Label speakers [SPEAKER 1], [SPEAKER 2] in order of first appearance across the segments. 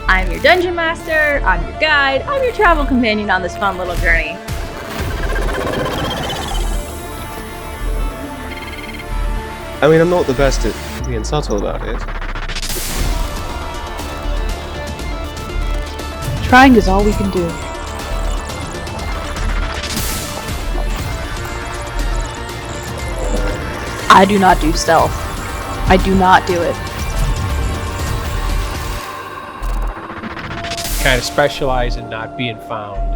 [SPEAKER 1] I'm your dungeon master, I'm your guide, I'm your travel companion on this fun little journey.
[SPEAKER 2] I mean, I'm not the best at being subtle about it.
[SPEAKER 3] Trying is all we can do. I do not do stealth. I do not do it.
[SPEAKER 4] Kind of specialize in not being found.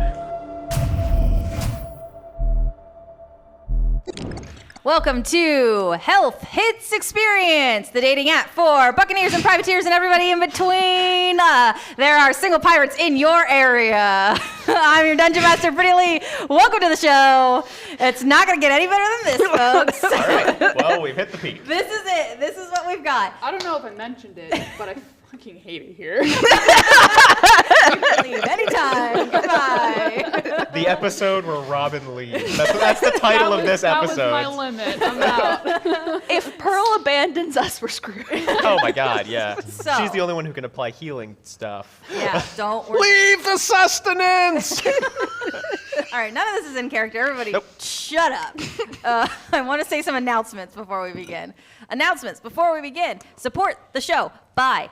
[SPEAKER 1] Welcome to Health Hits Experience, the dating app for buccaneers and privateers and everybody in between. There are single pirates in your area. I'm your Dungeon Master, Brittany Lee. Welcome to the show. It's not going to get any better than this, folks.
[SPEAKER 5] All right. Well, we've hit the peak.
[SPEAKER 1] This is it. This is what we've got.
[SPEAKER 6] I don't know if I mentioned it, but I fucking hate it here.
[SPEAKER 1] You can leave anytime. Goodbye.
[SPEAKER 5] The episode where Robin leaves. That's the title of this episode.
[SPEAKER 6] That was my limit. I'm out.
[SPEAKER 3] If Pearl abandons us, we're screwed.
[SPEAKER 5] Oh my god, yeah.
[SPEAKER 1] So-
[SPEAKER 5] She's the only one who can apply healing stuff.
[SPEAKER 1] Yeah, don't worry.
[SPEAKER 2] Leave the sustenance!
[SPEAKER 1] All right, none of this is in character. Everybody,
[SPEAKER 5] Nope.
[SPEAKER 1] shut up. I want to say some announcements before we begin. Support the show by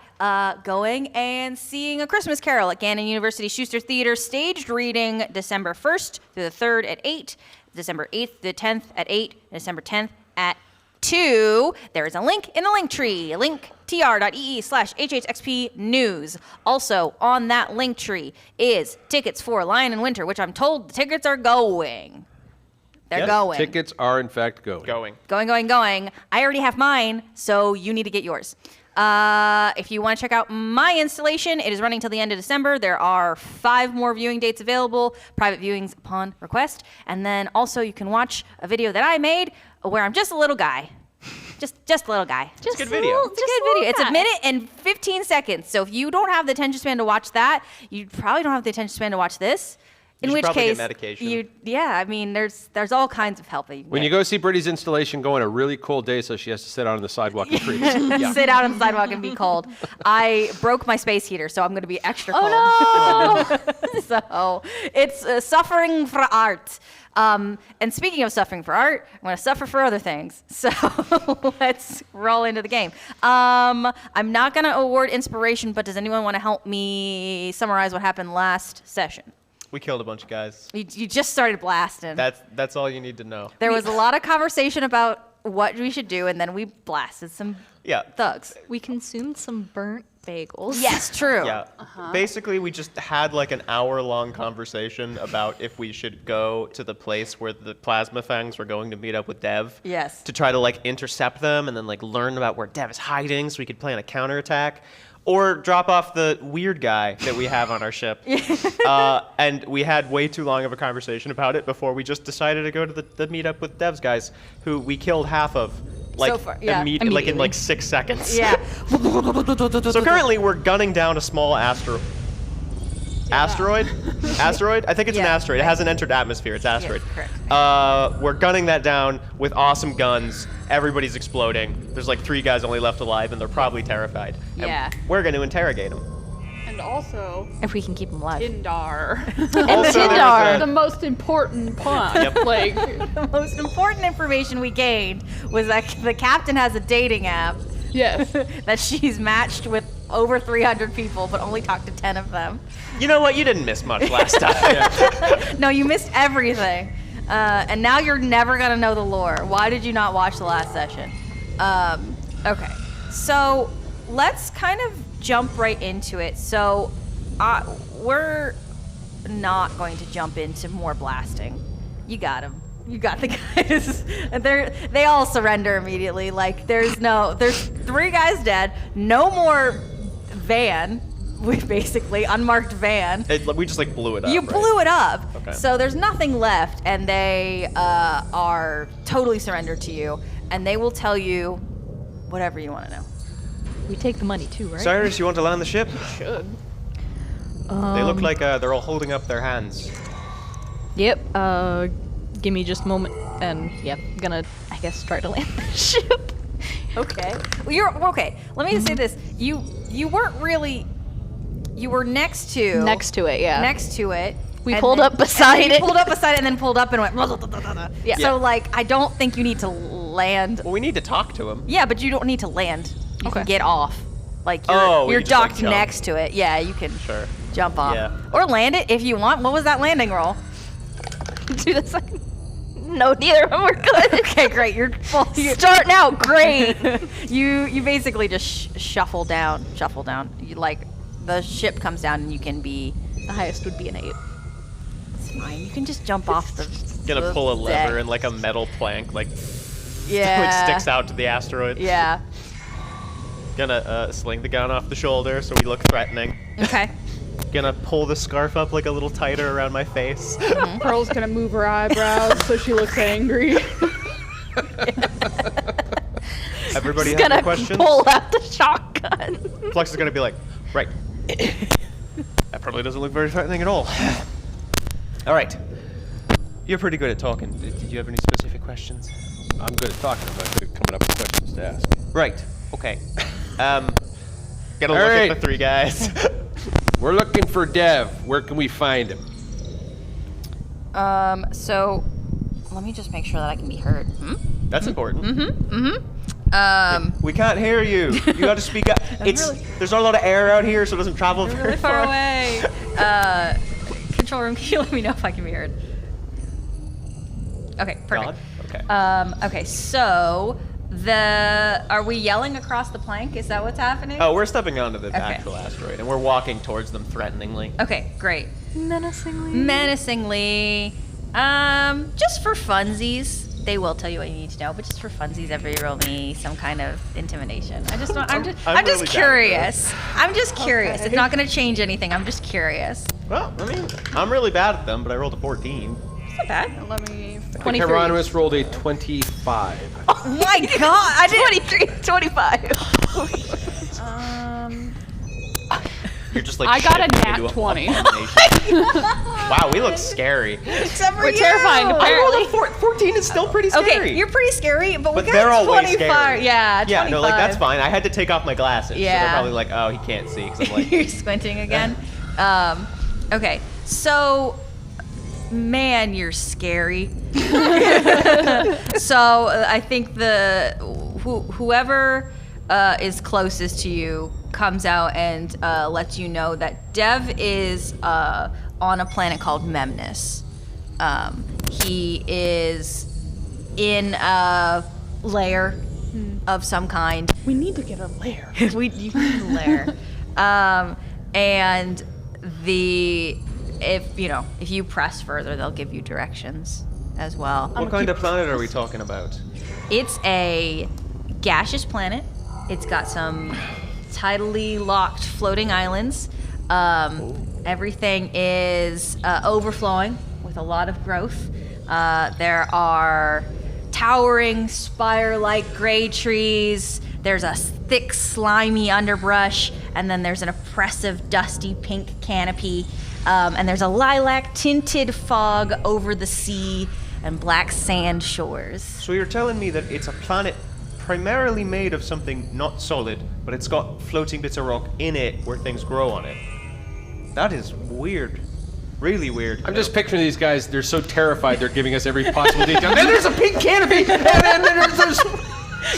[SPEAKER 1] going and seeing A Christmas Carol at Gannon University Schuster Theater, staged reading December 1st through the 3rd at 8, December 8th through the 10th at 8, and December 10th at 2. There is a link in the link tree, linktr.ee/hhxp news. Also on that link tree is tickets for Lion in Winter, which I'm told the tickets are going. They're
[SPEAKER 5] Yes,
[SPEAKER 1] going.
[SPEAKER 2] Tickets are, in fact, going.
[SPEAKER 5] Going.
[SPEAKER 1] I already have mine, so you need to get yours. If you want to check out my installation, it is running till the end of December. There are 5 more viewing dates available, private viewings upon request. And then also you can watch a video that I made where I'm just a little guy. Just a little guy.
[SPEAKER 5] It's a good video.
[SPEAKER 1] It's a good video. It's a minute and 15 seconds. So if you don't have the attention span to watch that, you probably don't have the attention span to watch this. In
[SPEAKER 5] You should
[SPEAKER 1] which
[SPEAKER 5] probably get
[SPEAKER 1] case,
[SPEAKER 5] medication.
[SPEAKER 1] I mean, there's all kinds of help that you can
[SPEAKER 2] When
[SPEAKER 1] get.
[SPEAKER 2] you go see Brittany's installation, go on a really cold day so she has to sit out on the sidewalk and freeze.
[SPEAKER 1] Sit out on the sidewalk and be cold. I broke my space heater, so I'm going to be extra cold.
[SPEAKER 3] Oh no!
[SPEAKER 1] So it's suffering for art. And speaking of suffering for art, I'm going to suffer for other things. So let's roll into the game. I'm not going to award inspiration, but does anyone want to help me summarize what happened last session?
[SPEAKER 5] We killed a bunch of guys.
[SPEAKER 1] You just started blasting.
[SPEAKER 5] That's all you need to know.
[SPEAKER 1] There was a lot of conversation about what we should do, and then we blasted some
[SPEAKER 5] Yeah.
[SPEAKER 1] thugs.
[SPEAKER 3] We consumed some burnt bagels.
[SPEAKER 1] Yes, true.
[SPEAKER 5] Yeah. Basically, we just had like an hour-long conversation about if we should go to the place where the plasma fangs were going to meet up with Dev.
[SPEAKER 1] Yes.
[SPEAKER 5] To try to like intercept them and then like learn about where Dev is hiding so we could plan a counterattack. Or drop off the weird guy that we have on our ship. And we had way too long of a conversation about it before we just decided to go to the meetup with Dev's guys, who we killed half of, like,
[SPEAKER 1] So far, yeah.
[SPEAKER 5] like in like 6 seconds.
[SPEAKER 1] Yeah.
[SPEAKER 5] So currently we're gunning down a small asteroid? Asteroid? I think it's an
[SPEAKER 1] Yeah.
[SPEAKER 5] asteroid. It hasn't entered atmosphere. It's asteroid.
[SPEAKER 1] Yes, correct.
[SPEAKER 5] We're gunning that down with awesome guns. Everybody's exploding. There's like 3 guys only left alive, and they're probably terrified. And
[SPEAKER 1] Yeah.
[SPEAKER 5] we're going to interrogate them.
[SPEAKER 6] And also,
[SPEAKER 3] If we can keep them alive.
[SPEAKER 6] Indar.
[SPEAKER 5] Also, there was
[SPEAKER 6] The
[SPEAKER 5] a-
[SPEAKER 6] most important pawn.
[SPEAKER 5] Yep.
[SPEAKER 6] Like,
[SPEAKER 1] The most important information we gained was that the captain has a dating app
[SPEAKER 6] yes.
[SPEAKER 1] that she's matched with over 300 people, but only talked to 10 of them.
[SPEAKER 5] You know what? You didn't miss much last time.
[SPEAKER 1] No, you missed everything. And now you're never going to know the lore. Why did you not watch the last session? Okay. So let's kind of jump right into it. So we're not going to jump into more blasting. You got him. You got the guys. They all surrender immediately. Like there's 3 guys dead. No more van. We basically unmarked van.
[SPEAKER 5] We just like blew it up.
[SPEAKER 1] You
[SPEAKER 5] right?
[SPEAKER 1] blew it up.
[SPEAKER 5] Okay.
[SPEAKER 1] So there's nothing left, and they are totally surrendered to you, and they will tell you whatever you want to know.
[SPEAKER 3] We take the money too, right?
[SPEAKER 5] Cyrus, you want to land the ship?
[SPEAKER 6] Should.
[SPEAKER 5] They look like they're all holding up their hands.
[SPEAKER 3] Yep. Give me just a moment, and yep, gonna, I guess, try to land the ship.
[SPEAKER 1] Okay. Well, you're okay. Let me just say this: you weren't really. You were next to.
[SPEAKER 3] Next to it, yeah.
[SPEAKER 1] Next to it.
[SPEAKER 3] We
[SPEAKER 1] and
[SPEAKER 3] pulled
[SPEAKER 1] then-
[SPEAKER 3] up beside
[SPEAKER 1] and
[SPEAKER 3] it.
[SPEAKER 1] You pulled up beside it and then pulled up and went.
[SPEAKER 3] Yeah.
[SPEAKER 1] So like, I don't think you need to land.
[SPEAKER 5] Well, we need to talk to him.
[SPEAKER 1] Yeah, but you don't need to land. You
[SPEAKER 3] Okay.
[SPEAKER 1] can get off. Like
[SPEAKER 5] Oh, we
[SPEAKER 1] you're
[SPEAKER 5] can just, like,
[SPEAKER 1] docked
[SPEAKER 5] jump.
[SPEAKER 1] next to it. Yeah, you can
[SPEAKER 5] Sure.
[SPEAKER 1] jump off.
[SPEAKER 5] Yeah.
[SPEAKER 1] Or land it if you want. What was that landing roll?
[SPEAKER 3] Do this. No, neither of them were good.
[SPEAKER 1] Okay, great. You're full.
[SPEAKER 3] Starting out great.
[SPEAKER 1] You basically just shuffle down. You like the ship comes down and you can be.
[SPEAKER 3] The highest would be an 8.
[SPEAKER 1] It's fine. You can just jump off the.
[SPEAKER 5] Gonna
[SPEAKER 1] the
[SPEAKER 5] pull a lever
[SPEAKER 1] deck.
[SPEAKER 5] and like a metal plank like
[SPEAKER 1] Yeah.
[SPEAKER 5] sticks out to the asteroid.
[SPEAKER 1] Yeah.
[SPEAKER 5] Gonna sling the gun off the shoulder so we look threatening.
[SPEAKER 1] Okay.
[SPEAKER 5] Gonna pull the scarf up like a little tighter around my face.
[SPEAKER 6] Pearl's gonna move her eyebrows so she looks angry.
[SPEAKER 5] Everybody
[SPEAKER 3] He's
[SPEAKER 5] have
[SPEAKER 3] gonna
[SPEAKER 5] any questions?
[SPEAKER 3] pull out the shotgun.
[SPEAKER 5] Flux is gonna be like, right. That probably doesn't look very threatening at all. All right. You're pretty good at talking. Did you have any specific questions?
[SPEAKER 2] I'm good at talking. I'm not good at coming up with questions to ask.
[SPEAKER 5] Right. Okay. Gonna look
[SPEAKER 2] right.
[SPEAKER 5] at the 3 guys.
[SPEAKER 2] We're looking for Dev. Where can we find him?
[SPEAKER 1] So let me just make sure that I can be heard.
[SPEAKER 5] That's important. We can't hear you. You got to speak up. There's not a lot of air out here, so it doesn't travel very
[SPEAKER 1] Far away. Control room, can you let me know if I can be heard? Okay, perfect.
[SPEAKER 5] God? Okay.
[SPEAKER 1] Okay, so are we yelling across the plank? Is that what's happening?
[SPEAKER 5] Oh, we're stepping onto the
[SPEAKER 1] Okay.
[SPEAKER 5] actual asteroid, and we're walking towards them threateningly.
[SPEAKER 1] Okay, great.
[SPEAKER 3] Menacingly.
[SPEAKER 1] Menacingly. Just for funsies. They will tell you what you need to know, but just for funsies, everybody roll me some kind of intimidation. I'm just
[SPEAKER 5] I'm
[SPEAKER 1] just
[SPEAKER 5] really down for
[SPEAKER 1] curious. I'm just curious. It's not going to change anything. I'm just curious.
[SPEAKER 5] Well, I mean, I'm really bad at them, but I rolled a 14.
[SPEAKER 1] It's not bad.
[SPEAKER 6] Let me.
[SPEAKER 3] 23.
[SPEAKER 2] Hieronymus rolled a 25.
[SPEAKER 1] Oh my god! I didn't.
[SPEAKER 3] 23, 25.
[SPEAKER 5] You're just like
[SPEAKER 6] I got a
[SPEAKER 5] shifting
[SPEAKER 6] nat
[SPEAKER 5] into
[SPEAKER 6] 20.
[SPEAKER 5] abomination. Wow, we look scary.
[SPEAKER 1] Except for
[SPEAKER 3] We're
[SPEAKER 1] you.
[SPEAKER 3] terrifying,
[SPEAKER 5] I
[SPEAKER 3] apparently.
[SPEAKER 5] rolled a 14 is still pretty scary.
[SPEAKER 1] Okay, you're pretty scary, but we
[SPEAKER 5] But
[SPEAKER 1] got
[SPEAKER 5] they're all way
[SPEAKER 1] 25.
[SPEAKER 5] scary.
[SPEAKER 1] Yeah, 25.
[SPEAKER 5] Yeah, no, like that's fine. I had to take off my glasses. So
[SPEAKER 1] Yeah.
[SPEAKER 5] they're probably like, oh, he can't see. Because I'm like,
[SPEAKER 1] You're squinting again. Okay, so man, you're scary. So I think whoever is closest to you comes out and lets you know that Dev is on a planet called Memnis. He is in a lair of some kind.
[SPEAKER 6] We need to get a lair.
[SPEAKER 1] You need a lair. And if you press further, they'll give you directions as well.
[SPEAKER 5] what kind of planet are we talking about?
[SPEAKER 1] It's a gaseous planet. It's got some tidally locked floating islands. Everything is overflowing with a lot of growth. There are towering spire-like gray trees. There's a thick, slimy underbrush, and then there's an oppressive, dusty pink canopy. And there's a lilac-tinted fog over the sea and black sand shores.
[SPEAKER 5] So you're telling me that it's a planet primarily made of something not solid, but it's got floating bits of rock in it where things grow on it. That is weird. Really weird.
[SPEAKER 2] I'm just picturing these guys. They're so terrified. They're giving us every possible detail. And there's a pink canopy. And then there's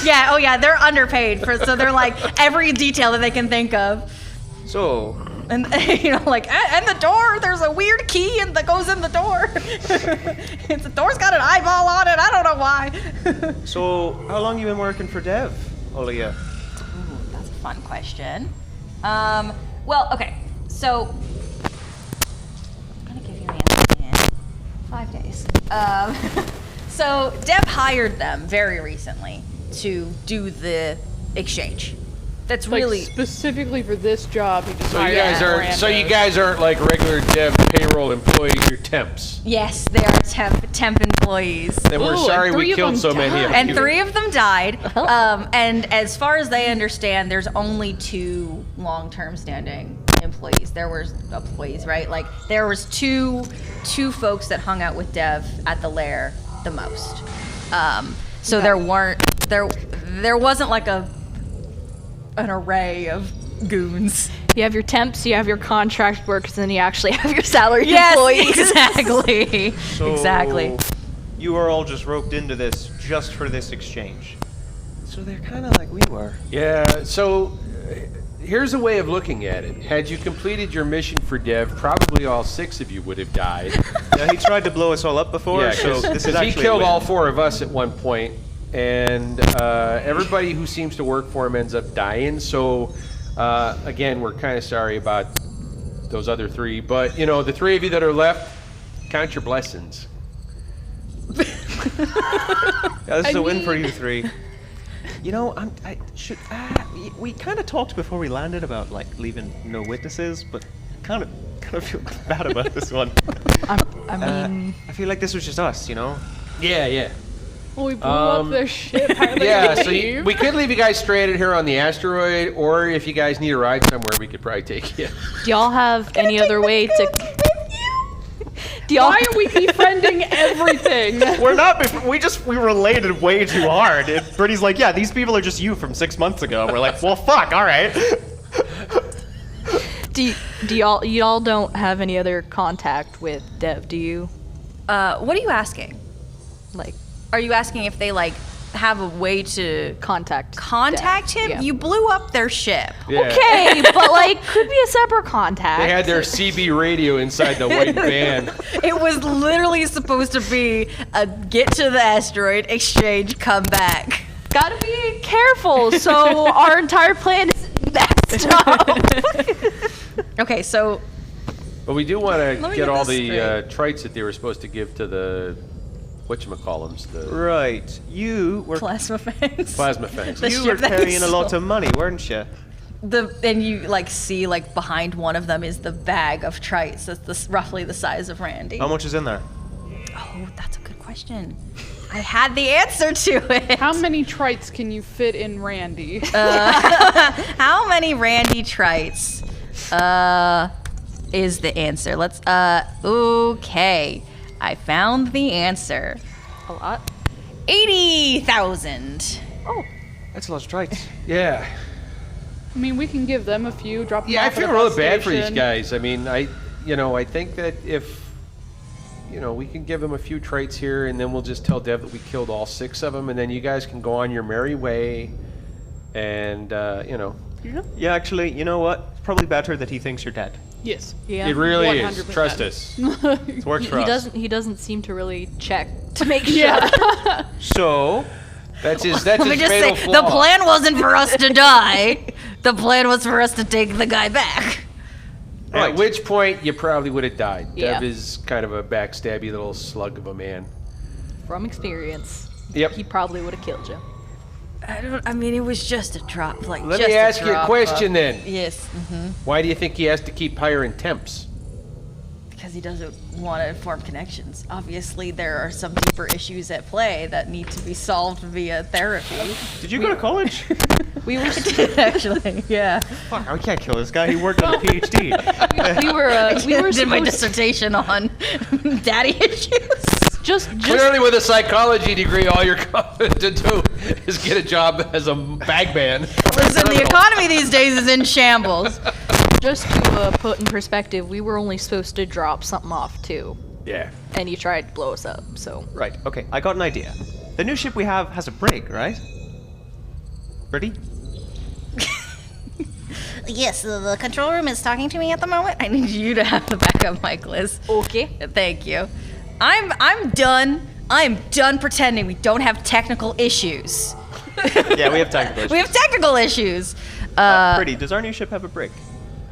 [SPEAKER 1] Yeah, oh yeah, they're underpaid so they're like every detail that they can think of.
[SPEAKER 5] So,
[SPEAKER 1] And like, and the door, there's a weird key that goes in the door. The door's got an eyeball on it. I don't know why.
[SPEAKER 5] so how long you been working for Dev, Olia?
[SPEAKER 1] That's a fun question. Well, okay, so I'm gonna give you an answer in 5 days. So Deb hired them very recently to do the exchange. That's
[SPEAKER 6] Like
[SPEAKER 1] really
[SPEAKER 6] specifically for this job, he just
[SPEAKER 2] So you
[SPEAKER 6] hired
[SPEAKER 2] guys
[SPEAKER 6] some
[SPEAKER 2] aren't. So you
[SPEAKER 6] randos.
[SPEAKER 2] guys aren't like regular Dev payroll employees. You're temps.
[SPEAKER 1] yes, they are temp employees.
[SPEAKER 2] And we're
[SPEAKER 6] Ooh,
[SPEAKER 2] sorry
[SPEAKER 6] and
[SPEAKER 2] we
[SPEAKER 6] 3 of
[SPEAKER 2] killed
[SPEAKER 6] them
[SPEAKER 2] so many of
[SPEAKER 1] And
[SPEAKER 2] you.
[SPEAKER 1] 3 of them died. And as far as they understand, there's only 2 long-term standing employees. There was employees, right? Like there was two folks that hung out with Dev at the lair the most. So there wasn't like an array of goons.
[SPEAKER 3] You have your temps, you have your contract workers, and then you actually have your salaried
[SPEAKER 1] Yes,
[SPEAKER 3] employees.
[SPEAKER 1] exactly.
[SPEAKER 5] So
[SPEAKER 1] Exactly.
[SPEAKER 5] You are all just roped into this just for this exchange. So they're kind of like we were.
[SPEAKER 2] Yeah, so here's a way of looking at it. Had you completed your mission for Dev, probably all 6 of you would have died.
[SPEAKER 5] Yeah, he tried to blow us all up before,
[SPEAKER 2] Yeah,
[SPEAKER 5] so this is
[SPEAKER 2] he
[SPEAKER 5] actually
[SPEAKER 2] killed
[SPEAKER 5] a win.
[SPEAKER 2] all 4 of us at one point, and everybody who seems to work for him ends up dying. So again, we're kind of sorry about those other 3, but you know, the 3 of you that are left, count your blessings.
[SPEAKER 5] Yeah, this is a win for you 3. You know, we kind of talked before we landed about like leaving no witnesses, but kind of feel bad about this one.
[SPEAKER 3] I mean,
[SPEAKER 5] I feel like this was just us, you know.
[SPEAKER 2] Yeah.
[SPEAKER 6] Well, we blew up their ship. How did
[SPEAKER 2] Yeah,
[SPEAKER 6] they
[SPEAKER 2] so
[SPEAKER 6] leave?
[SPEAKER 2] we could leave you guys stranded here on the asteroid, or if you guys need a ride somewhere, we could probably take you.
[SPEAKER 3] do y'all have any other way to? Do y'all?
[SPEAKER 6] Why are we befriending everything?
[SPEAKER 5] We're not. We related way too hard. Brittany's like, yeah, these people are just you from 6 months ago. We're like, well, fuck, all right.
[SPEAKER 3] Do y'all don't have any other contact with Dev? Do you?
[SPEAKER 1] What are you asking?
[SPEAKER 3] Like
[SPEAKER 1] Are you asking if they like have a way to
[SPEAKER 3] contact
[SPEAKER 1] contact
[SPEAKER 3] Dev?
[SPEAKER 1] him?
[SPEAKER 3] Yeah.
[SPEAKER 1] You blew up their ship.
[SPEAKER 2] Yeah.
[SPEAKER 3] Okay, but like could be a separate contact.
[SPEAKER 2] They had their CB radio inside the white van.
[SPEAKER 1] It was literally supposed to be a get to the asteroid, exchange, come back.
[SPEAKER 3] Gotta be careful. So our entire plan is messed up.
[SPEAKER 1] Okay, so
[SPEAKER 2] But we do want
[SPEAKER 1] Let
[SPEAKER 2] to
[SPEAKER 1] me
[SPEAKER 2] get
[SPEAKER 1] get
[SPEAKER 2] all
[SPEAKER 1] this
[SPEAKER 2] the
[SPEAKER 1] straight.
[SPEAKER 2] traits that they were supposed to give to the whatchamacallums, the
[SPEAKER 5] Right, you were
[SPEAKER 1] plasma fangs.
[SPEAKER 2] plasma fangs.
[SPEAKER 1] The
[SPEAKER 5] you
[SPEAKER 1] ship
[SPEAKER 5] were
[SPEAKER 1] that
[SPEAKER 5] carrying
[SPEAKER 1] we
[SPEAKER 5] a lot
[SPEAKER 1] stole.
[SPEAKER 5] of money, weren't you?
[SPEAKER 1] And you like see like behind one of them is the bag of trites that's roughly the size of Randy.
[SPEAKER 5] How much is in there?
[SPEAKER 1] Oh, that's a good question. I had the answer to it.
[SPEAKER 6] How many trites can you fit in Randy?
[SPEAKER 1] How many Randy trites is the answer? Let's okay. I found the answer.
[SPEAKER 3] A lot.
[SPEAKER 1] 80,000.
[SPEAKER 3] Oh,
[SPEAKER 5] That's a lot of trites.
[SPEAKER 2] Yeah.
[SPEAKER 6] I mean, we can give them a few. Drop them
[SPEAKER 2] Yeah, I
[SPEAKER 6] off at
[SPEAKER 2] feel
[SPEAKER 6] a
[SPEAKER 2] really
[SPEAKER 6] bus
[SPEAKER 2] bad for these
[SPEAKER 6] station.
[SPEAKER 2] guys. I mean, I think that if, we can give them a few traits here, and then we'll just tell Dev that we killed all 6 of them, and then you guys can go on your merry way, and,
[SPEAKER 5] Yeah, actually, you know what? It's probably better that he thinks you're dead.
[SPEAKER 6] Yes.
[SPEAKER 3] yeah.
[SPEAKER 2] it really is.
[SPEAKER 6] 100%.
[SPEAKER 2] Trust us.
[SPEAKER 5] It works for us.
[SPEAKER 3] He doesn't seem to really check to make sure.
[SPEAKER 6] Yeah.
[SPEAKER 5] So,
[SPEAKER 2] That's his
[SPEAKER 1] Let me just say,
[SPEAKER 2] fatal flaw.
[SPEAKER 1] the plan wasn't for us to die. The plan was for us to take the guy back.
[SPEAKER 2] At which point, you probably would have died.
[SPEAKER 3] Yeah.
[SPEAKER 2] Dev is kind of a backstabby little slug of a man.
[SPEAKER 3] From experience,
[SPEAKER 2] Yep.
[SPEAKER 3] he probably would have killed you.
[SPEAKER 1] I mean, it was just a drop. Like,
[SPEAKER 2] Let
[SPEAKER 1] just
[SPEAKER 2] me ask you a
[SPEAKER 1] drop
[SPEAKER 2] question
[SPEAKER 1] of-
[SPEAKER 2] then.
[SPEAKER 1] Yes.
[SPEAKER 2] Why do you think he has to keep hiring temps?
[SPEAKER 1] Because he doesn't want to form connections. Obviously, there are some deeper issues at play that need to be solved via therapy.
[SPEAKER 5] did you go to college?
[SPEAKER 3] We were
[SPEAKER 1] Actually, yeah.
[SPEAKER 5] Fuck, I can't kill this guy. He worked on a PhD.
[SPEAKER 3] we were
[SPEAKER 1] did my
[SPEAKER 3] supposed
[SPEAKER 1] dissertation on daddy issues.
[SPEAKER 3] just
[SPEAKER 2] Clearly, with a psychology degree, all you're competent to do is get a job as a bag man.
[SPEAKER 1] Listen, the economy these days is in shambles.
[SPEAKER 3] just to put in perspective, we were only supposed to drop something off too,
[SPEAKER 2] Yeah.
[SPEAKER 3] and you tried to blow us up. So
[SPEAKER 5] Right, okay, I got an idea. The new ship we have has a brig, right? Brittany?
[SPEAKER 1] Yes, the control room is talking to me at the moment. I need you to have the backup mic, Liz.
[SPEAKER 3] okay.
[SPEAKER 1] Thank you. I'm done. I'm done pretending we don't have technical issues.
[SPEAKER 5] Yeah, we have technical
[SPEAKER 1] We
[SPEAKER 5] issues.
[SPEAKER 1] have technical issues.
[SPEAKER 5] Brittany, does our new ship have a brig?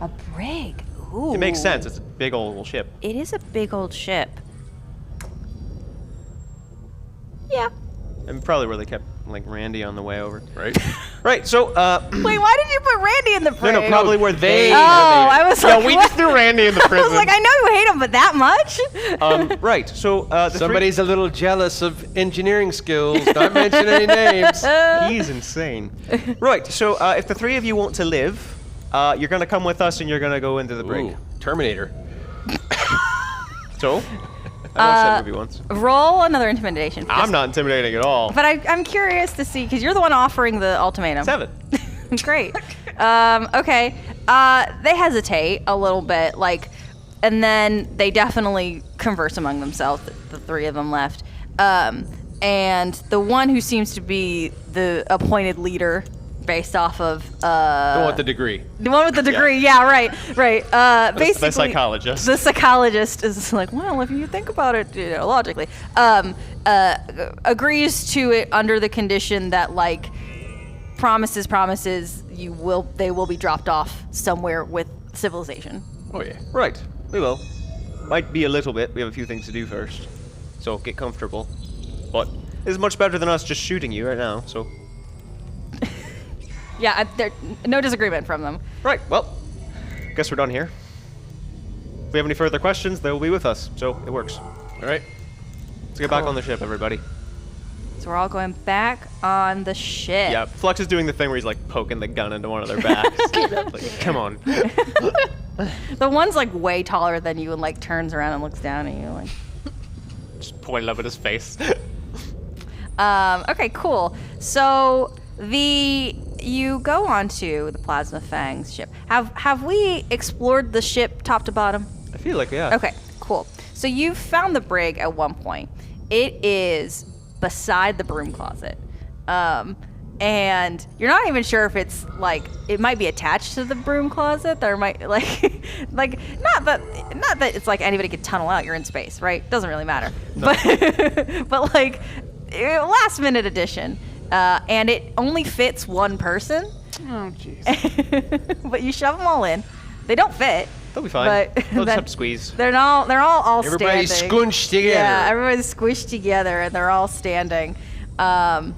[SPEAKER 1] A brig. Ooh.
[SPEAKER 5] It makes sense. It's a big old ship.
[SPEAKER 1] It is a big old ship. Yeah.
[SPEAKER 5] And probably where they kept like Randy on the way over.
[SPEAKER 2] Right?
[SPEAKER 5] Right, so
[SPEAKER 1] Wait, why did you put Randy in the brig?
[SPEAKER 5] no, probably where they.
[SPEAKER 1] Oh, I was like,
[SPEAKER 5] yeah, we
[SPEAKER 1] what?
[SPEAKER 5] just threw Randy in the
[SPEAKER 1] I
[SPEAKER 5] prison.
[SPEAKER 1] was like, I know you hate him, but that much?
[SPEAKER 5] Right, so the
[SPEAKER 2] Somebody's a little jealous of engineering skills. Not mention any names.
[SPEAKER 5] He's insane. Right, so if the 3 of you want to live, you're gonna come with us and you're gonna go into the brig.
[SPEAKER 2] Ooh, Terminator.
[SPEAKER 5] So, I watched that movie once.
[SPEAKER 1] Roll another intimidation.
[SPEAKER 5] I'm not intimidating at all.
[SPEAKER 1] But I'm curious to see, because you're the one offering the ultimatum.
[SPEAKER 5] 7.
[SPEAKER 1] Great. Okay. They hesitate a little bit, and then they definitely converse among themselves. The three of them left, and the one who seems to be the appointed leader, based off of
[SPEAKER 2] The one with the degree.
[SPEAKER 1] the one with the degree. Yeah, right. Basically,
[SPEAKER 5] the psychologist.
[SPEAKER 1] The psychologist is like, well, if you think about it, logically, agrees to it under the condition that promises they will be dropped off somewhere with civilization.
[SPEAKER 2] Oh yeah.
[SPEAKER 5] Right, we will. Might be a little bit. We have a few things to do first. So get comfortable. But it's much better than us just shooting you right now, so.
[SPEAKER 1] Yeah, no disagreement from them.
[SPEAKER 5] Right, well, guess we're done here. If we have any further questions, they will be with us, so it works.
[SPEAKER 2] All right.
[SPEAKER 5] Let's get back on the ship, everybody.
[SPEAKER 1] So we're all going back on the ship.
[SPEAKER 5] Yeah, Flux is doing the thing where he's like poking the gun into one of their backs. Like, come on.
[SPEAKER 1] The one's way taller than you and turns around and looks down at you
[SPEAKER 5] Just point it up at his face.
[SPEAKER 1] Okay, cool. So you go onto the Plasma Fangs ship. Have we explored the ship top to bottom?
[SPEAKER 5] I feel like, yeah.
[SPEAKER 1] Okay, cool. So you found the brig at one point. It is beside the broom closet. And you're not even sure if it's it might be attached to the broom closet. There might not that it's anybody could tunnel out. You're in space, right? Doesn't really matter. No. But last minute addition. And it only fits one person.
[SPEAKER 6] Oh, jeez.
[SPEAKER 1] But you shove them all in. They don't fit.
[SPEAKER 5] They'll be fine.
[SPEAKER 1] But
[SPEAKER 5] They'll just have to squeeze.
[SPEAKER 1] They're all
[SPEAKER 2] Everybody's
[SPEAKER 1] standing.
[SPEAKER 2] squinched together.
[SPEAKER 1] Yeah, everybody's squished together, and they're all standing. And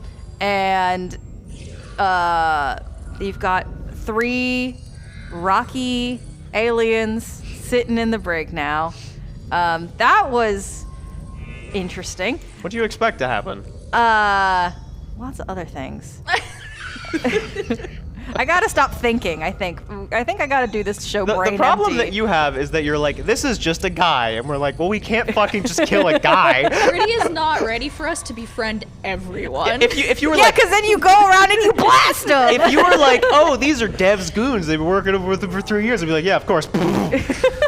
[SPEAKER 1] you've got 3 rocky aliens sitting in the brig now. That was interesting.
[SPEAKER 5] What do you expect to happen?
[SPEAKER 1] Lots of other things. I gotta stop thinking. I think I gotta do this show
[SPEAKER 5] The
[SPEAKER 1] brain
[SPEAKER 5] problem
[SPEAKER 1] empty.
[SPEAKER 5] that you have is that you're like, this is just a guy, and we're like, well, we can't fucking just kill a guy.
[SPEAKER 7] Pretty is not ready for us to befriend everyone.
[SPEAKER 5] If you were
[SPEAKER 1] Yeah,
[SPEAKER 5] like,
[SPEAKER 1] because then you go around and you blast them.
[SPEAKER 5] if you were like, oh, these are Dev's goons, they've been working with them for 3 years, I'd be like, yeah, of course.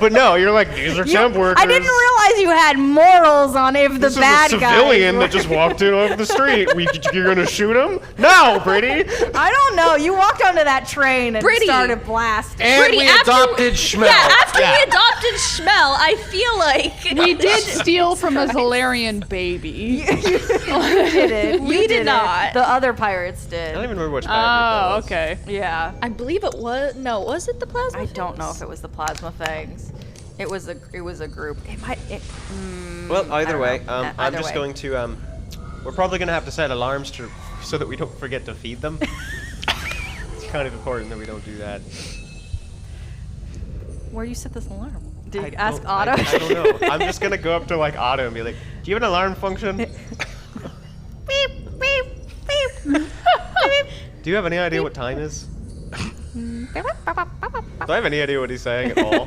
[SPEAKER 5] But no, you're like, these are temp workers.
[SPEAKER 1] I didn't realize you had morals on if the
[SPEAKER 5] This
[SPEAKER 1] bad
[SPEAKER 5] is a
[SPEAKER 1] guys
[SPEAKER 5] civilian
[SPEAKER 1] were-
[SPEAKER 5] that just walked in off the street. You're gonna shoot him? No, Brady.
[SPEAKER 1] I don't know. You walked onto that train and
[SPEAKER 7] Pretty.
[SPEAKER 1] started blasting.
[SPEAKER 2] And
[SPEAKER 7] Pretty,
[SPEAKER 2] we
[SPEAKER 7] after-
[SPEAKER 2] adopted Schmel.
[SPEAKER 7] Yeah, after
[SPEAKER 5] Yeah.
[SPEAKER 7] we adopted Schmel, I feel like
[SPEAKER 6] We did steal from a Zolarian baby.
[SPEAKER 1] You did it.
[SPEAKER 7] We
[SPEAKER 1] You
[SPEAKER 7] did
[SPEAKER 1] it.
[SPEAKER 7] not.
[SPEAKER 1] The other pirates
[SPEAKER 5] I
[SPEAKER 1] did.
[SPEAKER 5] don't even remember which
[SPEAKER 6] Oh,
[SPEAKER 5] pirate that was.
[SPEAKER 6] okay.
[SPEAKER 1] Yeah.
[SPEAKER 7] I believe it was. No, was it the plasma?
[SPEAKER 1] I don't know
[SPEAKER 7] Fangs?
[SPEAKER 1] if it was the Plasma Fangs. It was a group. It might.
[SPEAKER 5] Well, either
[SPEAKER 1] don't
[SPEAKER 5] way,
[SPEAKER 1] know.
[SPEAKER 5] I'm
[SPEAKER 1] Either
[SPEAKER 5] just
[SPEAKER 1] way.
[SPEAKER 5] going to. We're probably gonna have to set alarms so that we don't forget to feed them. It's kind of important that we don't do that.
[SPEAKER 1] Where you set this alarm? Did
[SPEAKER 5] I
[SPEAKER 1] you ask
[SPEAKER 5] don't-
[SPEAKER 1] Otto?
[SPEAKER 5] I don't know. I'm just gonna go up to Otto and be like, "Do you have an alarm function?
[SPEAKER 1] Beep beep beep.
[SPEAKER 5] Do you have any idea what time is? Do I have any idea what he's saying at all?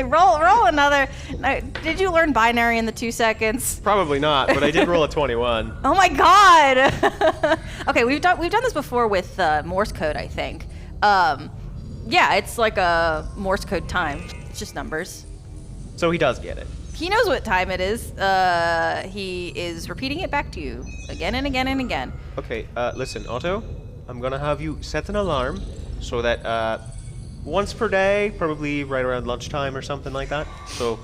[SPEAKER 1] roll another. No, did you learn binary in the 2 seconds?
[SPEAKER 5] Probably not, but I did roll a 21.
[SPEAKER 1] Oh my god! Okay, we've done this before with Morse code, I think. Yeah, it's like a Morse code time. It's just numbers.
[SPEAKER 5] So he does get it.
[SPEAKER 1] He knows what time it is. He is repeating it back to you again and again and again.
[SPEAKER 5] Okay, listen, Otto, I'm gonna have you set an alarm so that once per day, probably right around lunchtime or something like that. So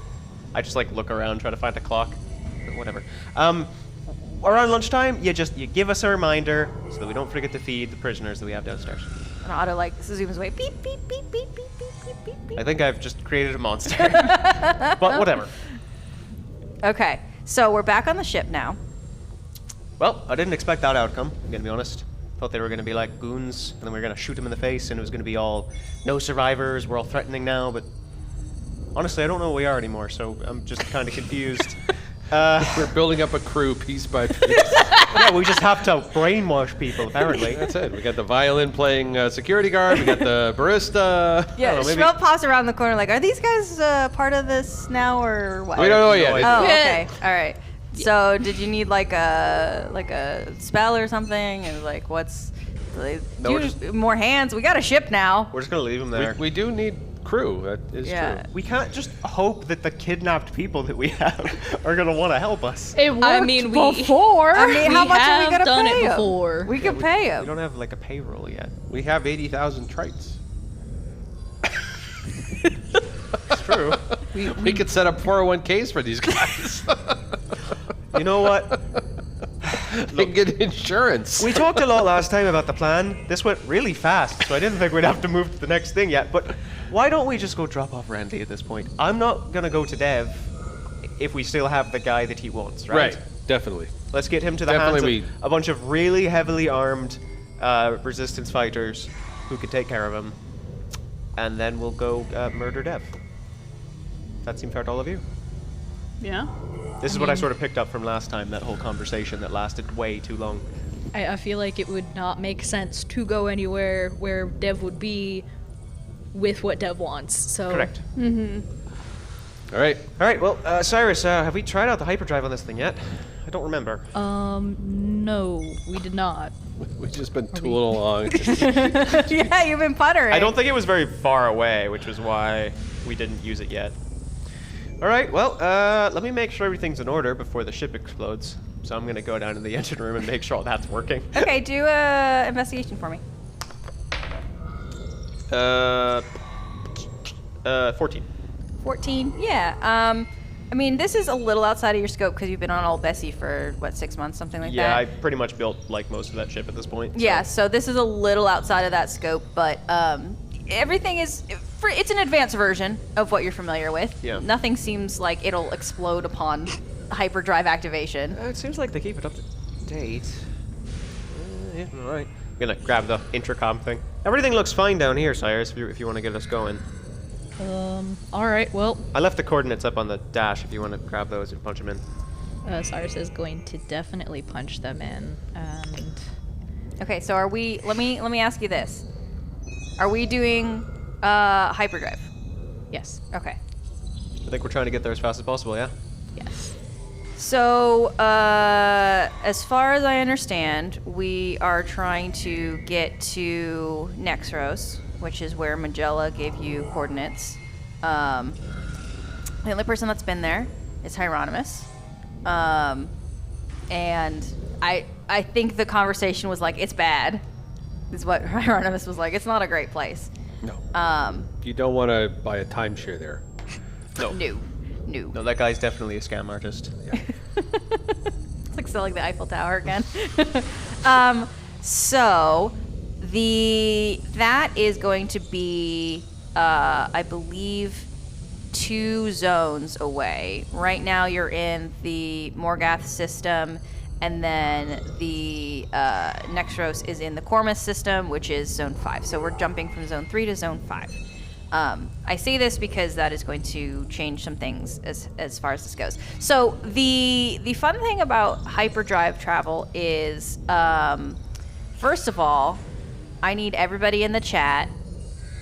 [SPEAKER 5] I just look around, try to find a clock, whatever. Around lunchtime, you give us a reminder so that we don't forget to feed the prisoners that we have downstairs.
[SPEAKER 1] And Otto zooms away. Beep beep beep beep beep beep beep beep beep.
[SPEAKER 5] I think I've just created a monster. But whatever.
[SPEAKER 1] Okay, so we're back on the ship now.
[SPEAKER 5] Well, I didn't expect that outcome, I'm gonna be honest. Thought they were gonna be like goons, and then we were gonna shoot them in the face, and it was gonna be all no survivors, we're all threatening now, but honestly, I don't know what we are anymore, so I'm just kind of confused.
[SPEAKER 2] We're building up a crew piece by piece.
[SPEAKER 5] Yeah, we just have to brainwash people, apparently.
[SPEAKER 2] That's it. We got the violin playing security guard. We got the barista.
[SPEAKER 1] Yeah,
[SPEAKER 5] I don't know, maybe-
[SPEAKER 1] Schmel pops around the corner are these guys part of this now or what?
[SPEAKER 2] We don't know yet.
[SPEAKER 5] No
[SPEAKER 1] Oh,
[SPEAKER 5] idea.
[SPEAKER 1] okay. All right. So, did you need a spell or something? And what's
[SPEAKER 5] No, we're
[SPEAKER 1] more hands. We got a ship now.
[SPEAKER 5] We're just gonna leave him there.
[SPEAKER 2] We do need crew. That is
[SPEAKER 1] Yeah.
[SPEAKER 2] true.
[SPEAKER 5] We can't just hope that the kidnapped people that we have are gonna want to help us.
[SPEAKER 6] It worked
[SPEAKER 7] I mean, we-
[SPEAKER 6] before.
[SPEAKER 1] I mean, how much are we gonna
[SPEAKER 3] done
[SPEAKER 1] pay
[SPEAKER 3] it
[SPEAKER 1] 'em?
[SPEAKER 3] before.
[SPEAKER 1] We could pay
[SPEAKER 5] We
[SPEAKER 1] him.
[SPEAKER 5] don't have like a payroll yet.
[SPEAKER 2] We have 80,000 trites.
[SPEAKER 5] It's true.
[SPEAKER 2] We could set up 401ks for these guys.
[SPEAKER 5] You know what?
[SPEAKER 2] They can get insurance.
[SPEAKER 5] We talked a lot last time about the plan. This went really fast, so I didn't think we'd have to move to the next thing yet. But why don't we just go drop off Randy at this point? I'm not gonna go to Dev if we still have the guy that he wants, right?
[SPEAKER 2] Right, definitely.
[SPEAKER 5] Let's get him to the
[SPEAKER 2] Definitely
[SPEAKER 5] hands of a bunch of really heavily armed resistance fighters who could take care of him. And then we'll go murder Dev. That seem fair to all of you?
[SPEAKER 6] Yeah.
[SPEAKER 5] This is what I sort of picked up from last time, that whole conversation that lasted way too long.
[SPEAKER 3] I feel like it would not make sense to go anywhere where Dev would be with what Dev wants. So
[SPEAKER 5] Correct.
[SPEAKER 2] All right.
[SPEAKER 5] All right, well, Cyrus, have we tried out the hyperdrive on this thing yet? I don't remember.
[SPEAKER 3] No, we did not.
[SPEAKER 2] We've just been tooling along.
[SPEAKER 1] Yeah, you've been puttering.
[SPEAKER 5] I don't think it was very far away, which was why we didn't use it yet. All right, well, let me make sure everything's in order before the ship explodes. So I'm gonna go down to the engine room and make sure all that's working.
[SPEAKER 1] Okay, do a investigation for me.
[SPEAKER 5] 14.
[SPEAKER 1] 14. Yeah. I mean, this is a little outside of your scope because you've been on Old Bessie for what, 6 months, something like
[SPEAKER 5] Yeah, I
[SPEAKER 1] that.
[SPEAKER 5] pretty much built like most of that ship at this point.
[SPEAKER 1] Yeah. So this is a little outside of that scope, but everything is. It's an advanced version of what you're familiar with.
[SPEAKER 5] Yeah.
[SPEAKER 1] Nothing seems like it'll explode upon hyperdrive activation.
[SPEAKER 5] It seems like they keep it up to date. Yeah, all right. I'm gonna grab the intercom thing. Everything looks fine down here, Cyrus, if you want to get us going.
[SPEAKER 3] All right. Well,
[SPEAKER 5] I left the coordinates up on the dash if you want to grab those and punch them in.
[SPEAKER 3] Cyrus is going to definitely punch them in, and
[SPEAKER 1] Okay. So are we? Let me ask you this. Are we doing hyperdrive?
[SPEAKER 3] yes,
[SPEAKER 1] Okay.
[SPEAKER 5] I think we're trying to get there as fast as possible, yeah?
[SPEAKER 3] yes.
[SPEAKER 1] So, as far as I understand, we are trying to get to Nexros, which is where Magella gave you coordinates. The only person that's been there is Hieronymus. And I think the conversation was like, it's bad, is what Hieronymus was like. It's not a great place.
[SPEAKER 2] No. You don't want to buy a timeshare there.
[SPEAKER 5] No.
[SPEAKER 1] No.
[SPEAKER 5] No, that guy's definitely a scam artist.
[SPEAKER 1] It's like selling the Eiffel Tower again. So that is going to be, I believe, 2 zones away. Right now, you're in the Morgath system, and then the Nexros is in the Cormus system, which is Zone 5. So we're jumping from Zone 3 to Zone 5. I say this because that is going to change some things as far as this goes. So the fun thing about hyperdrive travel is, first of all, I need everybody in the chat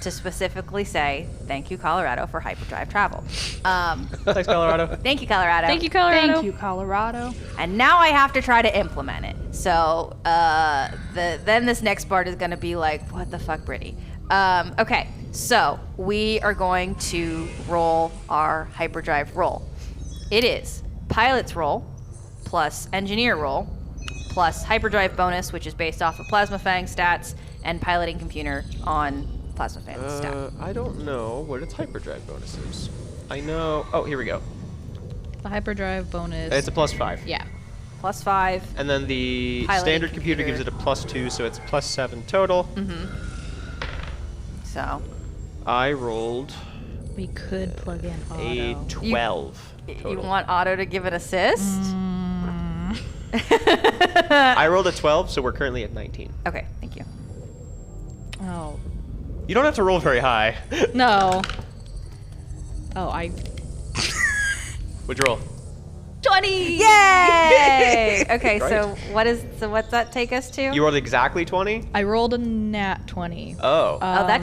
[SPEAKER 1] to specifically say thank you, Colorado, for hyperdrive travel.
[SPEAKER 5] Thanks, Colorado.
[SPEAKER 1] Thank you, Colorado.
[SPEAKER 3] Thank you, Colorado.
[SPEAKER 6] Thank you, Colorado.
[SPEAKER 1] And now I have to try to implement it. So then this next part is going to be like, what the fuck, Brittany? Okay, so we are going to roll our hyperdrive roll. It is pilot's roll plus engineer roll plus hyperdrive bonus, which is based off of Plasma Fang stats and piloting computer on Plasma Fang stat.
[SPEAKER 5] I don't know what its hyperdrive bonus is. I know. Oh, here we go.
[SPEAKER 3] The hyperdrive bonus.
[SPEAKER 5] It's a +5.
[SPEAKER 3] yeah.
[SPEAKER 1] Plus 5.
[SPEAKER 5] And then the
[SPEAKER 1] Piloting
[SPEAKER 5] standard computer gives
[SPEAKER 1] computer.
[SPEAKER 5] it a +2, so it's +7 total.
[SPEAKER 1] So
[SPEAKER 5] I rolled
[SPEAKER 3] We could plug in
[SPEAKER 5] a
[SPEAKER 3] auto.
[SPEAKER 5] 12 total.
[SPEAKER 1] you want Otto to give an assist?
[SPEAKER 5] I rolled a 12, so we're currently at 19.
[SPEAKER 1] Okay, thank you.
[SPEAKER 3] Oh
[SPEAKER 5] You don't have to roll very high.
[SPEAKER 3] no. Oh, I.
[SPEAKER 5] What'd you roll?
[SPEAKER 3] 20.
[SPEAKER 1] Yay! Okay,
[SPEAKER 5] Right.
[SPEAKER 1] so what's that take us to?
[SPEAKER 5] You rolled exactly 20?
[SPEAKER 3] I rolled a nat 20.
[SPEAKER 5] Oh.
[SPEAKER 1] that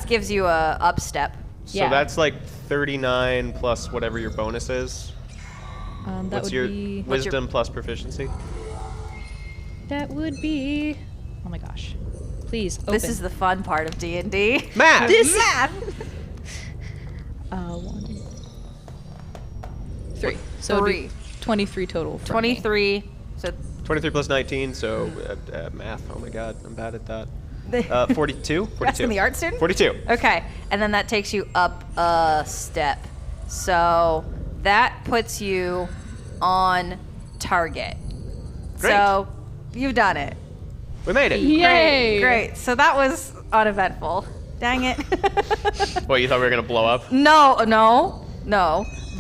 [SPEAKER 1] gives you a up step.
[SPEAKER 5] So
[SPEAKER 3] yeah.
[SPEAKER 5] that's like 39 plus whatever your bonus is.
[SPEAKER 3] That
[SPEAKER 5] What's
[SPEAKER 3] would
[SPEAKER 5] your
[SPEAKER 3] be.
[SPEAKER 5] wisdom plus proficiency?
[SPEAKER 3] That would be. Oh my gosh. Please, open.
[SPEAKER 1] This is the fun part of D&D.
[SPEAKER 5] Math.
[SPEAKER 1] Math.
[SPEAKER 3] 1, 3. So it'd be 23 total. from me.
[SPEAKER 1] 23. So
[SPEAKER 5] 23 plus 19, so math. Oh my god, I'm bad at that. 42? 42.
[SPEAKER 1] Asking the art student?
[SPEAKER 5] 42.
[SPEAKER 1] Okay, and then that takes you up a step. So that puts you on target.
[SPEAKER 5] Great.
[SPEAKER 1] So you've done it.
[SPEAKER 5] We made it.
[SPEAKER 6] Yay!
[SPEAKER 1] Great. So that was uneventful. Dang it.
[SPEAKER 5] What, you thought we were going to blow up?
[SPEAKER 1] No.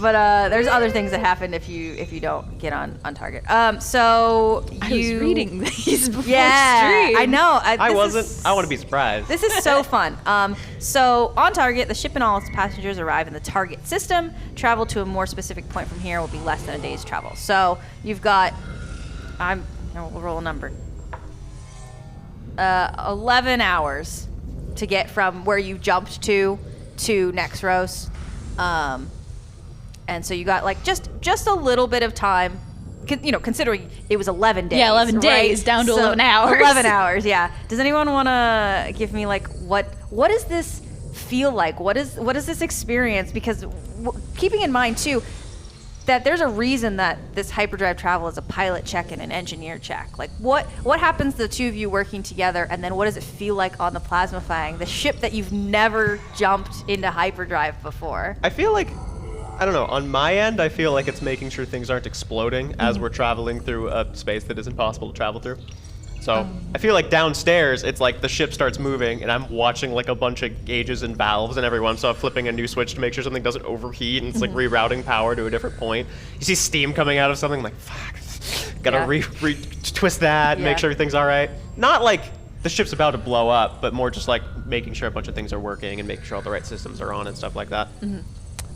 [SPEAKER 1] But there's other things that happen if you don't get on target. So
[SPEAKER 3] I was reading these before
[SPEAKER 1] Yeah,
[SPEAKER 3] stream.
[SPEAKER 1] I know.
[SPEAKER 5] I
[SPEAKER 1] this
[SPEAKER 5] wasn't.
[SPEAKER 1] is-
[SPEAKER 5] I want to be surprised.
[SPEAKER 1] This is so fun. So on target, the ship and all its passengers arrive in the target system. Travel to a more specific point from here will be less than a day's travel. So you've got, we'll roll a number. 11 hours to get from where you jumped to Nexros. And so you got like just a little bit of time, considering it was 11 days.
[SPEAKER 3] Yeah, 11
[SPEAKER 1] right?
[SPEAKER 3] days down to 11 hours.
[SPEAKER 1] 11 hours, yeah. Does anyone want to give me like what does this feel like? What is this experience? Because keeping in mind too that there's a reason that this hyperdrive travel is a pilot check and an engineer check. Like what happens to the two of you working together, and then what does it feel like on the Plasmafang, the ship that you've never jumped into hyperdrive before?
[SPEAKER 5] I feel like, I don't know, on my end, I feel like it's making sure things aren't exploding as we're traveling through a space that isn't possible to travel through. So I feel like downstairs, it's like the ship starts moving and I'm watching like a bunch of gauges and valves and every once in a while flipping a new switch to make sure something doesn't overheat, and it's like rerouting power to a different point. You see steam coming out of something, I'm like, fuck, gotta twist that, make sure everything's all right. Not like the ship's about to blow up, but more just like making sure a bunch of things are working and making sure all the right systems are on and stuff like that.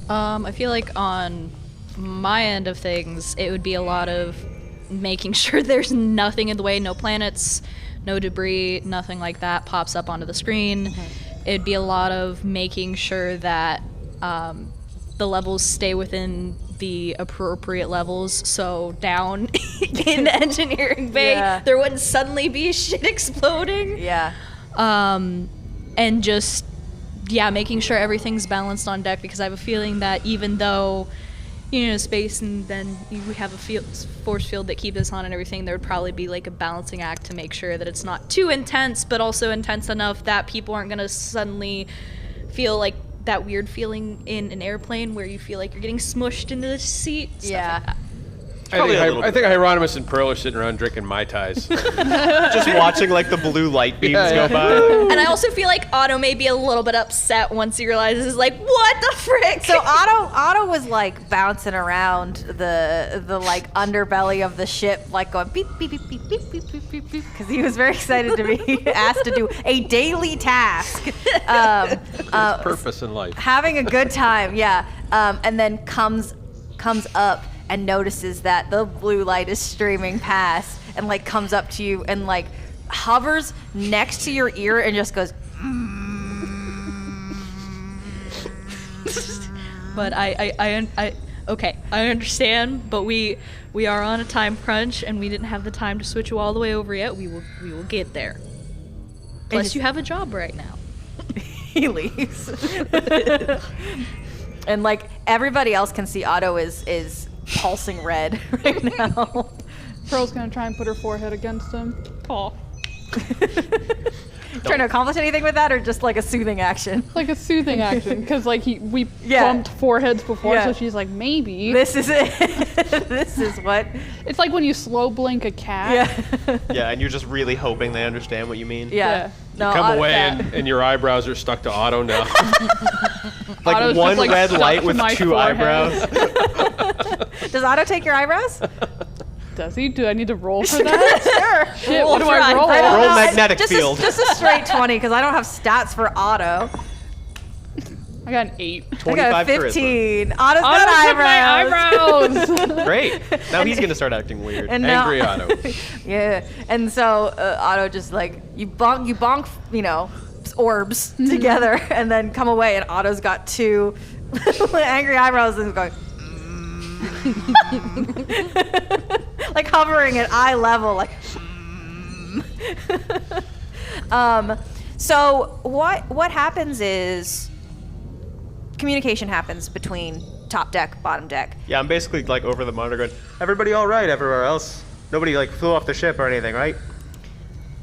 [SPEAKER 3] I feel like on my end of things, it would be a lot of making sure there's nothing in the way, no planets, no debris, nothing like that pops up onto the screen. It'd be a lot of making sure that the levels stay within the appropriate levels, so down in the engineering bay, there wouldn't suddenly be shit exploding.
[SPEAKER 1] Yeah.
[SPEAKER 3] And just, making sure everything's balanced on deck, because I have a feeling that even though, space and then we have a force field that keeps us on and everything, there would probably be like a balancing act to make sure that it's not too intense, but also intense enough that people aren't going to suddenly feel like that weird feeling in an airplane where you feel like you're getting smushed into the seat. Stuff like that.
[SPEAKER 2] I think Hieronymus and Pearl are sitting around drinking Mai Tais.
[SPEAKER 5] Just watching like the blue light beams go by.
[SPEAKER 3] And I also feel like Otto may be a little bit upset once he realizes, like, what the frick?
[SPEAKER 1] So Otto was like bouncing around the like underbelly of the ship, like going beep beep beep beep beep beep beep beep beep, because he was very excited to be asked to do a daily task.
[SPEAKER 2] Purpose in life.
[SPEAKER 1] Having a good time, and then comes up and notices that the blue light is streaming past, and like comes up to you and like hovers next to your ear and just goes.
[SPEAKER 3] But I understand, but we are on a time crunch and we didn't have the time to switch you all the way over yet. We will get there. Plus, you have a job right now.
[SPEAKER 1] He leaves. And like everybody else can see, Otto is pulsing red right now.
[SPEAKER 6] Pearl's gonna try and put her forehead against him.
[SPEAKER 3] Aw.
[SPEAKER 1] Trying to accomplish anything with that, or just like a soothing action?
[SPEAKER 6] Like a soothing action, because like we
[SPEAKER 1] Yeah.
[SPEAKER 6] bumped foreheads before,
[SPEAKER 1] Yeah.
[SPEAKER 6] so she's like, maybe.
[SPEAKER 1] This is it. This is what.
[SPEAKER 6] It's like when you slow blink a cat.
[SPEAKER 1] Yeah.
[SPEAKER 5] Yeah, and you're just really hoping they understand what you mean.
[SPEAKER 1] Yeah. No,
[SPEAKER 2] Come
[SPEAKER 1] Otto-
[SPEAKER 2] away
[SPEAKER 1] yeah.
[SPEAKER 2] and your eyebrows are stuck to Otto now.
[SPEAKER 5] Like
[SPEAKER 6] Otto's
[SPEAKER 5] one
[SPEAKER 6] just, like,
[SPEAKER 5] red
[SPEAKER 6] stuck
[SPEAKER 5] light
[SPEAKER 6] to
[SPEAKER 5] with
[SPEAKER 6] my
[SPEAKER 5] two
[SPEAKER 6] forehead.
[SPEAKER 5] eyebrows.
[SPEAKER 1] Does Otto take your eyebrows?
[SPEAKER 6] Does he? Do I need to roll for that?
[SPEAKER 1] Sure.
[SPEAKER 6] Shit, what do I roll?
[SPEAKER 1] I don't
[SPEAKER 5] Roll
[SPEAKER 1] know.
[SPEAKER 5] magnetic
[SPEAKER 1] just
[SPEAKER 5] field.
[SPEAKER 1] Just a straight 20, because I don't have stats for Otto.
[SPEAKER 6] I got an 8.
[SPEAKER 1] I got
[SPEAKER 5] 25
[SPEAKER 1] a
[SPEAKER 5] charisma.
[SPEAKER 1] 15. Otto's
[SPEAKER 6] Otto
[SPEAKER 1] got
[SPEAKER 6] took my
[SPEAKER 1] eyebrows.
[SPEAKER 6] eyebrows.
[SPEAKER 5] Great. Now he's gonna start acting weird.
[SPEAKER 1] And now-
[SPEAKER 2] Angry Otto.
[SPEAKER 1] Yeah. And so Otto just like you bonk, orbs together, and then come away, and Otto's got two angry eyebrows and going. Like hovering at eye level, like. So what happens is communication happens between top deck, bottom deck.
[SPEAKER 5] Yeah, I'm basically like over the monitor going, everybody all right everywhere else? Nobody like flew off the ship or anything, right?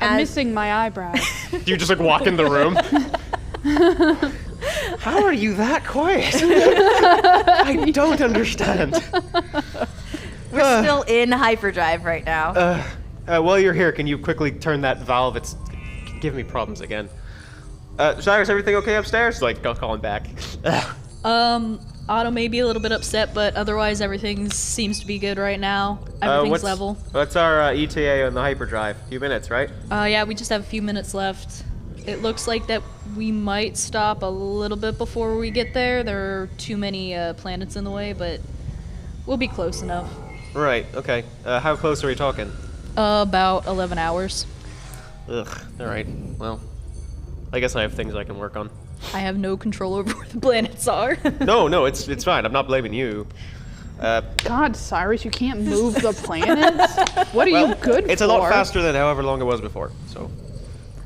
[SPEAKER 6] I'm
[SPEAKER 1] As-
[SPEAKER 6] missing my eyebrows.
[SPEAKER 5] Do you just like walk in the room? How are you that quiet? I don't understand.
[SPEAKER 1] We're still in hyperdrive right now.
[SPEAKER 5] While you're here, can you quickly turn that valve? It's giving me problems again. Cyrus, everything okay upstairs? Like, don't call him back.
[SPEAKER 3] Otto may be a little bit upset, but otherwise everything seems to be good right now. Everything's level.
[SPEAKER 5] What's our ETA on the hyperdrive? A few minutes, right?
[SPEAKER 3] Yeah, we just have a few minutes left. It looks like that we might stop a little bit before we get there. There are too many planets in the way, but we'll be close enough.
[SPEAKER 5] Right, okay. How close are we talking?
[SPEAKER 3] About 11 hours.
[SPEAKER 5] Ugh, alright. Well, I guess I have things I can work on.
[SPEAKER 3] I have no control over where the planets are.
[SPEAKER 5] No, it's fine. I'm not blaming you.
[SPEAKER 6] God, Cyrus, you can't move the planets? What are you good for?
[SPEAKER 5] It's a lot faster than however long it was before, so...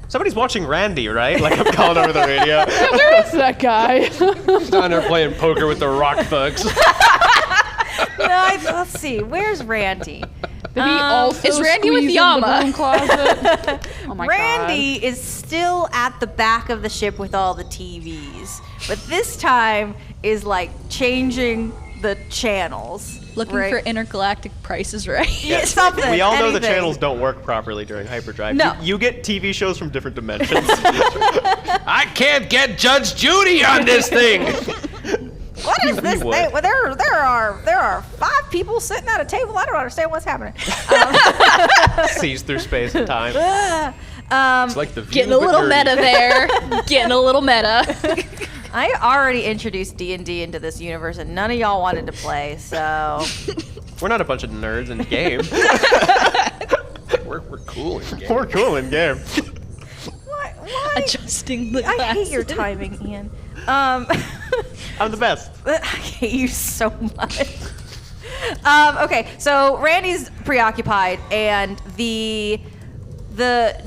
[SPEAKER 5] Somebody's watching Randy, right? Like, I'm calling over the radio.
[SPEAKER 6] Yeah, where is that guy?
[SPEAKER 2] He's down there playing poker with the rock thugs.
[SPEAKER 1] Let's see. Where's Randy?
[SPEAKER 6] Did he also
[SPEAKER 3] Is Randy with
[SPEAKER 6] squeeze in
[SPEAKER 3] Yama?
[SPEAKER 6] the broom closet? Oh my
[SPEAKER 1] Randy is still at the back of the ship with all the TVs, but this time is like changing the channels.
[SPEAKER 3] Looking
[SPEAKER 1] right?
[SPEAKER 3] for intergalactic prices, right?
[SPEAKER 1] Yeah, something.
[SPEAKER 5] We all know the
[SPEAKER 1] anything.
[SPEAKER 5] channels don't work properly during hyperdrive.
[SPEAKER 1] No.
[SPEAKER 5] You get TV shows from different dimensions.
[SPEAKER 2] I can't get Judge Judy on this thing.
[SPEAKER 1] What is this
[SPEAKER 5] would.
[SPEAKER 1] thing? Well, there are 5 people sitting at a table. I don't understand what's happening.
[SPEAKER 5] Sees through space and time.
[SPEAKER 2] It's like the view,
[SPEAKER 3] Getting a
[SPEAKER 2] but
[SPEAKER 3] little
[SPEAKER 2] dirty.
[SPEAKER 3] meta there. Getting a little meta.
[SPEAKER 1] I already introduced D&D into this universe, and none of y'all wanted to play. So
[SPEAKER 5] We're not a bunch of nerds in game.
[SPEAKER 2] We're cool in game.
[SPEAKER 5] We're cool in game.
[SPEAKER 1] why?
[SPEAKER 3] Adjusting the glasses.
[SPEAKER 1] I hate your timing, Ian.
[SPEAKER 5] I'm the best.
[SPEAKER 1] I hate you so much. Okay, so Randy's preoccupied, and the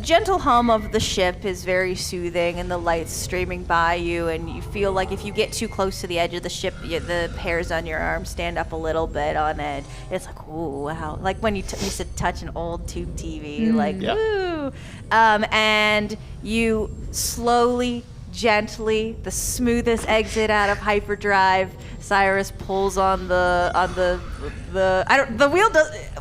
[SPEAKER 1] gentle hum of the ship is very soothing, and the lights streaming by you, and you feel like if you get too close to the edge of the ship, the hairs on your arm stand up a little bit on edge. It's like, ooh, wow. Like when you used to touch an old tube TV, like,
[SPEAKER 5] Yeah.
[SPEAKER 1] ooh. And you slowly, gently, the smoothest exit out of hyperdrive, Cyrus pulls on the wheel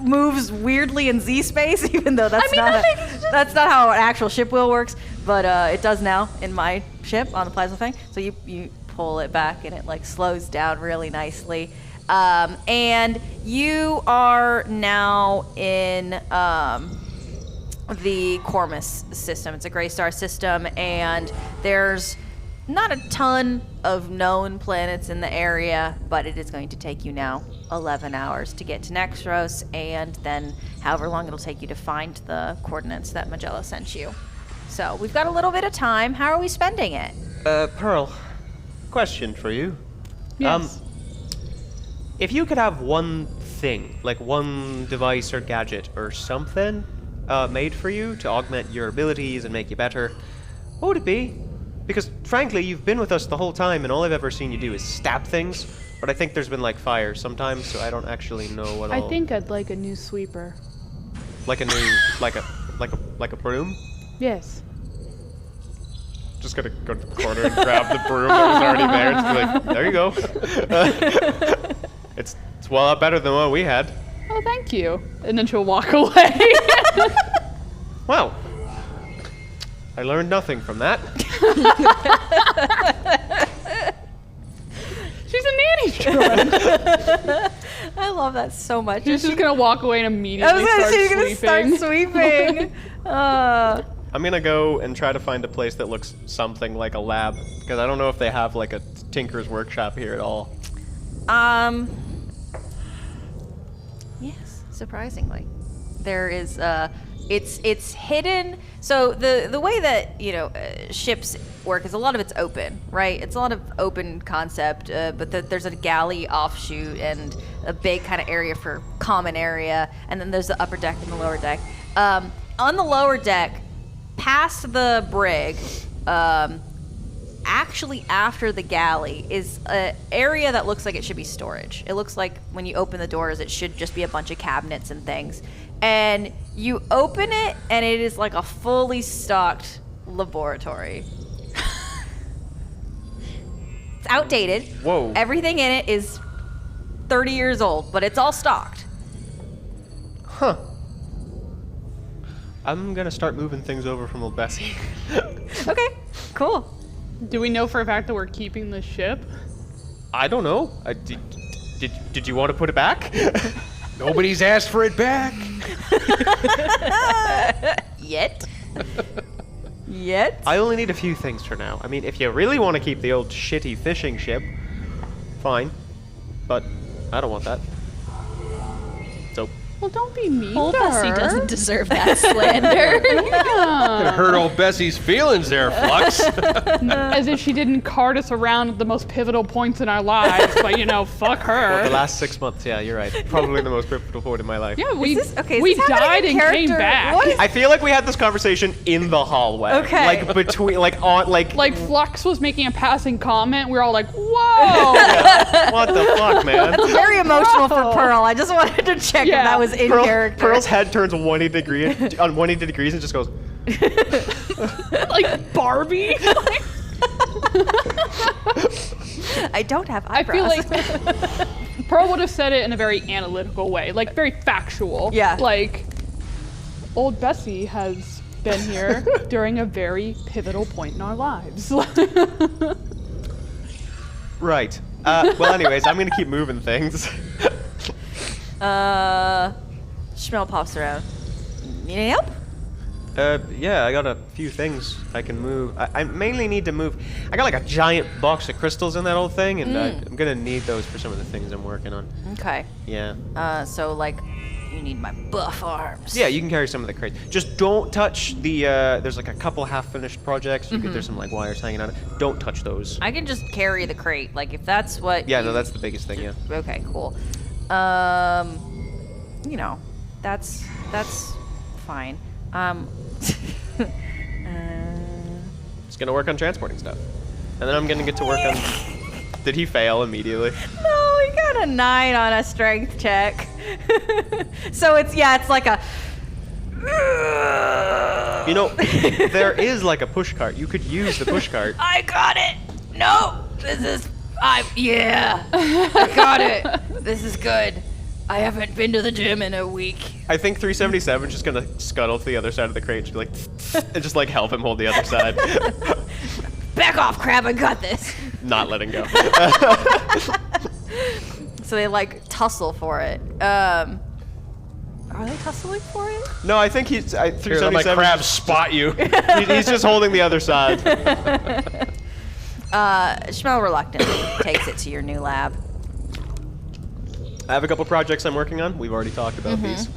[SPEAKER 1] moves weirdly in Z space, even though that's that's not how an actual ship wheel works, but it does now in my ship on the plasma thing. So you pull it back and it like slows down really nicely, and you are now in the Cormus system. It's a gray star system, and there's not a ton of known planets in the area, but it is going to take you now 11 hours to get to Nexros, and then however long it'll take you to find the coordinates that Magella sent you. So we've got a little bit of time. How are we spending it?
[SPEAKER 5] Pearl, question for you.
[SPEAKER 6] Yes.
[SPEAKER 5] If you could have one thing, like one device or gadget or something, made for you to augment your abilities and make you better, what would it be? Because frankly, you've been with us the whole time, and all I've ever seen you do is stab things. But I think there's been like fire sometimes, so I don't actually know what.
[SPEAKER 6] I think I'd like a new sweeper.
[SPEAKER 5] like a new like a broom.
[SPEAKER 6] Yes.
[SPEAKER 5] Just gonna go to the corner and grab the broom that was already there. And just be like, there you go. It's well a lot better than what we had.
[SPEAKER 6] Oh, thank you. And then she'll walk away.
[SPEAKER 5] Wow. I learned nothing from that.
[SPEAKER 6] She's a nanny truant.
[SPEAKER 1] I love that so much.
[SPEAKER 6] She's just gonna walk away and
[SPEAKER 1] I
[SPEAKER 6] immediately
[SPEAKER 1] was gonna
[SPEAKER 6] start
[SPEAKER 1] say you're gonna
[SPEAKER 6] sweeping.
[SPEAKER 1] start sweeping.
[SPEAKER 5] I'm gonna go and try to find a place that looks something like a lab, because I don't know if they have like a tinker's workshop here at all.
[SPEAKER 1] Yes, surprisingly, there is. It's hidden. So the way that ships work is a lot of it's open, right? It's a lot of open concept, but there's a galley offshoot and a big kind of area for common area, and then there's the upper deck and the lower deck. On the lower deck, past the brig, actually after the galley, is an area that looks like it should be storage. It looks like when you open the doors, it should just be a bunch of cabinets and things. And you open it, and it is like a fully stocked laboratory. It's outdated.
[SPEAKER 5] Whoa.
[SPEAKER 1] Everything in it is 30 years old, but it's all stocked.
[SPEAKER 5] Huh. I'm gonna start moving things over from old Bessie.
[SPEAKER 1] Okay, cool.
[SPEAKER 6] Do we know for a fact that we're keeping the ship?
[SPEAKER 5] I don't know. Did you want to put it back?
[SPEAKER 2] Nobody's asked for it back.
[SPEAKER 1] Yet. Yet.
[SPEAKER 5] I only need a few things for now. I mean, if you really want to keep the old shitty fishing ship, fine. But I don't want that. So,
[SPEAKER 6] Well, don't be mean
[SPEAKER 3] Old
[SPEAKER 6] to
[SPEAKER 3] Bessie
[SPEAKER 6] her.
[SPEAKER 3] doesn't deserve that slander.
[SPEAKER 2] Gonna hurt old Bessie's feelings there, Flux.
[SPEAKER 6] As if she didn't cart us around at the most pivotal points in our lives, but you know, fuck her.
[SPEAKER 5] the last 6 months, yeah, you're right. Probably the most pivotal point in my life.
[SPEAKER 6] Yeah, we
[SPEAKER 1] is this
[SPEAKER 6] died
[SPEAKER 1] happening
[SPEAKER 6] and
[SPEAKER 1] in
[SPEAKER 6] came
[SPEAKER 1] character?
[SPEAKER 6] back.
[SPEAKER 1] What?
[SPEAKER 5] I feel like we had this conversation in the hallway.
[SPEAKER 1] Okay.
[SPEAKER 5] Like between, like on, like.
[SPEAKER 6] Like Flux was making a passing comment. We were all like, "Whoa!"
[SPEAKER 5] What the fuck, man?
[SPEAKER 1] Very emotional for
[SPEAKER 6] Bro.
[SPEAKER 1] Pearl. I just wanted to check if
[SPEAKER 6] Yeah.
[SPEAKER 1] that was in character.
[SPEAKER 5] Pearl's head turns 180 degrees and just goes.
[SPEAKER 6] Like Barbie.
[SPEAKER 1] I don't have
[SPEAKER 6] I feel
[SPEAKER 1] eyebrows.
[SPEAKER 6] like Pearl would have said it in a very analytical way, like very factual.
[SPEAKER 1] Yeah.
[SPEAKER 6] Like, old Bessie has been here during a very pivotal point in our lives.
[SPEAKER 5] Right. Well, anyways, I'm gonna keep moving things.
[SPEAKER 1] Schmel pops around. You need help?
[SPEAKER 5] Yeah, I got a few things I can move. I mainly need to move. I got like a giant box of crystals in that old thing, and I'm gonna need those for some of the things I'm working on.
[SPEAKER 1] Okay.
[SPEAKER 5] Yeah.
[SPEAKER 1] So like, you need my buff arms.
[SPEAKER 5] Yeah, you can carry some of the crates. Just don't touch the. There's like a couple half-finished projects. There's some like wires hanging on it. Don't touch those.
[SPEAKER 1] I can just carry the crate. Like if that's what.
[SPEAKER 5] Yeah,
[SPEAKER 1] you-
[SPEAKER 5] no, that's the biggest thing. Yeah.
[SPEAKER 1] Okay, cool. You know, that's fine.
[SPEAKER 5] Just gonna work on transporting stuff, and then I'm gonna get to work on. Did he fail immediately?
[SPEAKER 1] No, he got a 9 on a strength check. So it's like a.
[SPEAKER 5] You know, there is like a push cart. You could use the push cart.
[SPEAKER 1] I got it. No, this is. I got it. This is good. I haven't been to the gym in a week.
[SPEAKER 5] I think 377 is just gonna scuttle to the other side of the crate and be like, and just like help him hold the other side,
[SPEAKER 1] Back off, Crab. I got this.
[SPEAKER 5] not letting go.
[SPEAKER 1] So they like tussle for it. Are they tussling for it?
[SPEAKER 5] No, I think he's
[SPEAKER 2] Here, let my
[SPEAKER 5] 377.
[SPEAKER 2] crab spot you.
[SPEAKER 5] He's just holding the other side.
[SPEAKER 1] Schmel reluctantly takes it to your new lab.
[SPEAKER 5] I have a couple projects I'm working on. We've already talked about these.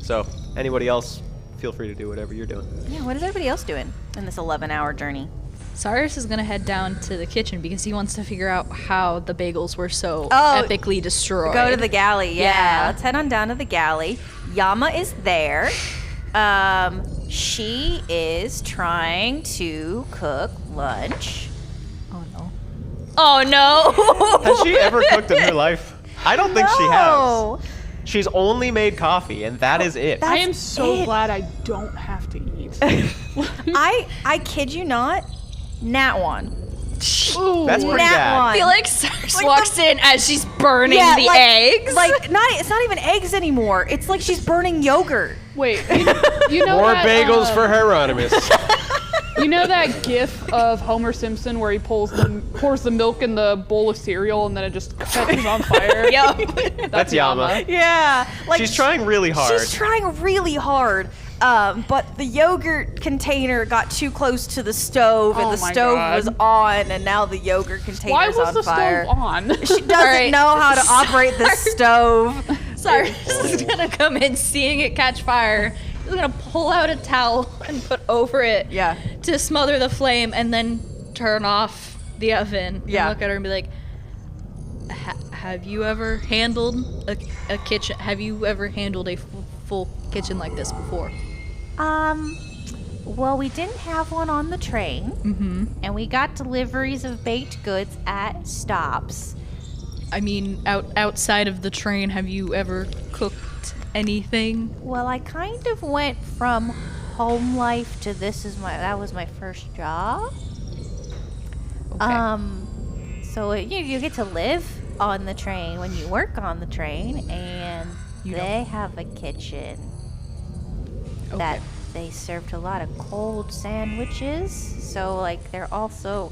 [SPEAKER 5] So anybody else, feel free to do whatever you're doing.
[SPEAKER 1] Yeah, what is everybody else doing in this 11-hour journey?
[SPEAKER 3] Cyrus is gonna head down to the kitchen because he wants to figure out how the bagels were so
[SPEAKER 1] Oh,
[SPEAKER 3] epically destroyed.
[SPEAKER 1] Go to the galley, yeah.
[SPEAKER 3] Yeah.
[SPEAKER 1] Let's head on down to the galley. Yama is there. She is trying to cook lunch.
[SPEAKER 3] Oh no. Oh no.
[SPEAKER 5] Has she ever cooked in her life? I don't think she
[SPEAKER 1] No.
[SPEAKER 5] has. She's only made coffee, and that is it.
[SPEAKER 6] I am so
[SPEAKER 1] it.
[SPEAKER 6] glad I don't have to eat.
[SPEAKER 1] I kid you not, Nat one.
[SPEAKER 6] Ooh.
[SPEAKER 5] That's pretty
[SPEAKER 1] Nat
[SPEAKER 5] bad.
[SPEAKER 1] one.
[SPEAKER 3] I feel like Cyrus
[SPEAKER 1] Like
[SPEAKER 3] walks in as she's burning the
[SPEAKER 1] like,
[SPEAKER 3] eggs.
[SPEAKER 1] Like it's not even eggs anymore. It's like she's burning yogurt.
[SPEAKER 6] Wait, you know
[SPEAKER 2] More
[SPEAKER 6] that,
[SPEAKER 2] bagels for Hieronymus.
[SPEAKER 6] You know that GIF of Homer Simpson where he pours the milk in the bowl of cereal and then it just catches on fire?
[SPEAKER 3] Yup.
[SPEAKER 5] That's Yama.
[SPEAKER 1] Yeah, like
[SPEAKER 5] She's trying really hard.
[SPEAKER 1] She's trying really hard. But the yogurt container got too close to the stove, and
[SPEAKER 6] Oh
[SPEAKER 1] the
[SPEAKER 6] my
[SPEAKER 1] stove
[SPEAKER 6] God.
[SPEAKER 1] was on, and now the yogurt
[SPEAKER 6] Why
[SPEAKER 1] container's
[SPEAKER 6] was
[SPEAKER 1] on
[SPEAKER 6] the
[SPEAKER 1] fire.
[SPEAKER 6] stove on?
[SPEAKER 1] She doesn't
[SPEAKER 3] right.
[SPEAKER 1] know how to operate the stove.
[SPEAKER 3] Cyrus is gonna come in, seeing it catch fire. He's gonna pull out a towel and put over it
[SPEAKER 1] Yeah.
[SPEAKER 3] to smother the flame, and then turn off the oven.
[SPEAKER 1] Yeah.
[SPEAKER 3] And look at her and be like, "Have you ever handled a kitchen? Have you ever handled a full kitchen like this before?"
[SPEAKER 1] Well, we didn't have one on the train, and we got deliveries of baked goods at stops.
[SPEAKER 3] I mean, outside of the train, have you ever cooked anything?
[SPEAKER 1] Well, I kind of went from home life to that was my first job.
[SPEAKER 3] Okay.
[SPEAKER 1] So you get to live on the train when you work on the train, and they have a kitchen that they served a lot of cold sandwiches. So like they're also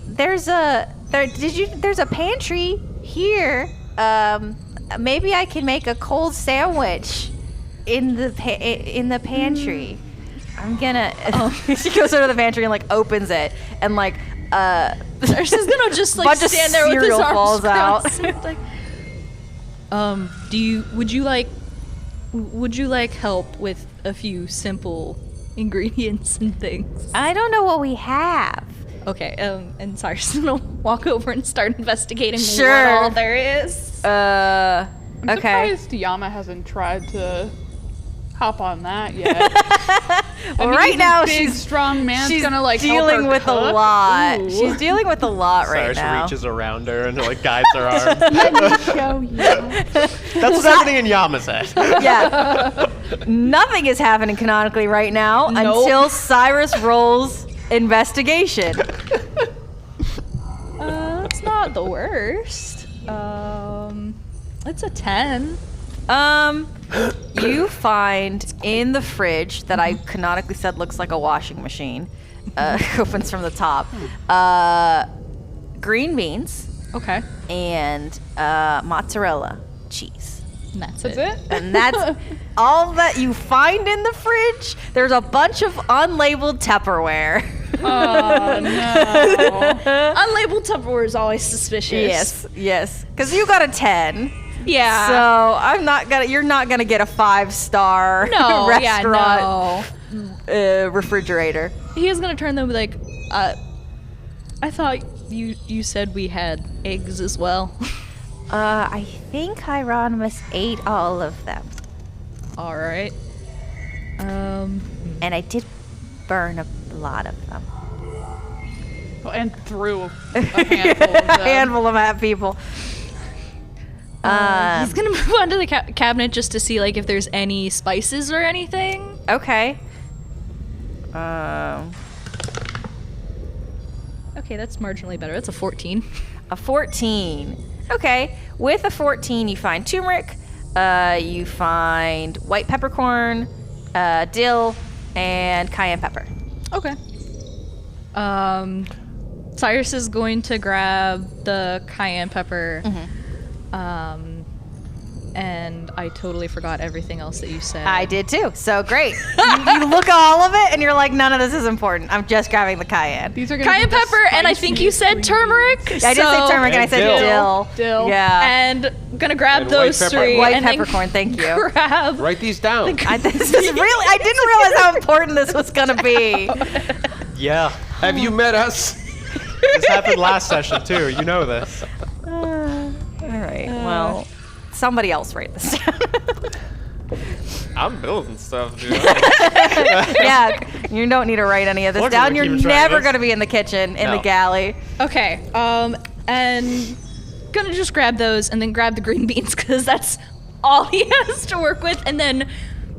[SPEAKER 1] there's a pantry here. Maybe I can make a cold sandwich in the pantry. I'm gonna. She goes over to the pantry and like opens it, and like
[SPEAKER 3] She's gonna just like
[SPEAKER 1] bunch of
[SPEAKER 3] stand there with his
[SPEAKER 1] cereal
[SPEAKER 3] arms
[SPEAKER 1] falls out.
[SPEAKER 3] crossed. Like, would you like help with a few simple ingredients and things?
[SPEAKER 1] I don't know what we have.
[SPEAKER 3] Okay, and Cyrus is gonna walk over and start investigating
[SPEAKER 1] Sure.
[SPEAKER 3] what all there is.
[SPEAKER 6] I'm
[SPEAKER 1] Okay.
[SPEAKER 6] surprised Yama hasn't tried to hop on that yet.
[SPEAKER 1] Well,
[SPEAKER 6] I mean,
[SPEAKER 1] right
[SPEAKER 6] he's a
[SPEAKER 1] now
[SPEAKER 6] big, strong man's
[SPEAKER 1] she's
[SPEAKER 6] gonna like help
[SPEAKER 1] dealing
[SPEAKER 6] her
[SPEAKER 1] with
[SPEAKER 6] cook.
[SPEAKER 1] a lot.
[SPEAKER 6] Ooh.
[SPEAKER 1] She's dealing with a lot right
[SPEAKER 5] Cyrus
[SPEAKER 1] now.
[SPEAKER 5] reaches around her and like guides her arm.
[SPEAKER 6] Let me show you.
[SPEAKER 5] That's what's happening in Yama's head.
[SPEAKER 1] Yeah. Nothing is happening canonically right now until Cyrus rolls investigation.
[SPEAKER 3] It's not the worst. It's a 10.
[SPEAKER 1] You find in the fridge that I canonically said looks like a washing machine. Opens from the top. Green beans
[SPEAKER 3] Okay.
[SPEAKER 1] and mozzarella cheese.
[SPEAKER 3] And that's
[SPEAKER 6] That's
[SPEAKER 3] it.
[SPEAKER 6] it?
[SPEAKER 1] And that's all that you find in the fridge. There's a bunch of unlabeled Tupperware.
[SPEAKER 6] Oh no.
[SPEAKER 3] Unlabeled Tupperware is always suspicious.
[SPEAKER 1] Yes. Because you got a 10.
[SPEAKER 3] Yeah.
[SPEAKER 1] So you're not gonna get a 5-star
[SPEAKER 3] no.
[SPEAKER 1] restaurant
[SPEAKER 3] Yeah. No.
[SPEAKER 1] refrigerator.
[SPEAKER 3] He is gonna turn them like, I thought you said we had eggs as well.
[SPEAKER 1] I think Hieronymus ate all of them.
[SPEAKER 3] All right.
[SPEAKER 1] And I did burn a lot of them.
[SPEAKER 6] And threw a handful of them.
[SPEAKER 1] A handful of at people.
[SPEAKER 3] He's gonna move on to the cabinet just to see like if there's any spices or anything.
[SPEAKER 1] Okay.
[SPEAKER 3] Okay, that's marginally better. That's a 14.
[SPEAKER 1] A 14. Okay. With a 14, you find turmeric, you find white peppercorn, dill, and cayenne pepper.
[SPEAKER 3] Okay. Cyrus is going to grab the cayenne pepper. And I totally forgot everything else that you said.
[SPEAKER 1] I did too. So great. you look at all of it and you're like, none of this is important. I'm just grabbing the cayenne.
[SPEAKER 6] These are gonna
[SPEAKER 3] Cayenne
[SPEAKER 6] be the
[SPEAKER 3] pepper, and I think you said
[SPEAKER 6] spiciest
[SPEAKER 3] turmeric.
[SPEAKER 1] I did say turmeric and I
[SPEAKER 5] And
[SPEAKER 1] said
[SPEAKER 5] dill.
[SPEAKER 1] dill.
[SPEAKER 6] Dill.
[SPEAKER 1] Yeah.
[SPEAKER 3] And gonna grab
[SPEAKER 2] And
[SPEAKER 3] those
[SPEAKER 2] white pepper.
[SPEAKER 3] three.
[SPEAKER 1] White
[SPEAKER 3] and then
[SPEAKER 1] peppercorn, thank you.
[SPEAKER 3] Grab.
[SPEAKER 2] Write these down.
[SPEAKER 1] I didn't realize how important this was gonna be.
[SPEAKER 5] Yeah.
[SPEAKER 2] Have you met us?
[SPEAKER 5] This happened last session too. You know this.
[SPEAKER 1] All right. Well, somebody else write this down.
[SPEAKER 5] I'm building stuff, dude.
[SPEAKER 1] Yeah, you don't need to write any of this
[SPEAKER 5] Look,
[SPEAKER 1] down.
[SPEAKER 5] we're
[SPEAKER 1] You're
[SPEAKER 5] keeping track of
[SPEAKER 1] never
[SPEAKER 5] this.
[SPEAKER 1] going to be in the kitchen, in the
[SPEAKER 5] No.
[SPEAKER 1] galley.
[SPEAKER 3] Okay. And gonna just grab those and then grab the green beans because that's all he has to work with, and then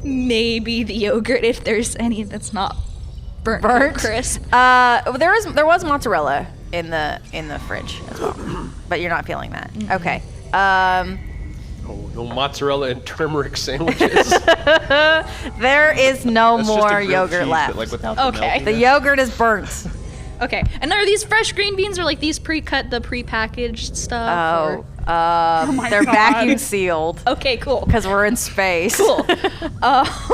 [SPEAKER 3] maybe the yogurt if there's any that's not burnt, or crisp.
[SPEAKER 1] There was mozzarella in the fridge as well, but you're not feeling that. Okay.
[SPEAKER 2] Oh, no mozzarella and turmeric sandwiches.
[SPEAKER 1] There is no
[SPEAKER 2] That's just a
[SPEAKER 1] more
[SPEAKER 2] grilled
[SPEAKER 1] yogurt
[SPEAKER 2] cheese,
[SPEAKER 1] left.
[SPEAKER 2] but, like, without
[SPEAKER 3] Okay.
[SPEAKER 2] milk in
[SPEAKER 1] The
[SPEAKER 2] it.
[SPEAKER 1] yogurt is burnt.
[SPEAKER 3] Okay. And are these fresh green beans or like these pre-cut, the pre-packaged stuff?
[SPEAKER 1] They're
[SPEAKER 6] God.
[SPEAKER 1] vacuum sealed
[SPEAKER 3] Okay, cool.
[SPEAKER 1] because we're in space.
[SPEAKER 3] Cool.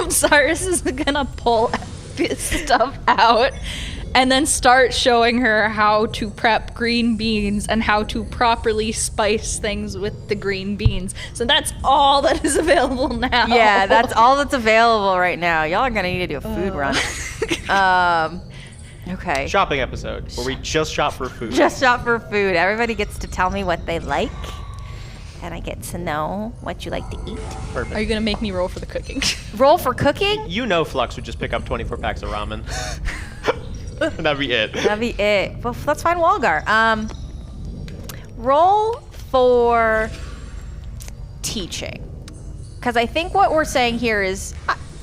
[SPEAKER 3] Cyrus is gonna pull this stuff out and then start showing her how to prep green beans and how to properly spice things with the green beans. So that's all that is available now.
[SPEAKER 1] Yeah, that's all that's available right now. Y'all are gonna need to do a food run. Okay.
[SPEAKER 5] Shopping episode where we just shop for food.
[SPEAKER 1] Just shop for food. Everybody gets to tell me what they like and I get to know what you like to eat.
[SPEAKER 5] Perfect.
[SPEAKER 3] Are you gonna make me roll for the cooking?
[SPEAKER 1] Roll for cooking?
[SPEAKER 5] You know Flux would just pick up 24 packs of ramen. That'd be it.
[SPEAKER 1] That'd be it. Well, let's find Walgar. Roll for teaching. Because I think what we're saying here is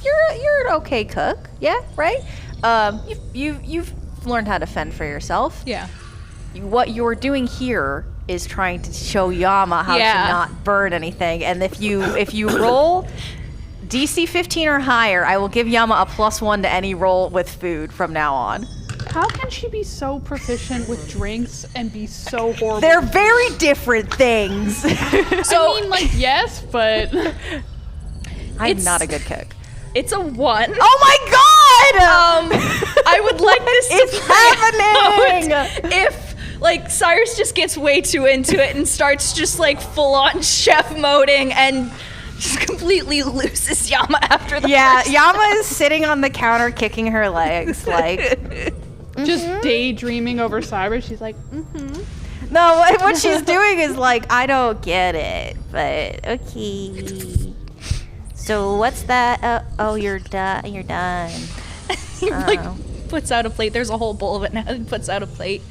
[SPEAKER 1] you're an okay cook, yeah, right? You've learned how to fend for yourself.
[SPEAKER 3] Yeah.
[SPEAKER 1] What you're doing here is trying to show Yama how
[SPEAKER 3] Yeah.
[SPEAKER 1] to not burn anything. And if you roll DC 15 or higher, I will give Yama a +1 to any roll with food from now on.
[SPEAKER 6] How can she be so proficient with drinks and be so horrible?
[SPEAKER 1] They're very different things.
[SPEAKER 3] So
[SPEAKER 6] I mean, like, yes, but
[SPEAKER 1] I'm
[SPEAKER 3] It's-
[SPEAKER 1] not a good cook.
[SPEAKER 3] it's a 1.
[SPEAKER 1] Oh my god!
[SPEAKER 3] I would like this to
[SPEAKER 1] It's
[SPEAKER 3] play
[SPEAKER 1] happening!
[SPEAKER 3] out if like Cyrus just gets way too into it and starts just like full on chef moding and just completely loses Yama after the
[SPEAKER 1] Yeah,
[SPEAKER 3] first
[SPEAKER 1] Yama is sitting on the counter kicking her legs like
[SPEAKER 6] just daydreaming over Cyrus. She's like,
[SPEAKER 1] no, what she's doing is like, I don't get it, but okay. So what's that? Oh, you're done. You're done.
[SPEAKER 3] He like puts out a plate. There's a whole bowl of it now. He puts out a plate.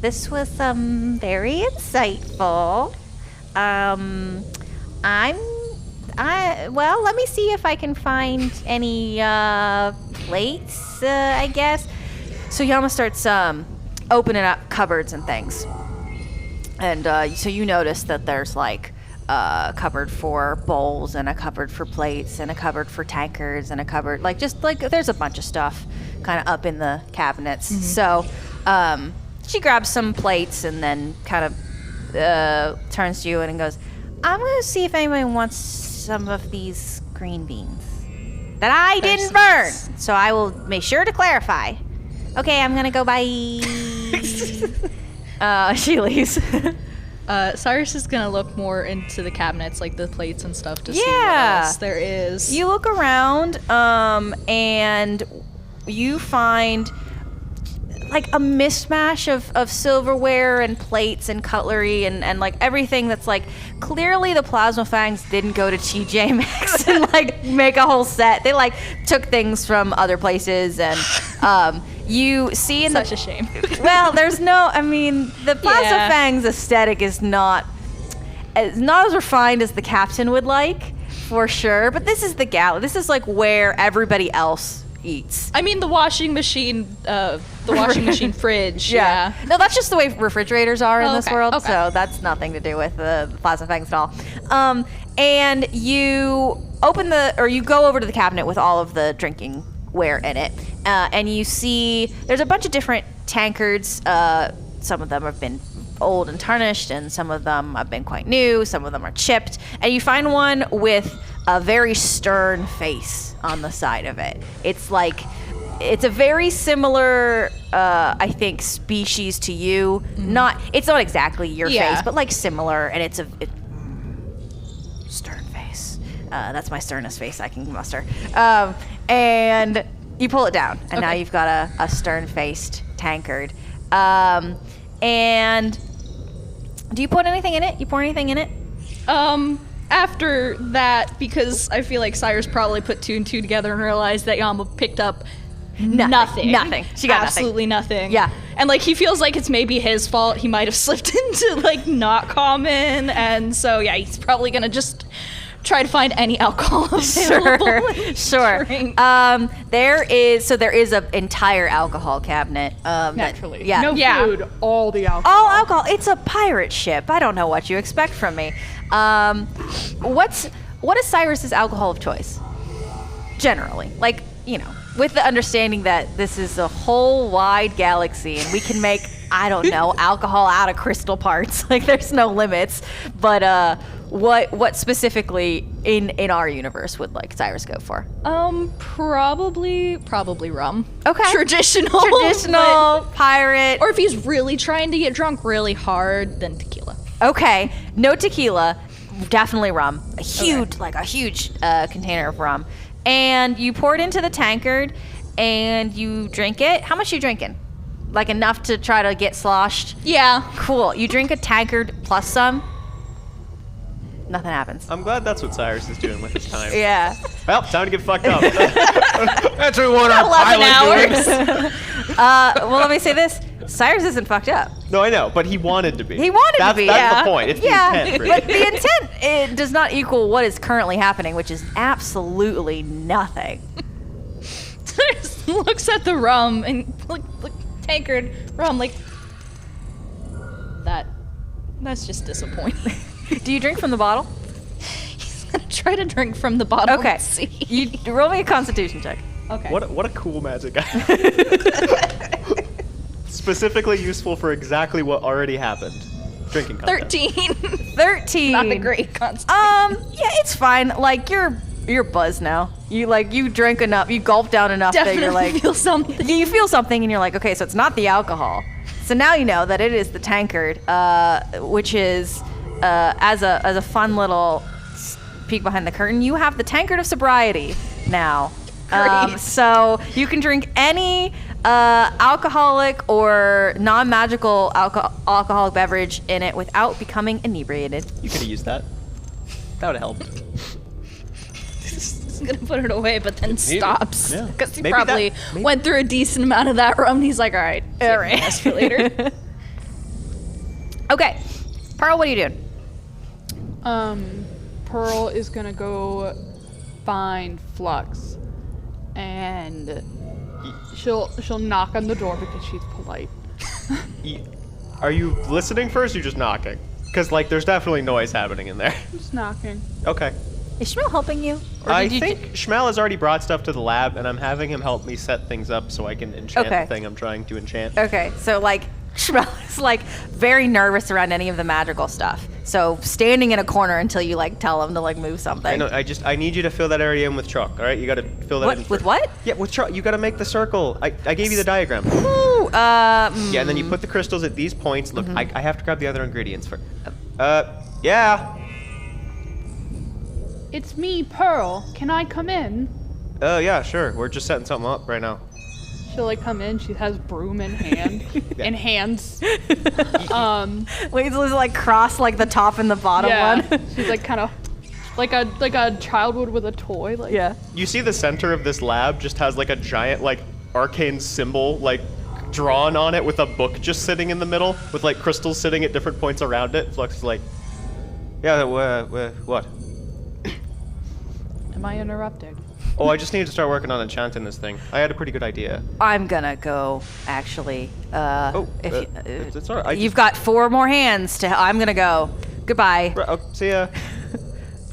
[SPEAKER 1] This was very insightful. Well, let me see if I can find any plates, I guess. So Yama starts opening up cupboards and things. And so you notice that there's like a cupboard for bowls and a cupboard for plates and a cupboard for tankards and a cupboard there's a bunch of stuff kind of up in the cabinets. So she grabs some plates and then kind of turns to you and goes, I'm going to see if anyone wants some of these green beans that I didn't burn. So I will make sure to clarify. Okay, I'm going to go bye. She leaves.
[SPEAKER 3] Cyrus is gonna look more into the cabinets, like the plates and stuff, to see what
[SPEAKER 1] Yeah.
[SPEAKER 3] else there is.
[SPEAKER 1] You look around, and you find like a mishmash of silverware and plates and cutlery and like everything that's like clearly the Plasma Fangs didn't go to TJ Maxx and like make a whole set. They like took things from other places and you see in
[SPEAKER 3] Such a shame.
[SPEAKER 1] well, there's no. I mean, the Plasma
[SPEAKER 3] Yeah.
[SPEAKER 1] Fangs aesthetic is not as refined as the captain would like, for sure. But this is the gala. This is like where everybody else eats.
[SPEAKER 3] I mean, the washing machine fridge. Yeah.
[SPEAKER 1] No, that's just the way refrigerators are in
[SPEAKER 3] Oh,
[SPEAKER 1] this
[SPEAKER 3] okay,
[SPEAKER 1] world.
[SPEAKER 3] okay.
[SPEAKER 1] So that's nothing to do with the Plasma Fangs at all. And you you go over to the cabinet with all of the drinking ware in it, and you see there's a bunch of different tankards. Some of them have been old and tarnished, and some of them have been quite new. Some of them are chipped, and you find one with a very stern face on the side of it. It's a very similar, I think, species to you. It's not exactly your
[SPEAKER 3] Yeah.
[SPEAKER 1] face, but like similar, and it's stern face. That's my sternest face I can muster. And you pull it down, and now you've got a stern-faced tankard. And do you put anything in it? You pour anything in it?
[SPEAKER 3] After that, because I feel like Cyrus probably put 2 and 2 together and realized that Yama picked up nothing.
[SPEAKER 1] Nothing. She got nothing.
[SPEAKER 3] absolutely nothing.
[SPEAKER 1] Yeah.
[SPEAKER 3] And like he feels like it's maybe his fault. He might have slipped into like not common, and so yeah, he's probably gonna just try to find any alcohol available.
[SPEAKER 1] Sure.
[SPEAKER 3] Drink.
[SPEAKER 1] There is an entire alcohol cabinet.
[SPEAKER 6] naturally.
[SPEAKER 1] Yeah.
[SPEAKER 6] No
[SPEAKER 3] Yeah.
[SPEAKER 6] food, all the alcohol.
[SPEAKER 1] All alcohol. It's a pirate ship. I don't know what you expect from me. What is Cyrus's alcohol of choice? Generally, like, with the understanding that this is a whole wide galaxy and we can make, I don't know, alcohol out of crystal parts. Like, there's no limits. But what specifically in our universe would like Cyrus go for?
[SPEAKER 3] Probably rum.
[SPEAKER 1] Okay.
[SPEAKER 3] Traditional.
[SPEAKER 1] Pirate.
[SPEAKER 3] Or if he's really trying to get drunk really hard, then tequila.
[SPEAKER 1] Okay, no tequila, definitely rum. A huge container of rum. And you pour it into the tankard and you drink it. How much are you drinking? Like enough to try to get sloshed?
[SPEAKER 3] Yeah.
[SPEAKER 1] Cool. You drink a tankard plus some? Nothing happens.
[SPEAKER 5] I'm glad that's what Cyrus is doing with his time.
[SPEAKER 1] Yeah.
[SPEAKER 5] Well, time to get fucked up.
[SPEAKER 2] That's what we want our
[SPEAKER 3] 11
[SPEAKER 2] pilot doing.
[SPEAKER 3] hours.
[SPEAKER 1] Well, let me say this. Cyrus isn't fucked up.
[SPEAKER 5] No, I know, but he wanted to be.
[SPEAKER 1] He wanted to be,
[SPEAKER 5] That's
[SPEAKER 1] yeah.
[SPEAKER 5] the point. It's
[SPEAKER 1] yeah,
[SPEAKER 5] the intent,
[SPEAKER 1] but
[SPEAKER 5] really.
[SPEAKER 1] the intent it does not equal what is currently happening, which is absolutely nothing.
[SPEAKER 3] Cyrus looks at the rum and look tankard rum like that's just disappointing.
[SPEAKER 1] Do you drink from the bottle?
[SPEAKER 3] He's gonna try to drink from the bottle.
[SPEAKER 1] Okay.
[SPEAKER 3] And see.
[SPEAKER 1] You roll me a Constitution check.
[SPEAKER 3] Okay.
[SPEAKER 5] What a cool magic guy. Specifically useful for exactly what already happened. Drinking content.
[SPEAKER 3] 13.
[SPEAKER 1] 13.
[SPEAKER 3] Not a great constitution.
[SPEAKER 1] Yeah, it's fine. Like you're buzzed now. You drink enough. You gulp down enough that
[SPEAKER 3] Definitely
[SPEAKER 1] you're like
[SPEAKER 3] feel something.
[SPEAKER 1] you feel something and you're like, okay, so it's not the alcohol. So now you know that it is the tankard, which is as a fun little peek behind the curtain. You have the tankard of sobriety now.
[SPEAKER 3] Great.
[SPEAKER 1] So you can drink any alcoholic or non-magical alcoholic beverage in it without becoming inebriated.
[SPEAKER 5] You could have used that. That would have helped.
[SPEAKER 3] He's gonna put it away, but then stops
[SPEAKER 5] Yeah.
[SPEAKER 3] because he
[SPEAKER 5] Maybe
[SPEAKER 3] probably
[SPEAKER 5] maybe-
[SPEAKER 3] went through a decent amount of that rum. And he's like, all right,
[SPEAKER 1] All right.
[SPEAKER 3] rest for later.
[SPEAKER 1] Okay, Pearl, what are you doing?
[SPEAKER 6] Pearl is gonna go find Flux, and she'll knock on the door because she's polite.
[SPEAKER 5] Are you listening first or you just knocking? Because, like, there's definitely noise happening in there.
[SPEAKER 6] Just knocking.
[SPEAKER 5] Okay.
[SPEAKER 1] Is Shmuel helping you? Or
[SPEAKER 5] I
[SPEAKER 1] did you
[SPEAKER 5] think Shmuel has already brought stuff to the lab, and I'm having him help me set things up so I can enchant
[SPEAKER 1] Okay.
[SPEAKER 5] the thing I'm trying to enchant.
[SPEAKER 1] Okay, so like Shmuel is like very nervous around any of the magical stuff. So standing in a corner until you like tell him to like move something.
[SPEAKER 5] I know. I need you to fill that area in with chalk. All right, you got to fill that
[SPEAKER 1] What,
[SPEAKER 5] in.
[SPEAKER 1] with
[SPEAKER 5] first.
[SPEAKER 1] what?
[SPEAKER 5] Yeah, with chalk. You got to make the circle. I gave you the diagram.
[SPEAKER 1] Ooh,
[SPEAKER 5] Yeah, and then you put the crystals at these points. Look,
[SPEAKER 1] Mm-hmm.
[SPEAKER 5] I have to grab the other ingredients for. Yeah.
[SPEAKER 6] It's me, Pearl. Can I come in?
[SPEAKER 5] Oh yeah, sure. We're just setting something up right now.
[SPEAKER 6] She'll like come in. She has broom in hand, in hands.
[SPEAKER 1] Wait, so like cross like the top and the bottom
[SPEAKER 6] Yeah,
[SPEAKER 1] one.
[SPEAKER 6] she's like kind of like a child would with a toy. Like
[SPEAKER 1] Yeah.
[SPEAKER 5] You see the center of this lab just has like a giant like arcane symbol like drawn on it with a book just sitting in the middle with like crystals sitting at different points around it. Flux is like, yeah, what?
[SPEAKER 6] Am I interrupted?
[SPEAKER 5] Oh, I just need to start working on enchanting this thing. I had a pretty good idea.
[SPEAKER 1] I'm gonna go actually.
[SPEAKER 5] It's all right.
[SPEAKER 1] You've got 4 more hands to. I'm gonna go. Goodbye.
[SPEAKER 5] See ya.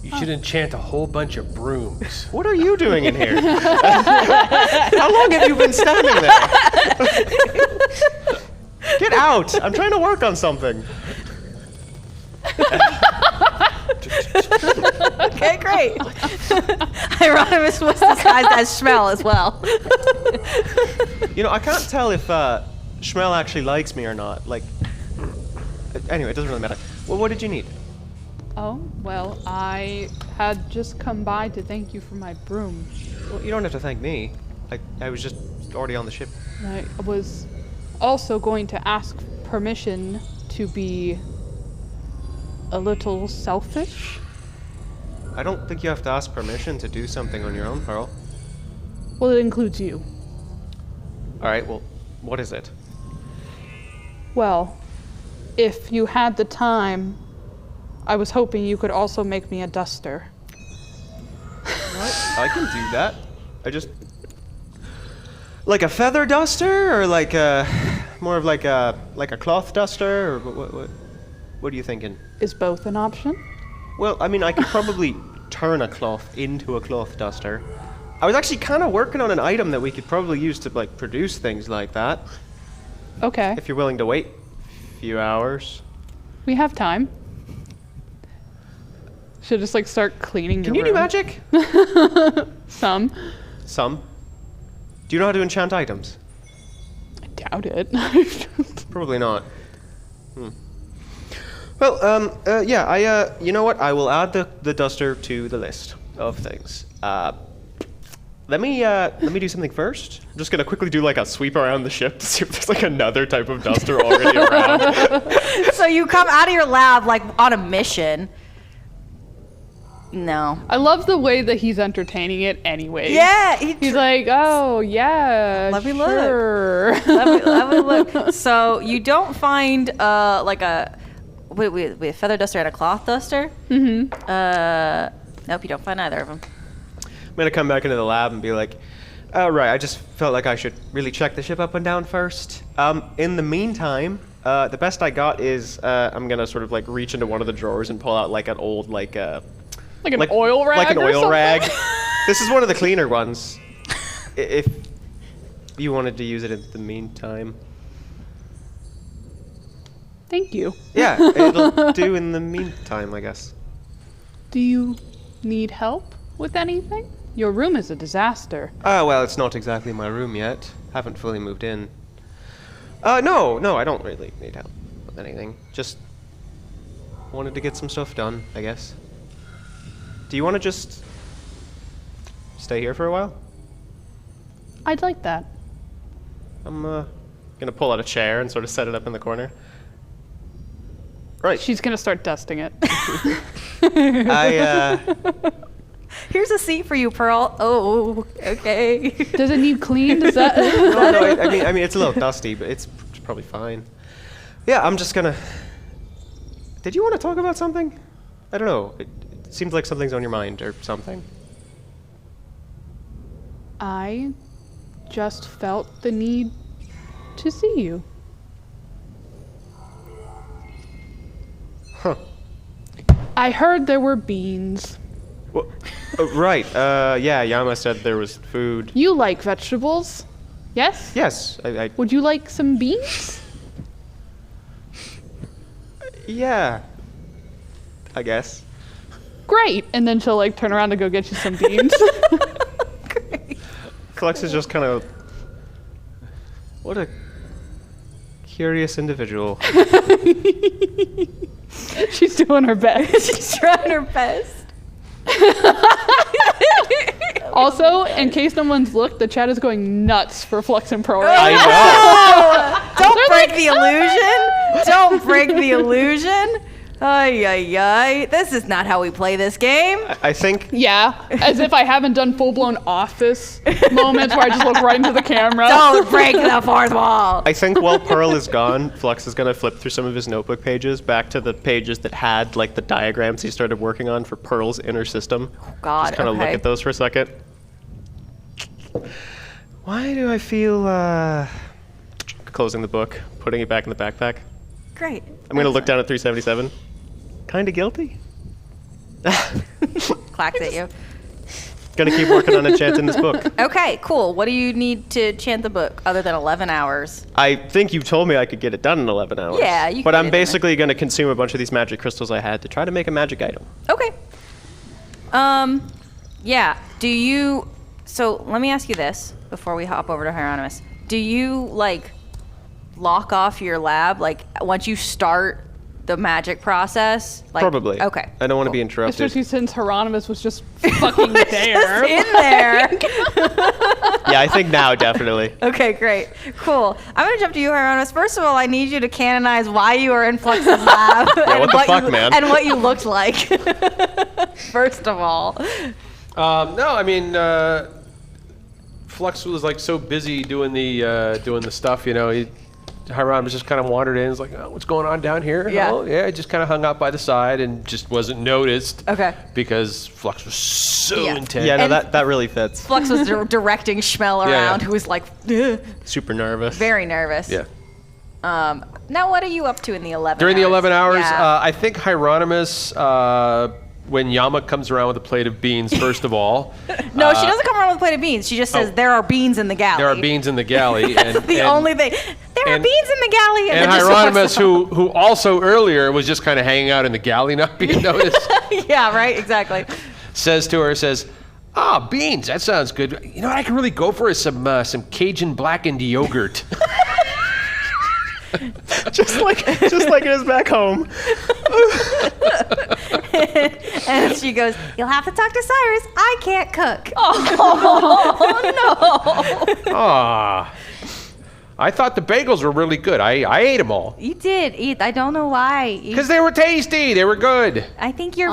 [SPEAKER 2] You should enchant a whole bunch of brooms.
[SPEAKER 5] What are you doing in here? How long have you been standing there? Get out! I'm trying to work on something.
[SPEAKER 1] Okay, great. Hieronymus was disguised as Shmuel as well.
[SPEAKER 5] You know, I can't tell if Shmuel actually likes me or not. Like, anyway, it doesn't really matter. Well, what did you need?
[SPEAKER 6] Oh, well, I had just come by to thank you for my broom.
[SPEAKER 5] Well, you don't have to thank me. I was just already on the ship.
[SPEAKER 6] I was also going to ask permission to be a little selfish.
[SPEAKER 5] I don't think you have to ask permission to do something on your own, Pearl.
[SPEAKER 6] Well, it includes you.
[SPEAKER 5] All right, well, what is it?
[SPEAKER 6] Well, if you had the time, I was hoping you could also make me a duster.
[SPEAKER 5] I can do that. I just... Like a feather duster, or like a... more of like a cloth duster, or what are you thinking?
[SPEAKER 6] Is both an option?
[SPEAKER 5] Well, I mean, I could probably turn a cloth into a cloth duster. I was actually kind of working on an item that we could probably use to like produce things like that.
[SPEAKER 6] Okay,
[SPEAKER 5] If you're willing to wait a few hours.
[SPEAKER 6] we have time. Should just like start cleaning
[SPEAKER 5] Can
[SPEAKER 6] your
[SPEAKER 5] you do
[SPEAKER 6] room.
[SPEAKER 5] magic?
[SPEAKER 6] Some.
[SPEAKER 5] Some. Do you know how to enchant items?
[SPEAKER 6] I doubt it.
[SPEAKER 5] Probably not. Well, yeah, you know what? I will add the duster to the list of things. Let me do something first. I'm just gonna quickly do like a sweep around the ship to see if there's like another type of duster already around.
[SPEAKER 1] So you come out of your lab like on a mission, No.
[SPEAKER 6] I love the way that he's entertaining it anyway.
[SPEAKER 1] Yeah.
[SPEAKER 6] He's like, oh, yeah,
[SPEAKER 1] Let me look.
[SPEAKER 6] sure.
[SPEAKER 1] Let me look. So you don't find like a feather duster and a cloth duster. Nope, you don't find either of them.
[SPEAKER 5] I'm gonna come back into the lab and be like, "Oh right, I just felt like I should really check the ship up and down first. In the meantime, the best I got is I'm gonna sort of like reach into one of the drawers and pull out like an old like an
[SPEAKER 6] oil rag.
[SPEAKER 5] like an
[SPEAKER 6] or
[SPEAKER 5] oil
[SPEAKER 6] something?
[SPEAKER 5] rag. This is one of the cleaner ones. If you wanted to use it in the meantime,
[SPEAKER 6] Thank you.
[SPEAKER 5] yeah, it'll do in the meantime, I guess.
[SPEAKER 6] Do you need help with anything? Your room is a disaster.
[SPEAKER 5] Oh, well, it's not exactly my room yet. Haven't fully moved in. No, I don't really need help with anything. Just wanted to get some stuff done, I guess. Do you want to just stay here for a while?
[SPEAKER 6] I'd like that.
[SPEAKER 5] I'm gonna pull out a chair and sort of set it up in the corner. Right.
[SPEAKER 6] She's gonna start dusting it.
[SPEAKER 1] Here's a seat for you, Pearl. Oh, okay.
[SPEAKER 6] Does it need cleaned? Is that?
[SPEAKER 5] No, I mean, it's a little dusty, but it's probably fine. Yeah, I'm just gonna. Did you want to talk about something? I don't know. It seems like something's on your mind or something.
[SPEAKER 6] I just felt the need to see you.
[SPEAKER 5] Huh.
[SPEAKER 6] I heard there were beans.
[SPEAKER 5] Well, right. Yeah, Yama said there was food.
[SPEAKER 6] You like vegetables? Yes?
[SPEAKER 5] Yes, I
[SPEAKER 6] Would you like some beans?
[SPEAKER 5] yeah. I guess.
[SPEAKER 6] Great. And then she'll like turn around to go get you some beans.
[SPEAKER 5] Flex is just kind of. What a curious individual.
[SPEAKER 6] She's doing her best.
[SPEAKER 1] She's trying her best.
[SPEAKER 6] Also, in case no one's looked, the chat is going nuts for Flux and Pro.
[SPEAKER 5] I know.
[SPEAKER 1] Don't break the illusion. Don't break the illusion. Ay, ay, ay. This is not how we play this game.
[SPEAKER 5] I think.
[SPEAKER 6] Yeah, as if I haven't done full-blown office moments where I just look right into the camera.
[SPEAKER 1] Don't break the fourth wall.
[SPEAKER 5] I think while Pearl is gone, Flux is gonna flip through some of his notebook pages back to the pages that had like the diagrams he started working on for Pearl's inner system.
[SPEAKER 1] God,
[SPEAKER 5] Just kind of look
[SPEAKER 1] okay.
[SPEAKER 5] at those for a second. Why do I feel closing the book, putting it back in the backpack?
[SPEAKER 1] Great.
[SPEAKER 5] I'm gonna look down at 377. Kinda guilty.
[SPEAKER 1] Clacks at you.
[SPEAKER 5] Gonna keep working on enchanting this book.
[SPEAKER 1] Okay, cool. What do you need to chant the book other than 11 hours?
[SPEAKER 5] I think you told me I could get it done in 11 hours.
[SPEAKER 1] Yeah, you
[SPEAKER 5] But
[SPEAKER 1] can
[SPEAKER 5] I'm
[SPEAKER 1] get it done.
[SPEAKER 5] basically gonna consume a bunch of these magic crystals I had to try to make a magic item.
[SPEAKER 1] Okay. Yeah. Do you... So, let me ask you this before we hop over to Hieronymus. Do you, like, lock off your lab, like, once you start the magic process? Like,
[SPEAKER 5] Probably.
[SPEAKER 1] Okay.
[SPEAKER 5] I don't want to
[SPEAKER 1] cool.
[SPEAKER 5] be interrupted.
[SPEAKER 6] Especially since Hieronymus was just fucking there.
[SPEAKER 1] In there.
[SPEAKER 5] Yeah, I think now, definitely.
[SPEAKER 1] Okay, great. Cool. I'm going to jump to you, Hieronymus. First of all, I need you to canonize why you were in Flux's lab.
[SPEAKER 5] Yeah, what the fuck, man?
[SPEAKER 1] And what you looked like. First of all.
[SPEAKER 2] No, I mean, Flux was like so busy doing the stuff, you know. Hieronymus just kind of wandered in. He's like, "Oh, what's going on down here?"
[SPEAKER 1] Yeah.
[SPEAKER 2] Oh, yeah. Just kind of hung out by the side and just wasn't noticed.
[SPEAKER 1] Okay.
[SPEAKER 2] Because Flux was so
[SPEAKER 1] Yeah.
[SPEAKER 2] intense.
[SPEAKER 5] Yeah, no,
[SPEAKER 1] And-
[SPEAKER 5] that really fits.
[SPEAKER 1] Flux was directing Schmel
[SPEAKER 2] Yeah,
[SPEAKER 1] around,
[SPEAKER 2] yeah.
[SPEAKER 1] who was like, "Ugh,"
[SPEAKER 5] Super nervous.
[SPEAKER 1] very nervous.
[SPEAKER 2] Yeah.
[SPEAKER 1] Now, what are you up to in the 11
[SPEAKER 2] During
[SPEAKER 1] hours?
[SPEAKER 2] the 11 hours,
[SPEAKER 1] Yeah.
[SPEAKER 2] I think Hieronymus, when Yama comes around with a plate of beans, first of all.
[SPEAKER 1] No, she doesn't come around with a plate of beans. She just says,
[SPEAKER 2] Oh.
[SPEAKER 1] there are beans in the galley.
[SPEAKER 2] There are beans in the galley. And,
[SPEAKER 1] That's the
[SPEAKER 2] and-
[SPEAKER 1] only thing. There are
[SPEAKER 2] and-
[SPEAKER 1] beans in the galley.
[SPEAKER 2] And
[SPEAKER 1] then just
[SPEAKER 2] Hieronymus,
[SPEAKER 1] walks
[SPEAKER 2] who also earlier was just kind of hanging out in the galley, not being noticed,
[SPEAKER 1] Yeah, right, exactly.
[SPEAKER 2] says, beans, that sounds good. You know what I can really go for is some Cajun blackened yogurt.
[SPEAKER 5] just like it is back home.
[SPEAKER 1] And she goes, you'll have to talk to Cyrus. I can't cook.
[SPEAKER 2] Ah, I thought the bagels were really good. I ate them all
[SPEAKER 1] You did eat. I don't know why.
[SPEAKER 2] because they were tasty. They were good.
[SPEAKER 1] I think you're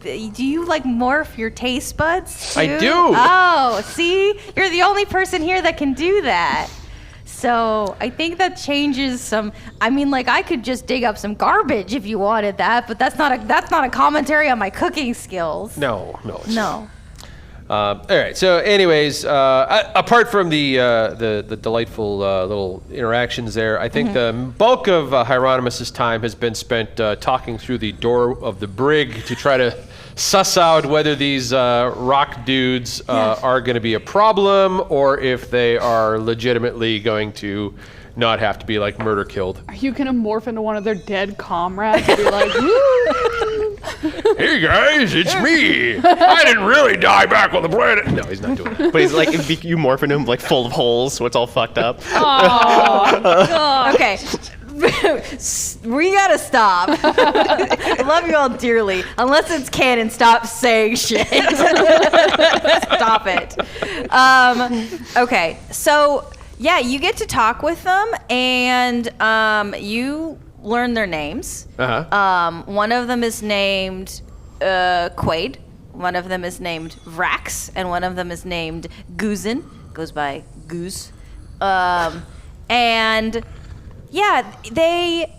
[SPEAKER 1] do you like morph your taste buds too?
[SPEAKER 2] I do.
[SPEAKER 1] Oh, see, you're the only person here that can do that. So I think that changes some. I mean, like I could just dig up some garbage if you wanted that, but that's not a commentary on my cooking skills.
[SPEAKER 2] No, it's
[SPEAKER 1] No.
[SPEAKER 2] all right. So, anyways, apart from the delightful little interactions there, I think the bulk of Hieronymus's time has been spent talking through the door of the brig to try to suss out whether these rock dudes are going to be a problem or if they are legitimately going to not have to be like murder killed.
[SPEAKER 6] Are you gonna morph into one of their dead comrades and be like, woo?
[SPEAKER 2] Hey guys, it's me. I didn't really die back on the planet. No, he's not doing that.
[SPEAKER 5] But he's like, you morph into him like full of holes, so it's all fucked up.
[SPEAKER 1] Okay. We gotta stop. I love you all dearly. Unless it's canon, stop saying shit. Stop it. Okay, so yeah, you get to talk with them, and you learn their names. One of them is named Quaid. One of them is named Vrax, and one of them is named Goozin. Goes by Goose. And yeah, they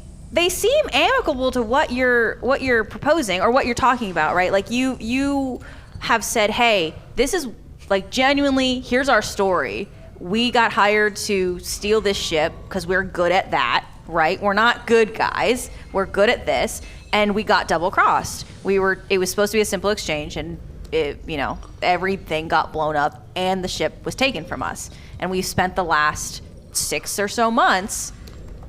[SPEAKER 1] seem amicable to what you're proposing or what you're talking about, right? Like you have said, hey, this is like genuinely, here's our story. We got hired to steal this ship because we're good at that, right? We're not good guys. We're good at this, and we got double crossed. It was supposed to be a simple exchange, and everything got blown up, and the ship was taken from us. And we spent the last 6 or so months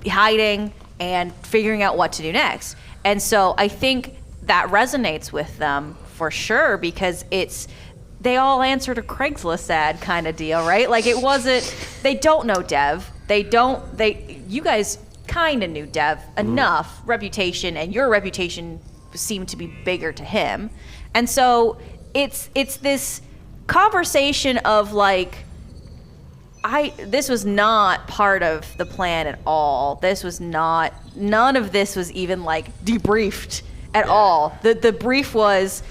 [SPEAKER 1] hiding and figuring out what to do next. And so I think that resonates with them for sure, because they all answered a Craigslist ad kind of deal, right? Like it wasn't, they don't know Dev. You guys kind of knew Dev enough reputation, and your reputation seemed to be bigger to him. And so it's this conversation of like, this was not part of the plan at all. None of this was even like debriefed at all. The brief was,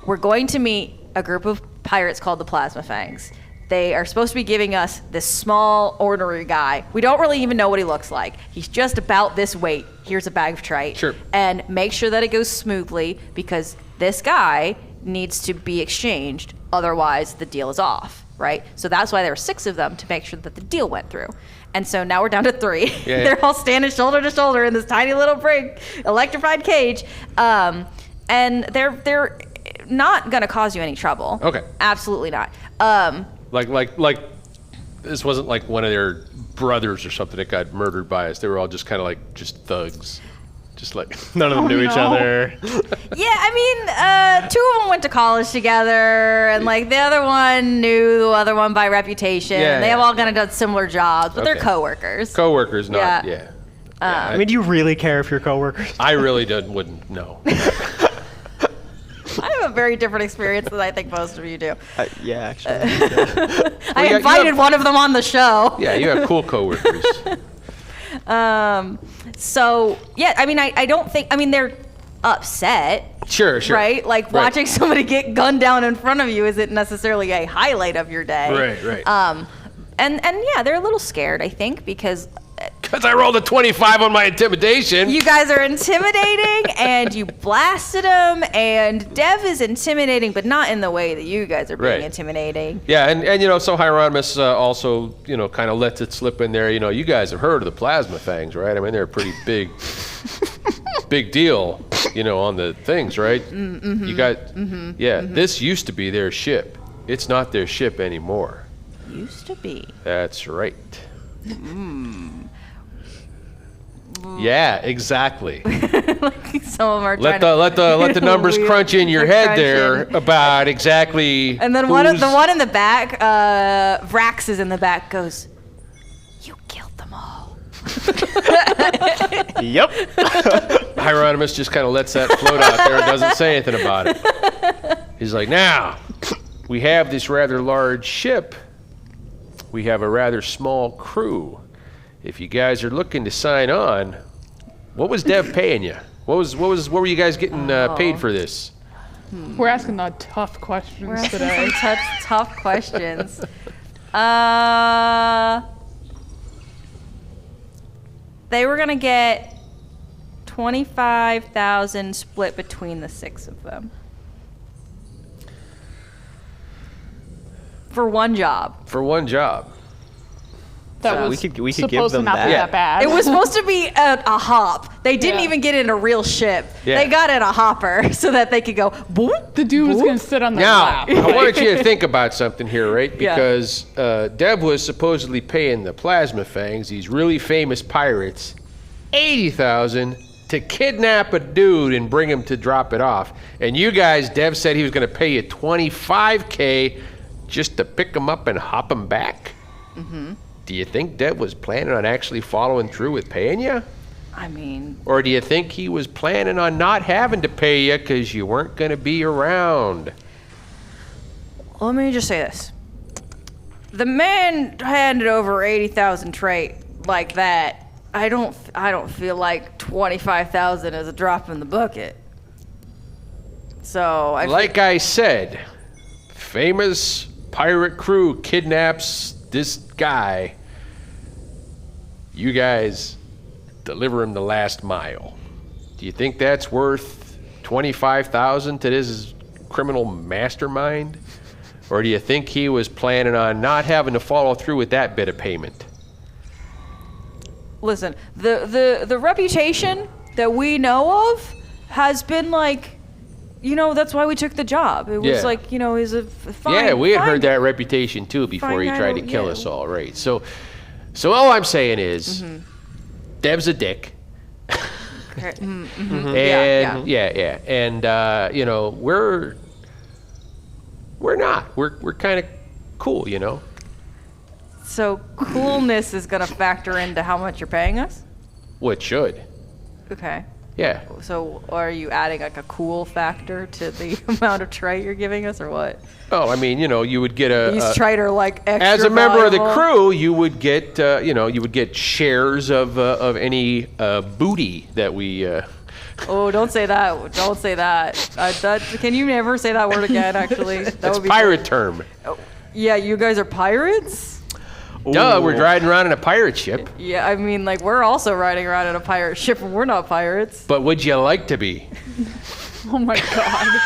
[SPEAKER 1] we're going to meet a group of pirates called the Plasma Fangs. They are supposed to be giving us this small, ornery guy. We don't really even know what he looks like. He's just about this weight. Here's a bag of trite.
[SPEAKER 2] Sure.
[SPEAKER 1] And make sure that it goes smoothly, because this guy needs to be exchanged. Otherwise, the deal is off, right? So that's why there were 6 of them, to make sure that the deal went through. And so now we're down to 3.
[SPEAKER 2] Yeah.
[SPEAKER 1] They're all standing shoulder to shoulder in this tiny little brig, electrified cage. And they're not going to cause you any trouble.
[SPEAKER 2] Okay.
[SPEAKER 1] Absolutely not.
[SPEAKER 2] Like this wasn't like one of their brothers or something that got murdered by us. They were all just kind of like just thugs. Just like
[SPEAKER 5] None of them knew each other.
[SPEAKER 1] Yeah, I mean, 2 of them went to college together, and like the other one knew the other one by reputation.
[SPEAKER 2] Yeah,
[SPEAKER 1] and they
[SPEAKER 2] yeah.
[SPEAKER 1] have all kind of done similar jobs, but they're
[SPEAKER 2] Okay.
[SPEAKER 1] coworkers.
[SPEAKER 2] Coworkers, not
[SPEAKER 1] Yeah.
[SPEAKER 5] I mean, do you really care if your coworkers?
[SPEAKER 2] I really wouldn't know.
[SPEAKER 1] I have a very different experience than I think most of you do.
[SPEAKER 5] Yeah, actually.
[SPEAKER 1] I
[SPEAKER 2] you
[SPEAKER 1] invited
[SPEAKER 2] have-
[SPEAKER 1] one of them on the show.
[SPEAKER 2] Yeah, you have cool coworkers.
[SPEAKER 1] So yeah, I mean, I don't think. I mean, they're upset.
[SPEAKER 2] Sure.
[SPEAKER 1] Right? Like
[SPEAKER 2] Right.
[SPEAKER 1] watching somebody get gunned down in front of you isn't necessarily a highlight of your day.
[SPEAKER 2] Right.
[SPEAKER 1] And yeah, they're a little scared, I think, because
[SPEAKER 2] Because I rolled a 25 on my intimidation.
[SPEAKER 1] you guys are intimidating and you blasted them, and Dev is intimidating, but not in the way that you guys are being
[SPEAKER 2] Right.
[SPEAKER 1] intimidating.
[SPEAKER 2] Yeah, and so Hieronymus also, kind of lets it slip in there. You guys have heard of the Plasma Fangs, right? I mean, they're a pretty big deal, on the things, right? Mm-hmm. You guys, this used to be their ship. It's not their ship anymore.
[SPEAKER 1] Used to be.
[SPEAKER 2] That's right. Yeah, exactly.
[SPEAKER 1] Some of them are
[SPEAKER 2] Let
[SPEAKER 1] trying
[SPEAKER 2] the numbers
[SPEAKER 1] Weird.
[SPEAKER 2] crunch in your
[SPEAKER 1] They're
[SPEAKER 2] head there
[SPEAKER 1] crunching.
[SPEAKER 2] about exactly.
[SPEAKER 1] And then the one in the back, Vrax is in the back, goes, "You killed them all."
[SPEAKER 5] Yep.
[SPEAKER 2] Hieronymus just kind of lets that float out there and doesn't say anything about it. He's like, now, we have this rather large ship. We have a rather small crew. If you guys are looking to sign on, what was Dev paying you? What were you guys getting paid for this?
[SPEAKER 6] We're asking the tough questions
[SPEAKER 1] We're asking
[SPEAKER 6] today.
[SPEAKER 1] some tough questions. They were gonna get 25,000 split between the 6 of them for one job.
[SPEAKER 2] For one job.
[SPEAKER 6] That
[SPEAKER 5] So
[SPEAKER 6] was
[SPEAKER 5] we could give
[SPEAKER 6] supposed
[SPEAKER 5] them
[SPEAKER 6] to not
[SPEAKER 5] that.
[SPEAKER 6] be
[SPEAKER 2] Yeah.
[SPEAKER 6] that bad.
[SPEAKER 1] It was supposed to be a hop. They didn't
[SPEAKER 6] Yeah.
[SPEAKER 1] even get in a real ship.
[SPEAKER 2] Yeah.
[SPEAKER 1] They got in a hopper so that they could go boop.
[SPEAKER 6] the dude was going to sit on the
[SPEAKER 2] Now,
[SPEAKER 6] lap.
[SPEAKER 2] I want you to think about something here, right?
[SPEAKER 1] Yeah.
[SPEAKER 2] Because Deb was supposedly paying the Plasma Fangs, these really famous pirates, 80,000 to kidnap a dude and bring him to drop it off. And you guys, Deb said he was going to pay you 25K just to pick him up and hop him back. Mm-hmm. Do you think Deb was planning on actually following through with paying you?
[SPEAKER 1] I mean,
[SPEAKER 2] Or do you think he was planning on not having to pay you because you weren't going to be around?
[SPEAKER 1] let me just say this. The man handed over 80,000 trait like that. I don't feel like 25,000 is a drop in the bucket. So
[SPEAKER 2] Like I said, famous pirate crew kidnaps this guy. You guys deliver him the last mile. Do you think that's worth 25,000 to this criminal mastermind? Or do you think he was planning on not having to follow through with that bit of payment?
[SPEAKER 1] listen, the reputation that we know of has been like, that's why we took the job. It was
[SPEAKER 2] Yeah.
[SPEAKER 1] like, he's a fine.
[SPEAKER 2] Yeah, we had
[SPEAKER 1] fine-
[SPEAKER 2] heard that reputation too before
[SPEAKER 1] fine
[SPEAKER 2] he
[SPEAKER 1] guy
[SPEAKER 2] tried to
[SPEAKER 1] to-
[SPEAKER 2] kill
[SPEAKER 1] yeah.
[SPEAKER 2] us all, right? So all I'm saying is, Deb's a dick.
[SPEAKER 1] Okay,
[SPEAKER 2] And yeah. And we're not. We're kind of cool,
[SPEAKER 1] So coolness is gonna factor into how much you're paying us.
[SPEAKER 2] Well, it should.
[SPEAKER 1] Okay.
[SPEAKER 2] Yeah.
[SPEAKER 1] So are you adding like a cool factor to the amount of trait you're giving us, or what?
[SPEAKER 2] Oh, I mean, you would get
[SPEAKER 1] These trait are like extra
[SPEAKER 2] as a member of the
[SPEAKER 1] valuable.
[SPEAKER 2] crew, you would get you would get shares of any booty that we.
[SPEAKER 1] Oh, don't say that. Don't say that. Can you never say that word again? Actually, that
[SPEAKER 2] That's
[SPEAKER 1] would be
[SPEAKER 2] pirate term.
[SPEAKER 1] Yeah, you guys are pirates.
[SPEAKER 2] Duh,
[SPEAKER 5] Ooh.
[SPEAKER 2] we're riding around in a pirate ship.
[SPEAKER 1] Yeah, I mean, like we're also riding around in a pirate ship, and we're not pirates.
[SPEAKER 2] But would you like to be?
[SPEAKER 6] Oh my god.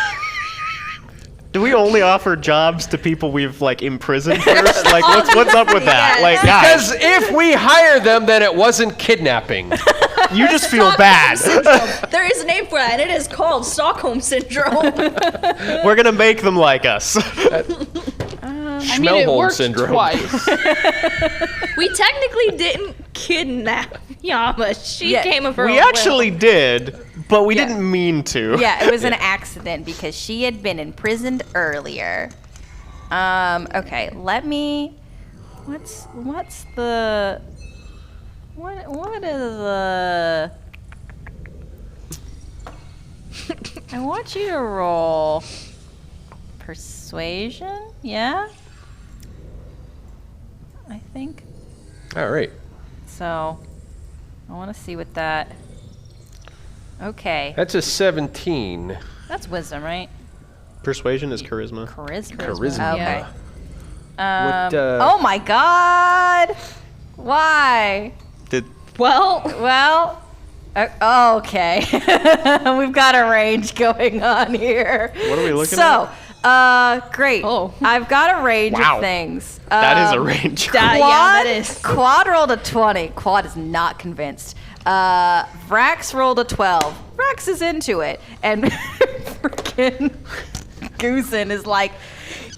[SPEAKER 5] Do we only offer jobs to people we've imprisoned first? Like, what's up with that?
[SPEAKER 1] Yes.
[SPEAKER 5] Like, guys,
[SPEAKER 2] Because if we hire them, then it wasn't kidnapping.
[SPEAKER 5] you just feel bad.
[SPEAKER 7] There is a name for that. It is called Stockholm Syndrome.
[SPEAKER 5] We're gonna make them like us.
[SPEAKER 6] I mean, it
[SPEAKER 2] Schmelholm
[SPEAKER 6] worked
[SPEAKER 2] syndrome.
[SPEAKER 6] twice.
[SPEAKER 7] We technically didn't kidnap Yama. She
[SPEAKER 1] Yeah,
[SPEAKER 7] came of her
[SPEAKER 5] We
[SPEAKER 7] own
[SPEAKER 5] actually did, but we
[SPEAKER 1] Yeah.
[SPEAKER 5] didn't mean to.
[SPEAKER 1] Yeah, it was an accident because she had been imprisoned earlier. Okay, let me. What's the? What is the? I want you to roll persuasion. Yeah. I think
[SPEAKER 2] All right.
[SPEAKER 1] so. I want to see what that. Okay,
[SPEAKER 2] That's a 17.
[SPEAKER 1] that's wisdom, right?
[SPEAKER 5] Persuasion is charisma.
[SPEAKER 1] Charisma.
[SPEAKER 2] Charisma.
[SPEAKER 1] Okay.
[SPEAKER 5] What,
[SPEAKER 1] Oh my God! Why?
[SPEAKER 5] Did
[SPEAKER 1] Well, okay. We've got a range going on here.
[SPEAKER 5] What are we looking
[SPEAKER 1] so, great.
[SPEAKER 7] Oh.
[SPEAKER 1] I've got a range
[SPEAKER 5] Wow.
[SPEAKER 1] of things.
[SPEAKER 5] that is a range?
[SPEAKER 7] Yeah, that is.
[SPEAKER 1] Quad rolled a 20. Quad is not convinced. Vrax rolled a 12. Vrax is into it. And freaking Goosen is like,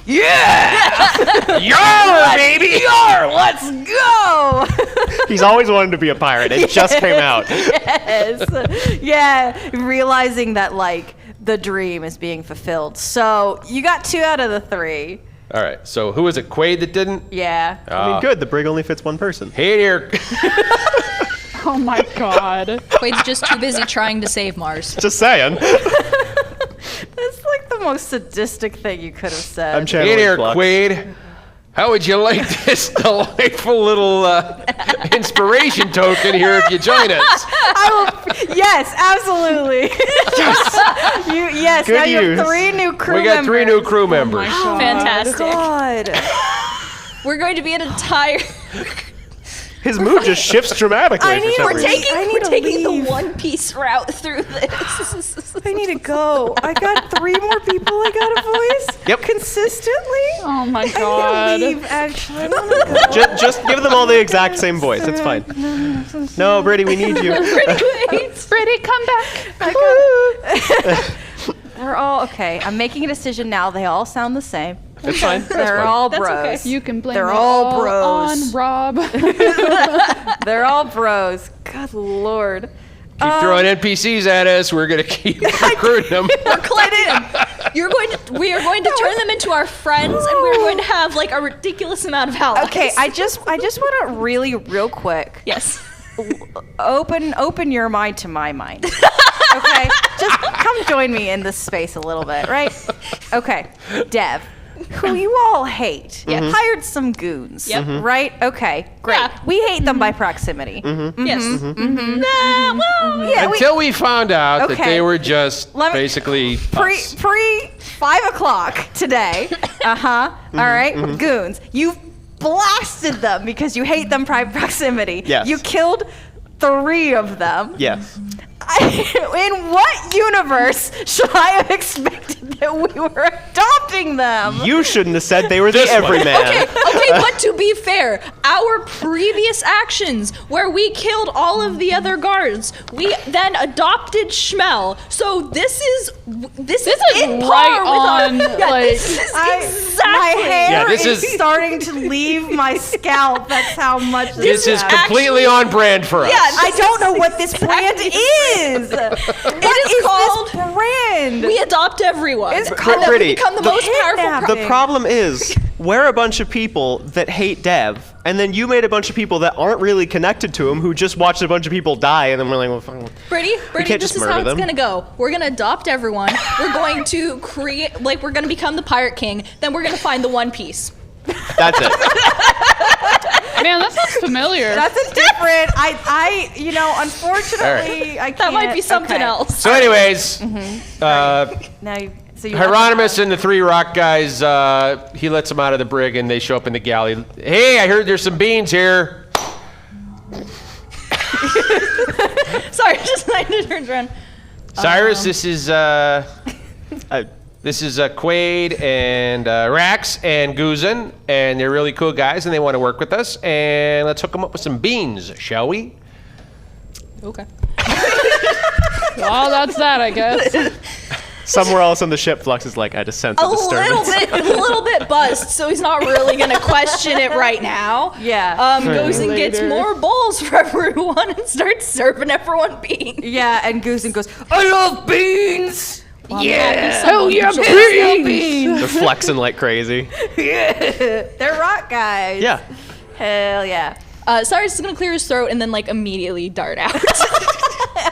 [SPEAKER 1] yeah!
[SPEAKER 2] Yar, baby!
[SPEAKER 1] Yar, let's go!
[SPEAKER 5] He's always wanted to be a pirate. It just came out.
[SPEAKER 1] Yes. Yeah, realizing that the dream is being fulfilled. So you got 2 out of the 3.
[SPEAKER 2] All right. So who was it? Quaid that didn't?
[SPEAKER 1] Yeah.
[SPEAKER 5] I mean, good. The brig only fits one person.
[SPEAKER 2] Hey there.
[SPEAKER 6] Oh my god.
[SPEAKER 3] Quaid's just too busy trying to save Mars.
[SPEAKER 5] Just saying.
[SPEAKER 1] That's like the most sadistic thing you could have said.
[SPEAKER 5] I'm
[SPEAKER 2] Hey
[SPEAKER 5] channeling
[SPEAKER 2] there,
[SPEAKER 5] Flux.
[SPEAKER 2] Quaid. How would you like this delightful little inspiration token here if you join us?
[SPEAKER 1] Yes, absolutely. Yes.
[SPEAKER 5] Good
[SPEAKER 1] Now you
[SPEAKER 5] use.
[SPEAKER 1] have 3 new crew
[SPEAKER 2] We
[SPEAKER 1] members.
[SPEAKER 2] got 3 new crew members.
[SPEAKER 3] Fantastic.
[SPEAKER 1] God.
[SPEAKER 3] We're going to be an entire.
[SPEAKER 5] His mood just shifts dramatically.
[SPEAKER 1] I
[SPEAKER 5] for
[SPEAKER 1] need-
[SPEAKER 5] some
[SPEAKER 1] we're
[SPEAKER 5] reason.
[SPEAKER 1] I
[SPEAKER 3] We're
[SPEAKER 1] need to
[SPEAKER 3] taking the
[SPEAKER 1] leave.
[SPEAKER 3] One Piece route through this.
[SPEAKER 1] I need to go. I got 3 more people I gotta voice.
[SPEAKER 5] Yep.
[SPEAKER 1] Consistently.
[SPEAKER 6] Oh my
[SPEAKER 1] I
[SPEAKER 6] god.
[SPEAKER 1] need to leave. Actually, I don't want to go.
[SPEAKER 5] Just give them all the exact same voice. It's fine. No, Brady, we need you.
[SPEAKER 6] Brady, come back.
[SPEAKER 1] They're all okay. I'm making a decision now. They all sound the same.
[SPEAKER 5] It's fine.
[SPEAKER 1] They're all
[SPEAKER 3] That's
[SPEAKER 1] bros.
[SPEAKER 3] okay.
[SPEAKER 6] You can blame
[SPEAKER 1] They're
[SPEAKER 6] it
[SPEAKER 1] all bros.
[SPEAKER 6] on Rob.
[SPEAKER 1] They're all bros. Good lord.
[SPEAKER 2] Keep throwing NPCs at us. We're gonna keep recruiting them.
[SPEAKER 3] We're collecting them. We are going to turn them into our friends, and we're going to have like a ridiculous amount of allies.
[SPEAKER 1] Okay, I just want to really real quick
[SPEAKER 3] Yes.
[SPEAKER 1] open your mind to my mind. Okay, just come join me in this space a little bit, right? Okay, Dev, who you all hate, hired some goons,
[SPEAKER 3] Yep.
[SPEAKER 1] right? Okay, great.
[SPEAKER 3] Yeah.
[SPEAKER 1] We hate them by proximity.
[SPEAKER 3] Yes. Well,
[SPEAKER 1] Yeah,
[SPEAKER 2] Until we found out that
[SPEAKER 1] Okay.
[SPEAKER 2] they were just
[SPEAKER 1] Let me-
[SPEAKER 2] basically
[SPEAKER 1] pre
[SPEAKER 2] us.
[SPEAKER 1] 5 o'clock today. All right, goons. You blasted them because you hate them by proximity.
[SPEAKER 5] Yes.
[SPEAKER 1] You killed 3 of them.
[SPEAKER 5] Yes.
[SPEAKER 1] In what universe should I have expected that we were adopting them?
[SPEAKER 5] You shouldn't have said they were the
[SPEAKER 2] This one.
[SPEAKER 5] everyman.
[SPEAKER 3] okay, but to be fair, our previous actions, where we killed all of the other guards, we then adopted Schmel. So this is in par
[SPEAKER 6] right
[SPEAKER 3] with our.
[SPEAKER 6] on,
[SPEAKER 3] Yeah,
[SPEAKER 6] like-
[SPEAKER 3] this is exactly.
[SPEAKER 1] My hair
[SPEAKER 2] Yeah, this
[SPEAKER 1] is
[SPEAKER 2] is-
[SPEAKER 1] starting to leave my scalp. That's how much
[SPEAKER 2] This is
[SPEAKER 1] happened.
[SPEAKER 2] completely on brand for us.
[SPEAKER 3] Yeah,
[SPEAKER 1] I don't know what this brand is. What is
[SPEAKER 3] called-
[SPEAKER 1] this brand?
[SPEAKER 3] We adopt everyone.
[SPEAKER 1] It's
[SPEAKER 3] And
[SPEAKER 1] called
[SPEAKER 3] then we
[SPEAKER 5] Pretty.
[SPEAKER 3] become the
[SPEAKER 5] The
[SPEAKER 3] most powerful.
[SPEAKER 1] kidnapping.
[SPEAKER 5] The problem is, we're a bunch of people that hate Dev, and then you made a bunch of people that aren't really connected to him who just watched a bunch of people die, and then we're like, well, fine.
[SPEAKER 3] Brady,
[SPEAKER 5] can't
[SPEAKER 3] this
[SPEAKER 5] just
[SPEAKER 3] is how
[SPEAKER 5] murder
[SPEAKER 3] it's
[SPEAKER 5] them.
[SPEAKER 3] gonna go. We're gonna adopt everyone. We're going to create, like, we're gonna become the Pirate King. Then we're gonna find the One Piece.
[SPEAKER 5] That's it.
[SPEAKER 6] Man, that sounds familiar.
[SPEAKER 1] That's a different. Unfortunately, I can't.
[SPEAKER 3] That might be something
[SPEAKER 1] okay.
[SPEAKER 3] else.
[SPEAKER 2] So, anyways,
[SPEAKER 1] Now, so you
[SPEAKER 2] Hieronymus and the 3 rock guys, he lets them out of the brig, and they show up in the galley. Hey, I heard there's some beans here.
[SPEAKER 3] Sorry, just I turns around.
[SPEAKER 2] Cyrus, this is Quaid and Rax and Guzan, and they're really cool guys, and they want to work with us. And let's hook them up with some beans, shall we?
[SPEAKER 3] Okay.
[SPEAKER 6] Well, that's that, I guess.
[SPEAKER 5] Somewhere else on the ship, Flux is like, I just sense a disturbance.
[SPEAKER 3] A little bit buzzed, so he's not really gonna question it right now.
[SPEAKER 1] Yeah.
[SPEAKER 3] Goes and gets
[SPEAKER 6] Later.
[SPEAKER 3] more bowls for everyone and starts serving everyone beans.
[SPEAKER 1] Yeah, and Goosen goes, I love beans.
[SPEAKER 6] Hell yeah, beans!
[SPEAKER 5] They're flexing like crazy.
[SPEAKER 1] They're rock guys.
[SPEAKER 5] Yeah.
[SPEAKER 1] Hell yeah.
[SPEAKER 3] Cyrus is gonna clear his throat and then like immediately dart out.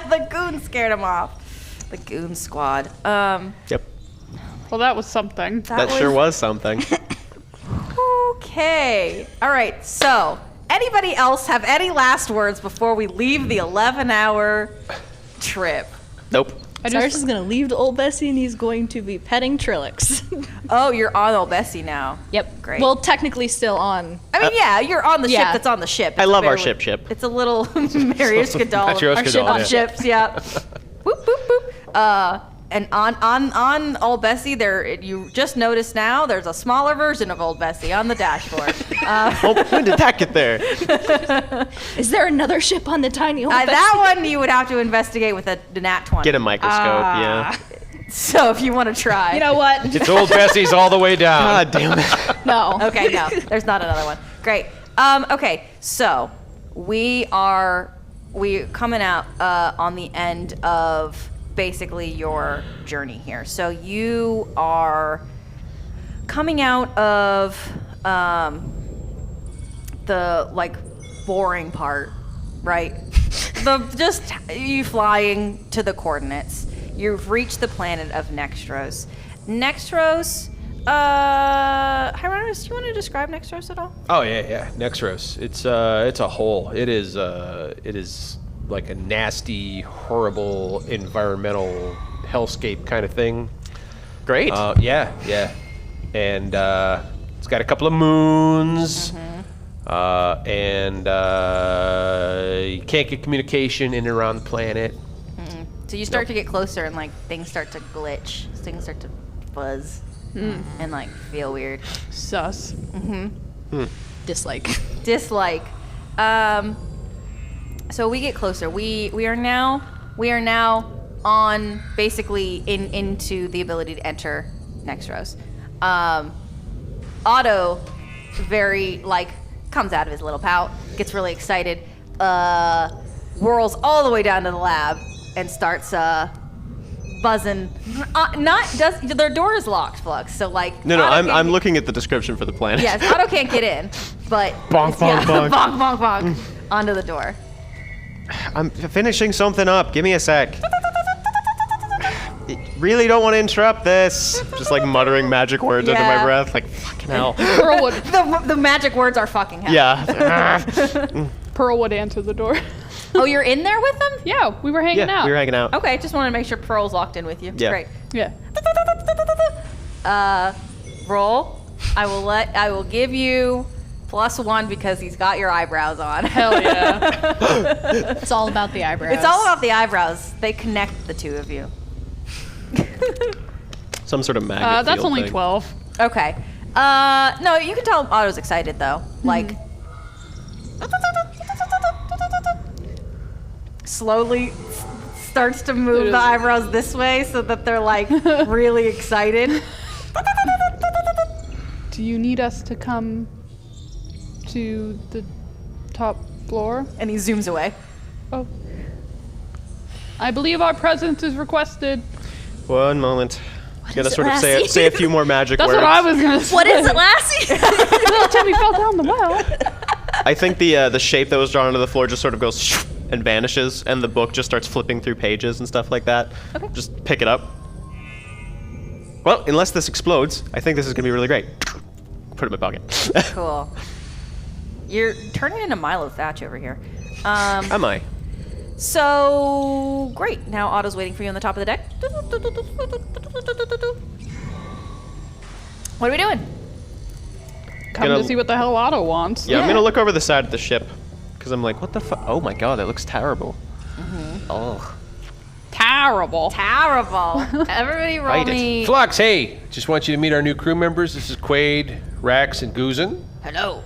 [SPEAKER 1] The goon scared him off. The goon squad.
[SPEAKER 5] Yep.
[SPEAKER 6] Well, that was something.
[SPEAKER 5] That sure was something.
[SPEAKER 1] Okay. All right. So, anybody else have any last words before we leave the 11-hour trip?
[SPEAKER 5] Nope.
[SPEAKER 3] Cyrus is gonna leave to Old Bessie and he's going to be petting Trillix.
[SPEAKER 1] Oh, you're on Old Bessie now.
[SPEAKER 3] Yep.
[SPEAKER 1] Great.
[SPEAKER 3] Well, technically still on.
[SPEAKER 1] I mean, yeah, you're on the ship
[SPEAKER 3] yeah.
[SPEAKER 1] that's on the ship.
[SPEAKER 5] I
[SPEAKER 1] It's
[SPEAKER 5] love our
[SPEAKER 1] barely-
[SPEAKER 5] ship.
[SPEAKER 1] It's a little Mariuszka doll.
[SPEAKER 2] Matryoshka
[SPEAKER 1] Our ship
[SPEAKER 2] doll,
[SPEAKER 1] on
[SPEAKER 2] yeah.
[SPEAKER 1] ships, yeah. Boop, boop, boop. And on Old Bessie, you just noticed now there's a smaller version of Old Bessie on the dashboard.
[SPEAKER 5] Well, when did that get there?
[SPEAKER 3] Is there another ship on the tiny Old Bessie?
[SPEAKER 1] That one you would have to investigate with the Nat 20.
[SPEAKER 5] Get a microscope, yeah.
[SPEAKER 1] So if you want to try.
[SPEAKER 3] You know what?
[SPEAKER 2] It's old Bessie's all the way down.
[SPEAKER 5] God damn it.
[SPEAKER 3] No.
[SPEAKER 1] Okay, no, there's not another one. Great. Okay, so we coming out on the end of basically your journey here. So you are coming out of the like boring part, right? Just you flying to the coordinates. You've reached the planet of Nextros. Nextros Hieronymus, do you want to describe Nextros at all?
[SPEAKER 2] Oh yeah. Nexros. It's a hole. It is like a nasty, horrible environmental hellscape kind of thing.
[SPEAKER 5] Great.
[SPEAKER 2] Yeah. And it's got a couple of moons. And you can't get communication in and around the planet.
[SPEAKER 1] So you start to get closer, and like things start to glitch, things start to fuzz, and like feel weird.
[SPEAKER 6] Sus.
[SPEAKER 3] Dislike.
[SPEAKER 1] Dislike. So we get closer. We are now on basically into the ability to enter Nextros. Otto very like comes out of his little pout, gets really excited, whirls all the way down to the lab and starts buzzing. Their door is locked, Flux. So like
[SPEAKER 5] No,
[SPEAKER 1] Otto
[SPEAKER 5] I'm looking at the description for the planet.
[SPEAKER 1] Yes, Otto can't get in, but
[SPEAKER 5] Bonk, bonk, bonk.
[SPEAKER 1] bonk, bonk, bonk onto the door.
[SPEAKER 5] I'm finishing something up. Give me a sec. Really don't want to interrupt this. Just like muttering magic words under my
[SPEAKER 1] Yeah.
[SPEAKER 5] breath. Like, fucking hell.
[SPEAKER 6] Pearl would,
[SPEAKER 1] The magic words are fucking hell.
[SPEAKER 5] Yeah.
[SPEAKER 6] Pearl would answer the door.
[SPEAKER 1] Oh, you're in there with them?
[SPEAKER 6] Yeah, we were hanging
[SPEAKER 5] Yeah,
[SPEAKER 6] out.
[SPEAKER 5] we were hanging out.
[SPEAKER 1] Okay, just wanted to make sure Pearl's locked in with you.
[SPEAKER 5] Yeah.
[SPEAKER 1] Great.
[SPEAKER 6] Yeah.
[SPEAKER 1] Roll. I will give you +1 because he's got your eyebrows on.
[SPEAKER 6] Hell yeah.
[SPEAKER 3] It's all about the eyebrows.
[SPEAKER 1] It's all about the eyebrows. They connect the two of you.
[SPEAKER 5] Some sort of magnet
[SPEAKER 6] That's
[SPEAKER 5] field
[SPEAKER 6] only
[SPEAKER 5] thing.
[SPEAKER 6] 12.
[SPEAKER 1] Okay. No, you can tell Otto's excited though. Like slowly starts to move the eyebrows this way so that they're like really excited.
[SPEAKER 6] Do you need us to come to the top floor?
[SPEAKER 1] And he zooms away.
[SPEAKER 6] Oh. I believe our presence is requested.
[SPEAKER 5] One moment. Gonna
[SPEAKER 3] is it,
[SPEAKER 5] sort of
[SPEAKER 3] Lassie?
[SPEAKER 5] say a few more magic
[SPEAKER 6] That's
[SPEAKER 5] words.
[SPEAKER 6] what I was gonna say.
[SPEAKER 3] What is it, Lassie?
[SPEAKER 6] Little Timmy fell down the well.
[SPEAKER 5] I think the shape that was drawn onto the floor just sort of goes and vanishes, and the book just starts flipping through pages and stuff like that. Okay. Just pick it up. Well, unless this explodes, I think this is gonna be really great. Put it in my pocket.
[SPEAKER 1] Cool. You're turning into Milo Thatch over here.
[SPEAKER 5] Am I?
[SPEAKER 1] So great. Now Otto's waiting for you on the top of the deck. What are we doing?
[SPEAKER 6] Come
[SPEAKER 5] Gonna-
[SPEAKER 6] to see what the hell Otto wants.
[SPEAKER 5] Yeah, I'm gonna look over the side of the ship because I'm like, what the fuck? Oh my god, that looks terrible. Oh.
[SPEAKER 6] Terrible.
[SPEAKER 1] Terrible. Everybody roll
[SPEAKER 5] Write it.
[SPEAKER 1] me.
[SPEAKER 2] Flux, hey, just want you to meet our new crew members. This is Quaid, Rax, and Guzin.
[SPEAKER 1] Hello.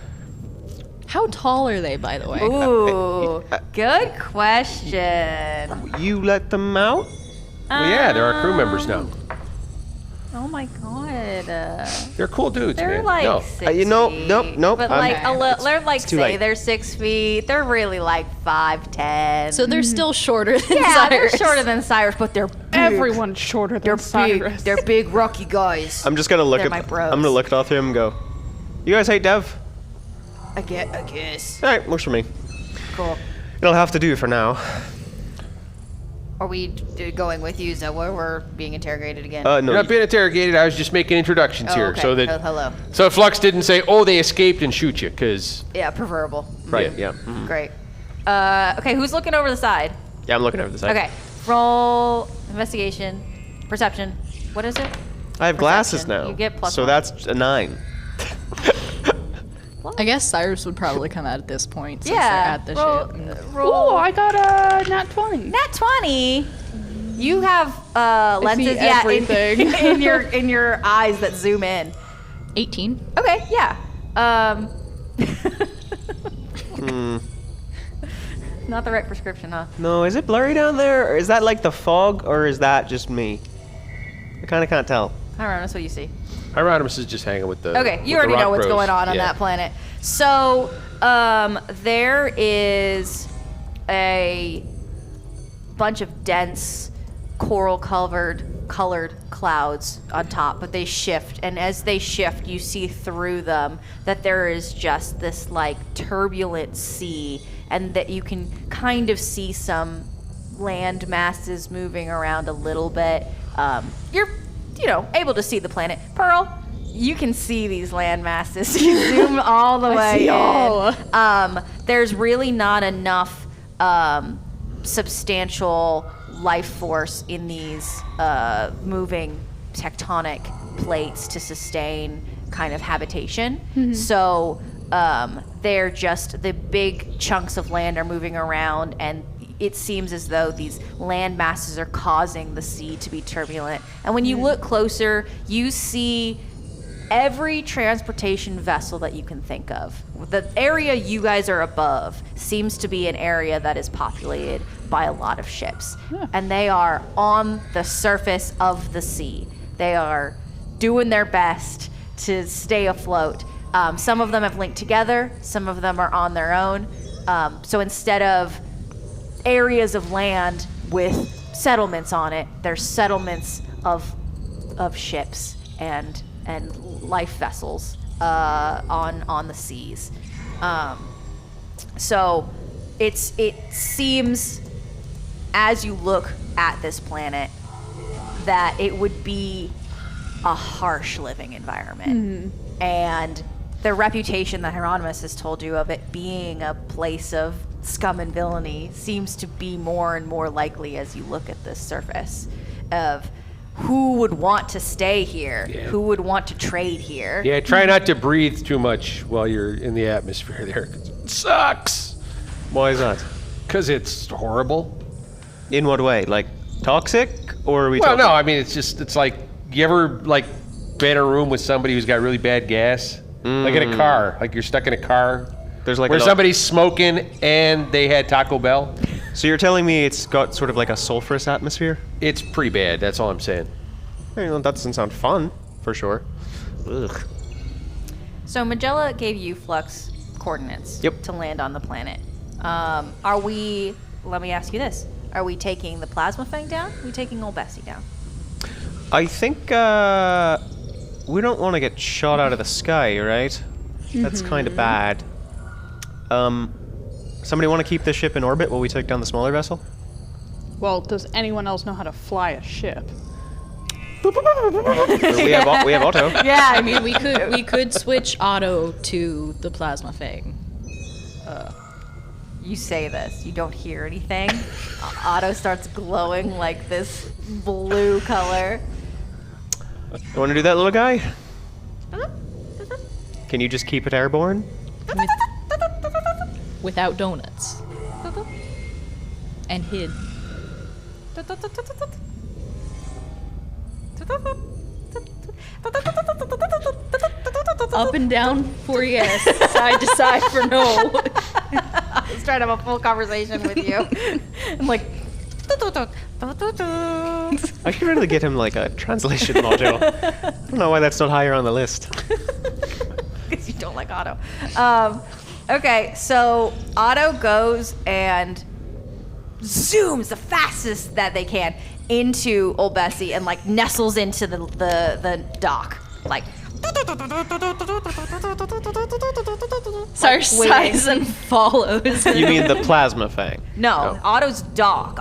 [SPEAKER 3] How tall are they, by the way?
[SPEAKER 1] Ooh, good question.
[SPEAKER 5] You let them out?
[SPEAKER 2] Well, yeah, they're our crew members now.
[SPEAKER 1] Oh my god.
[SPEAKER 2] They're cool dudes,
[SPEAKER 1] They're
[SPEAKER 2] man.
[SPEAKER 1] like
[SPEAKER 2] No.
[SPEAKER 1] 6
[SPEAKER 5] you know,
[SPEAKER 1] feet.
[SPEAKER 5] nope,
[SPEAKER 1] But
[SPEAKER 5] I'm-
[SPEAKER 1] like they're like
[SPEAKER 5] too
[SPEAKER 1] say
[SPEAKER 5] late.
[SPEAKER 1] they're 6 feet. They're really like 5'10".
[SPEAKER 3] So they're still shorter than
[SPEAKER 1] yeah, they're
[SPEAKER 3] Cyrus.
[SPEAKER 1] shorter than Cyrus, but they're big.
[SPEAKER 6] Everyone's shorter
[SPEAKER 1] They're
[SPEAKER 6] than Cyrus.
[SPEAKER 1] big. They're big, rocky guys.
[SPEAKER 5] I'm just gonna look
[SPEAKER 1] They're
[SPEAKER 5] at.
[SPEAKER 1] my bros.
[SPEAKER 5] I'm gonna look at all three of them and go. You guys hate Dev?
[SPEAKER 1] I guess.
[SPEAKER 5] All right, works for me.
[SPEAKER 1] Cool.
[SPEAKER 5] It'll have to do for now.
[SPEAKER 1] Are we going with you? Is that where we're being interrogated again?
[SPEAKER 5] No.
[SPEAKER 2] You're not being interrogated. I was just making introductions
[SPEAKER 1] Oh,
[SPEAKER 2] here,
[SPEAKER 1] okay.
[SPEAKER 2] so that
[SPEAKER 1] Hello.
[SPEAKER 2] so Flux didn't say, "Oh, they escaped and shoot you," because
[SPEAKER 1] Yeah, preferable.
[SPEAKER 5] Right.
[SPEAKER 2] Yeah.
[SPEAKER 5] Yeah.
[SPEAKER 1] Great. Okay, who's looking over the side?
[SPEAKER 5] Yeah, I'm looking over the side.
[SPEAKER 1] Okay. Roll investigation, perception. What is it?
[SPEAKER 5] I have glasses
[SPEAKER 1] Perception.
[SPEAKER 5] now.
[SPEAKER 1] You get +1.
[SPEAKER 5] So that's a 9.
[SPEAKER 3] I guess Cyrus would probably come out at this point since
[SPEAKER 1] Yeah.
[SPEAKER 3] they're at the ship.
[SPEAKER 1] Roll.
[SPEAKER 6] Oh, I got a nat 20.
[SPEAKER 1] Nat 20. You have lenses,
[SPEAKER 6] see
[SPEAKER 1] yeah,
[SPEAKER 6] everything.
[SPEAKER 1] in your eyes that zoom in.
[SPEAKER 3] 18.
[SPEAKER 1] Okay, yeah. Not the right prescription, huh?
[SPEAKER 5] No, is it blurry down there, or is that like the fog, or is that just me? I kind of can't tell.
[SPEAKER 1] I don't know. That's what you see.
[SPEAKER 2] Hieronymus is just hanging with the.
[SPEAKER 1] Okay,
[SPEAKER 2] with
[SPEAKER 1] you
[SPEAKER 2] the
[SPEAKER 1] already
[SPEAKER 2] rock
[SPEAKER 1] know what's
[SPEAKER 2] bros.
[SPEAKER 1] going on
[SPEAKER 2] Yeah.
[SPEAKER 1] that planet. So, there is a bunch of dense coral-colored clouds on top, but they shift, and as they shift, you see through them that there is just this like turbulent sea, and that you can kind of see some land masses moving around a little bit. You're able to see the planet. Pearl, you can see these land masses. You zoom all the way
[SPEAKER 6] see all.
[SPEAKER 1] in. There's really not enough substantial life force in these moving tectonic plates to sustain kind of habitation. So they're just the big chunks of land are moving around, and it seems as though these land masses are causing the sea to be turbulent. And when you look closer, you see every transportation vessel that you can think of. The area you guys are above seems to be an area that is populated by a lot of ships. And they are on the surface of the sea. They are doing their best to stay afloat. Some of them have linked together. Some of them are on their own. So instead of areas of land with settlements on it, there's settlements of ships and life vessels on the seas. So it seems, as you look at this planet, that it would be a harsh living environment. And the reputation that Hieronymus has told you of it being a place of scum and villainy seems to be more and more likely as you look at this surface of who would want to stay here, who would want to trade here.
[SPEAKER 2] Yeah, try not to breathe too much while you're in the atmosphere there. 'Cause it sucks.
[SPEAKER 5] Why is that?
[SPEAKER 2] Because it's horrible.
[SPEAKER 5] In what way? Like toxic, or are we
[SPEAKER 2] Well,
[SPEAKER 5] talking?
[SPEAKER 2] no, I mean, it's like, you ever, like, been in a room with somebody who's got really bad gas? Like in a car. Like you're stuck in a car.
[SPEAKER 5] There's like
[SPEAKER 2] where somebody's smoking and they had Taco Bell.
[SPEAKER 5] So you're telling me it's got sort of like a sulfurous atmosphere?
[SPEAKER 2] It's pretty bad. That's all I'm saying.
[SPEAKER 5] That doesn't sound fun, for sure. Ugh.
[SPEAKER 1] So Magella gave you Flux coordinates
[SPEAKER 5] Yep.
[SPEAKER 1] to land on the planet. Are we, let me ask you this, are we taking the plasma thing down? Are we taking Old Bessie down?
[SPEAKER 5] I think we don't want to get shot out of the sky, right? That's kind of bad. Somebody want to keep the ship in orbit while we take down the smaller vessel?
[SPEAKER 6] Well, does anyone else know how to fly a ship?
[SPEAKER 5] we have Otto.
[SPEAKER 1] Yeah,
[SPEAKER 3] I mean, we could switch Otto to the plasma thing.
[SPEAKER 1] you say this, you don't hear anything. Otto starts glowing like this blue color.
[SPEAKER 5] You want to do that, little guy? Can you just keep it airborne?
[SPEAKER 3] Without donuts. And hid. Up and down for yes, side to side for no.
[SPEAKER 1] I was trying to have a full conversation with you. I'm like,
[SPEAKER 5] I should really get him like a translation module. I don't know why that's not higher on the list.
[SPEAKER 1] because you don't like Otto. Okay, so Otto goes and zooms the fastest that they can into Old Bessie and like nestles into the dock, like.
[SPEAKER 3] Starts sizing follows.
[SPEAKER 5] You mean the plasma fang?
[SPEAKER 1] No, Otto's dock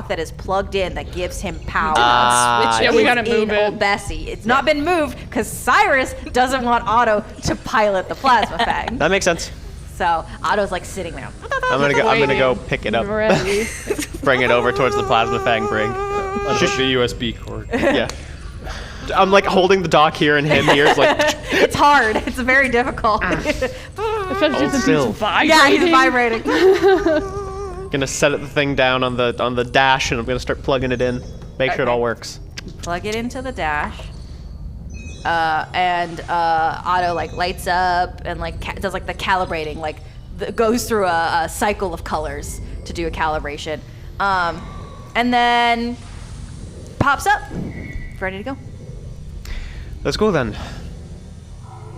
[SPEAKER 1] that is plugged in that gives him power.
[SPEAKER 6] Yeah, we gotta move
[SPEAKER 1] in
[SPEAKER 6] it.
[SPEAKER 1] Old Bessie. It's not been moved because Cyrus doesn't want Otto to pilot the plasma fang.
[SPEAKER 5] That makes sense.
[SPEAKER 1] So Otto's like sitting there.
[SPEAKER 5] I'm gonna go pick it up,
[SPEAKER 6] Ready.
[SPEAKER 5] bring it over towards the plasma fang brig.
[SPEAKER 2] Just the USB cord.
[SPEAKER 5] Yeah. I'm like holding the dock here and him here. It's like
[SPEAKER 1] It's hard. It's very difficult.
[SPEAKER 6] Especially since
[SPEAKER 5] still.
[SPEAKER 6] it's vibrating.
[SPEAKER 1] Yeah, he's vibrating.
[SPEAKER 5] gonna set the thing down on the dash and I'm gonna start plugging it in. Make sure it all works.
[SPEAKER 1] Plug it into the dash. And Otto like lights up and like does like the calibrating, like goes through a cycle of colors to do a calibration, and then pops up, ready to go.
[SPEAKER 5] Let's go then.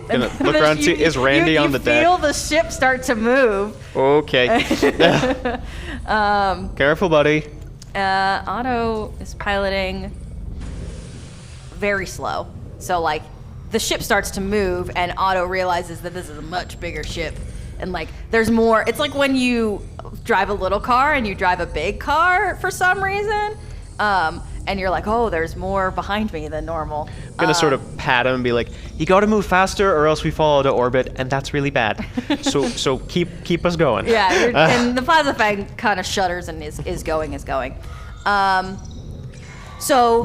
[SPEAKER 5] Gonna look around and see, is Randy on the deck?
[SPEAKER 1] You feel the ship start to move.
[SPEAKER 5] Okay. Careful, buddy.
[SPEAKER 1] Otto is piloting very slow. So like the ship starts to move and Otto realizes that this is a much bigger ship. And like there's more. It's like when you drive a little car and you drive a big car for some reason. and you're like, oh, there's more behind me than normal.
[SPEAKER 5] I'm gonna sort of pat him and be like, "You got to move faster, or else we fall out of orbit, and that's really bad. So keep us going."
[SPEAKER 1] Yeah, and the plasma fang kind of shudders and is going. So,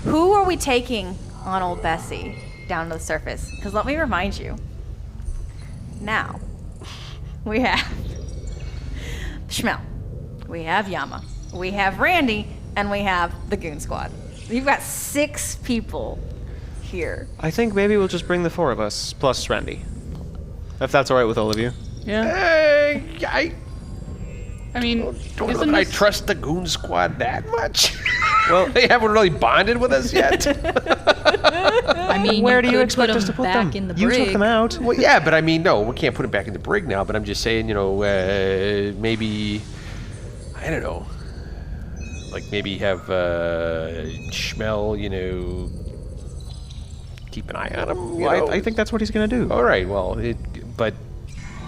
[SPEAKER 1] who are we taking on old Bessie down to the surface? Because let me remind you. Now, we have Schmel, we have Yama, we have Randy, and we have the Goon Squad. You've got 6 people here.
[SPEAKER 5] I think maybe we'll just bring the 4 of us plus Randy, if that's all right with all of you.
[SPEAKER 6] Yeah.
[SPEAKER 2] I
[SPEAKER 6] I mean,
[SPEAKER 2] don't know
[SPEAKER 6] isn't
[SPEAKER 2] that I
[SPEAKER 6] this-
[SPEAKER 2] trust the Goon Squad that much.
[SPEAKER 5] Well,
[SPEAKER 2] They haven't really bonded with us yet.
[SPEAKER 3] I mean,
[SPEAKER 5] where do you
[SPEAKER 3] could
[SPEAKER 5] expect
[SPEAKER 3] put
[SPEAKER 5] us to
[SPEAKER 3] them
[SPEAKER 5] put
[SPEAKER 3] back
[SPEAKER 5] them?
[SPEAKER 3] in the
[SPEAKER 5] You
[SPEAKER 3] brig.
[SPEAKER 5] took them out.
[SPEAKER 2] Well, yeah, but I mean, no, we can't put them back in the brig now. But I'm just saying, maybe, I don't know, like maybe have Schmel, keep an eye on him.
[SPEAKER 5] Well, I think that's what he's gonna do.
[SPEAKER 2] All right, well, but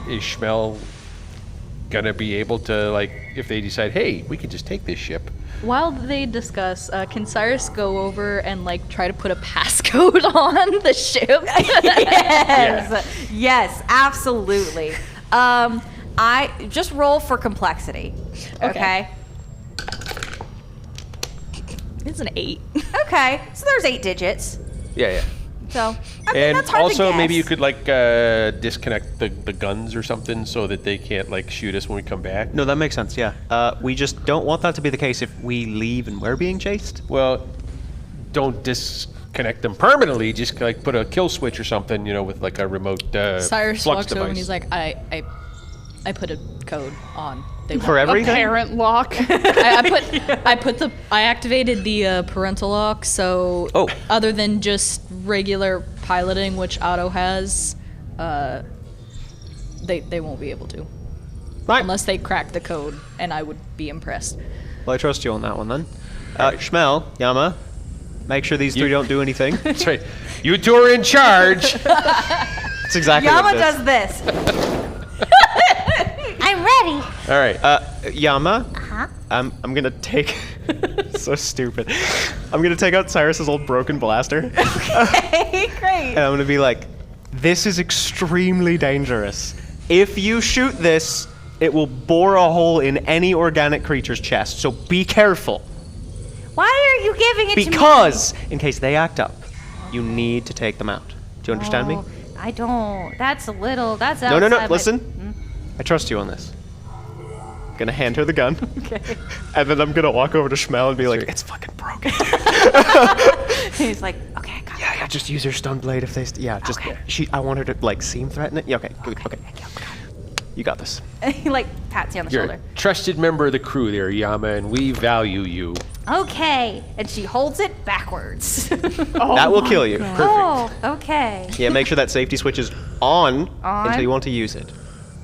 [SPEAKER 2] is Schmel gonna be able to, like, if they decide, hey, we could just take this ship?
[SPEAKER 3] While they discuss, can Cyrus go over and like try to put a passcode on the ship?
[SPEAKER 1] Yes, absolutely. I just roll for complexity. Okay.
[SPEAKER 3] It's an 8.
[SPEAKER 1] Okay. So there's 8 digits.
[SPEAKER 2] Yeah.
[SPEAKER 1] So I mean,
[SPEAKER 2] And
[SPEAKER 1] that's hard
[SPEAKER 2] also,
[SPEAKER 1] to
[SPEAKER 2] maybe you
[SPEAKER 1] guess.
[SPEAKER 2] could, like, disconnect the guns or something so that they can't, like, shoot us when we come back.
[SPEAKER 5] No, that makes sense. Yeah. We just don't want that to be the case if we leave and we're being chased.
[SPEAKER 2] Well, don't disconnect them permanently. Just, like, put a kill switch or something, with, like, a remote
[SPEAKER 3] Cyrus
[SPEAKER 2] flux
[SPEAKER 3] walks
[SPEAKER 2] device.
[SPEAKER 3] over and he's like, I put a code on. They
[SPEAKER 5] For
[SPEAKER 3] won't-
[SPEAKER 5] everything.
[SPEAKER 6] Parent lock.
[SPEAKER 3] I activated the parental lock, so
[SPEAKER 5] Oh.
[SPEAKER 3] other than just regular piloting, which Otto has, they won't be able to.
[SPEAKER 5] Right.
[SPEAKER 3] Unless they crack the code, and I would be impressed.
[SPEAKER 5] Well, I trust you on that one then. Schmel, Yama, make sure these 3 don't do anything.
[SPEAKER 2] That's right. You two are in charge.
[SPEAKER 5] That's exactly
[SPEAKER 1] Yama
[SPEAKER 5] what it is.
[SPEAKER 1] does this. I'm ready.
[SPEAKER 2] All right.
[SPEAKER 5] Yama, I'm gonna take. So stupid. I'm gonna take out Cyrus's old broken blaster,
[SPEAKER 1] Hey, great.
[SPEAKER 5] and I'm gonna be like, "This is extremely dangerous. If you shoot this, it will bore a hole in any organic creature's chest. So be careful,
[SPEAKER 1] Why are you giving it to me?
[SPEAKER 5] because in case they act up, you need to take them out. Do you understand me?
[SPEAKER 1] Oh, I don't. That's a little. That's
[SPEAKER 5] No, no,
[SPEAKER 1] outside
[SPEAKER 5] no.
[SPEAKER 1] my-
[SPEAKER 5] Listen, I trust you on this. I'm gonna hand her the gun, and then I'm gonna walk over to Schmel and be like, "It's fucking broken."
[SPEAKER 1] He's like, okay, I got it.
[SPEAKER 5] Yeah, just use your stun blade if they. Just
[SPEAKER 1] Okay.
[SPEAKER 5] I want her to like seem threatening. Yeah, okay, good, okay. You got this.
[SPEAKER 1] He like pats you on the
[SPEAKER 2] You're a
[SPEAKER 1] shoulder.
[SPEAKER 2] trusted member of the crew there, Yama, and we value you.
[SPEAKER 1] Okay, and she holds it backwards.
[SPEAKER 5] That will kill you. Perfect.
[SPEAKER 1] Oh, okay.
[SPEAKER 5] Yeah, make sure that safety switch is on,
[SPEAKER 1] On.
[SPEAKER 5] until you want to use it.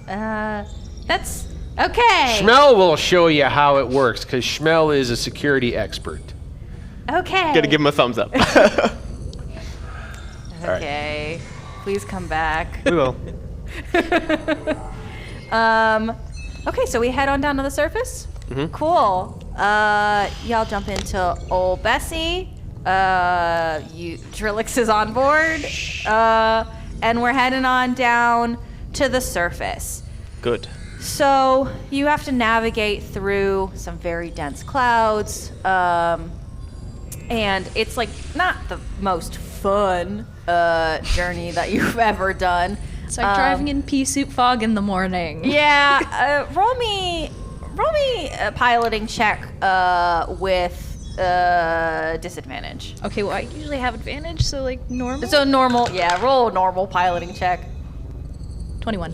[SPEAKER 1] That's okay.
[SPEAKER 2] Schmel will show you how it works, because Schmel is a security expert.
[SPEAKER 1] Okay.
[SPEAKER 5] Gotta give him a thumbs up.
[SPEAKER 1] Okay. Please come back.
[SPEAKER 5] We will.
[SPEAKER 1] Okay, so we head on down to the surface. Cool. Y'all jump into old Bessie. Trillix is on board. And we're heading on down to the surface.
[SPEAKER 5] Good.
[SPEAKER 1] So you have to navigate through some very dense clouds. And it's like not the most fun journey that you've ever done.
[SPEAKER 3] It's like driving in pea soup fog in the morning.
[SPEAKER 1] Yeah, roll me a piloting check with disadvantage.
[SPEAKER 3] Okay, well, I usually have advantage, so like normal.
[SPEAKER 1] So roll a normal piloting check.
[SPEAKER 3] 21.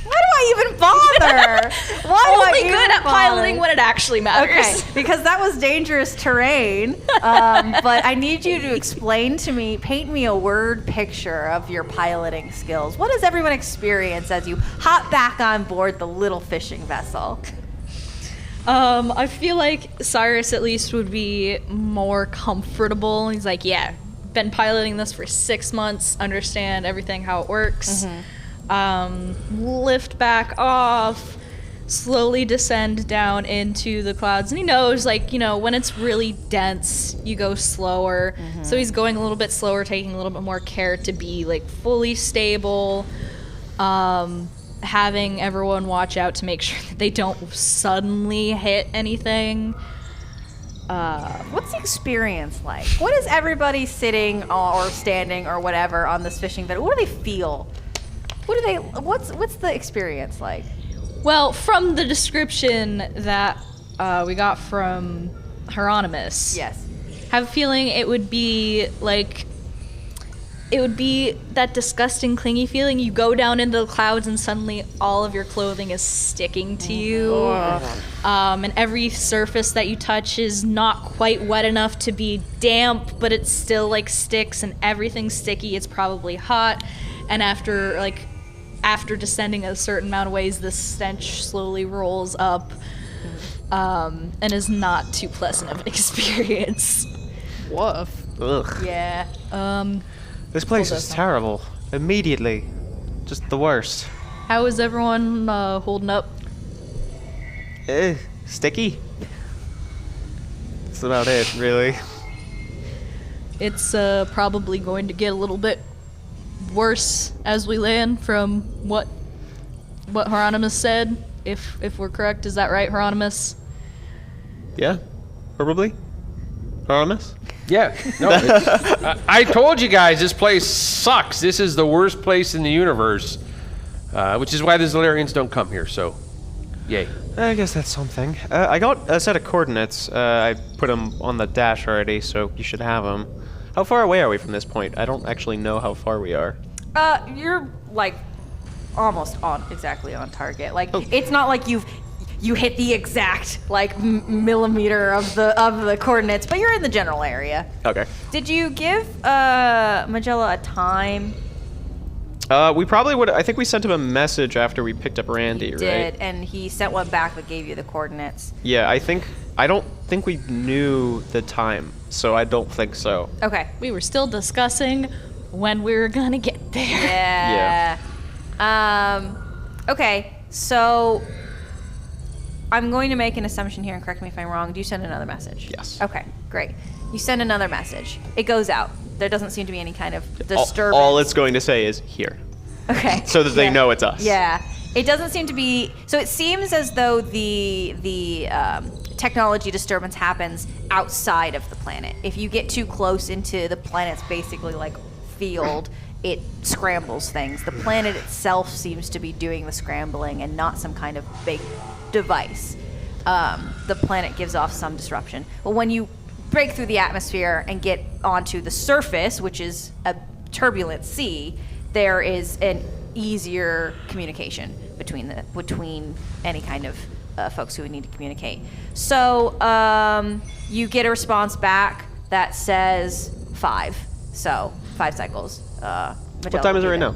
[SPEAKER 1] Why do I even bother? Why do I
[SPEAKER 3] Only
[SPEAKER 1] even
[SPEAKER 3] good at
[SPEAKER 1] bother?
[SPEAKER 3] piloting when it actually matters.
[SPEAKER 1] Okay, because that was dangerous terrain. But I need you to explain to me, paint me a word picture of your piloting skills. What does everyone experience as you hop back on board the little fishing vessel?
[SPEAKER 3] I feel like Cyrus at least would be more comfortable. He's like, yeah, been piloting this for 6 months, understand everything how it works. Lift back off, slowly descend down into the clouds. And he knows, like, when it's really dense, you go slower. So he's going a little bit slower, taking a little bit more care to be, like, fully stable. Having everyone watch out to make sure that they don't suddenly hit anything.
[SPEAKER 1] What's the experience like? What is everybody sitting or standing or whatever on this fishing boat? What do they feel? What's the experience like?
[SPEAKER 3] Well, from the description that we got from Hieronymus,
[SPEAKER 1] Yes.
[SPEAKER 3] have a feeling it would be that disgusting, clingy feeling. You go down into the clouds and suddenly all of your clothing is sticking to you. And every surface that you touch is not quite wet enough to be damp, but it still, like, sticks, and everything's sticky. It's probably hot. And after descending a certain amount of ways, the stench slowly rolls up, and is not too pleasant of an experience.
[SPEAKER 6] Woof.
[SPEAKER 5] Ugh.
[SPEAKER 1] Yeah.
[SPEAKER 5] This place
[SPEAKER 3] Hold
[SPEAKER 5] is
[SPEAKER 3] up.
[SPEAKER 5] terrible. Immediately. Just the worst.
[SPEAKER 3] How is everyone holding up?
[SPEAKER 5] Sticky. That's about it, really.
[SPEAKER 3] It's probably going to get a little bit worse as we land, from what Hieronymus said. If we're correct, is that right, Hieronymus?
[SPEAKER 5] Yeah, probably. Hieronymus?
[SPEAKER 2] Yeah, no, I told you guys this place sucks. This is the worst place in the universe, which is why the Zolarians don't come here, so yay.
[SPEAKER 5] I guess that's something. I got a set of coordinates. I put them on the dash already, so you should have them. How far away are we from this point? I don't actually know how far we are.
[SPEAKER 1] You're, like, almost exactly on target. Like, it's not like you hit the exact, like, millimeter of the coordinates, but you're in the general area.
[SPEAKER 5] Okay.
[SPEAKER 1] Did you give Magella a time?
[SPEAKER 5] We probably would. I think we sent him a message after we picked up Randy, right?
[SPEAKER 1] Did, and he sent one back that gave you the coordinates.
[SPEAKER 5] Yeah, I don't think we knew the time, so I don't think so.
[SPEAKER 1] Okay.
[SPEAKER 3] We were still discussing when we were gonna get there.
[SPEAKER 1] Yeah. Okay, so I'm going to make an assumption here, and correct me if I'm wrong. Do you send another message?
[SPEAKER 5] Yes.
[SPEAKER 1] Okay, great. You send another message. It goes out. There doesn't seem to be any kind of disturbance.
[SPEAKER 5] All it's going to say is here.
[SPEAKER 1] Okay.
[SPEAKER 5] So that they know it's us.
[SPEAKER 1] Yeah. It doesn't seem to be. So it seems as though the technology disturbance happens outside of the planet. If you get too close into the planet's basically like field, it scrambles things. The planet itself seems to be doing the scrambling and not some kind of big device. The planet gives off some disruption. But when you break through the atmosphere and get onto the surface, which is a turbulent sea, there is an easier communication between any kind of folks who would need to communicate. So you get a response back that says 5. So 5 cycles.
[SPEAKER 5] What time is it right now?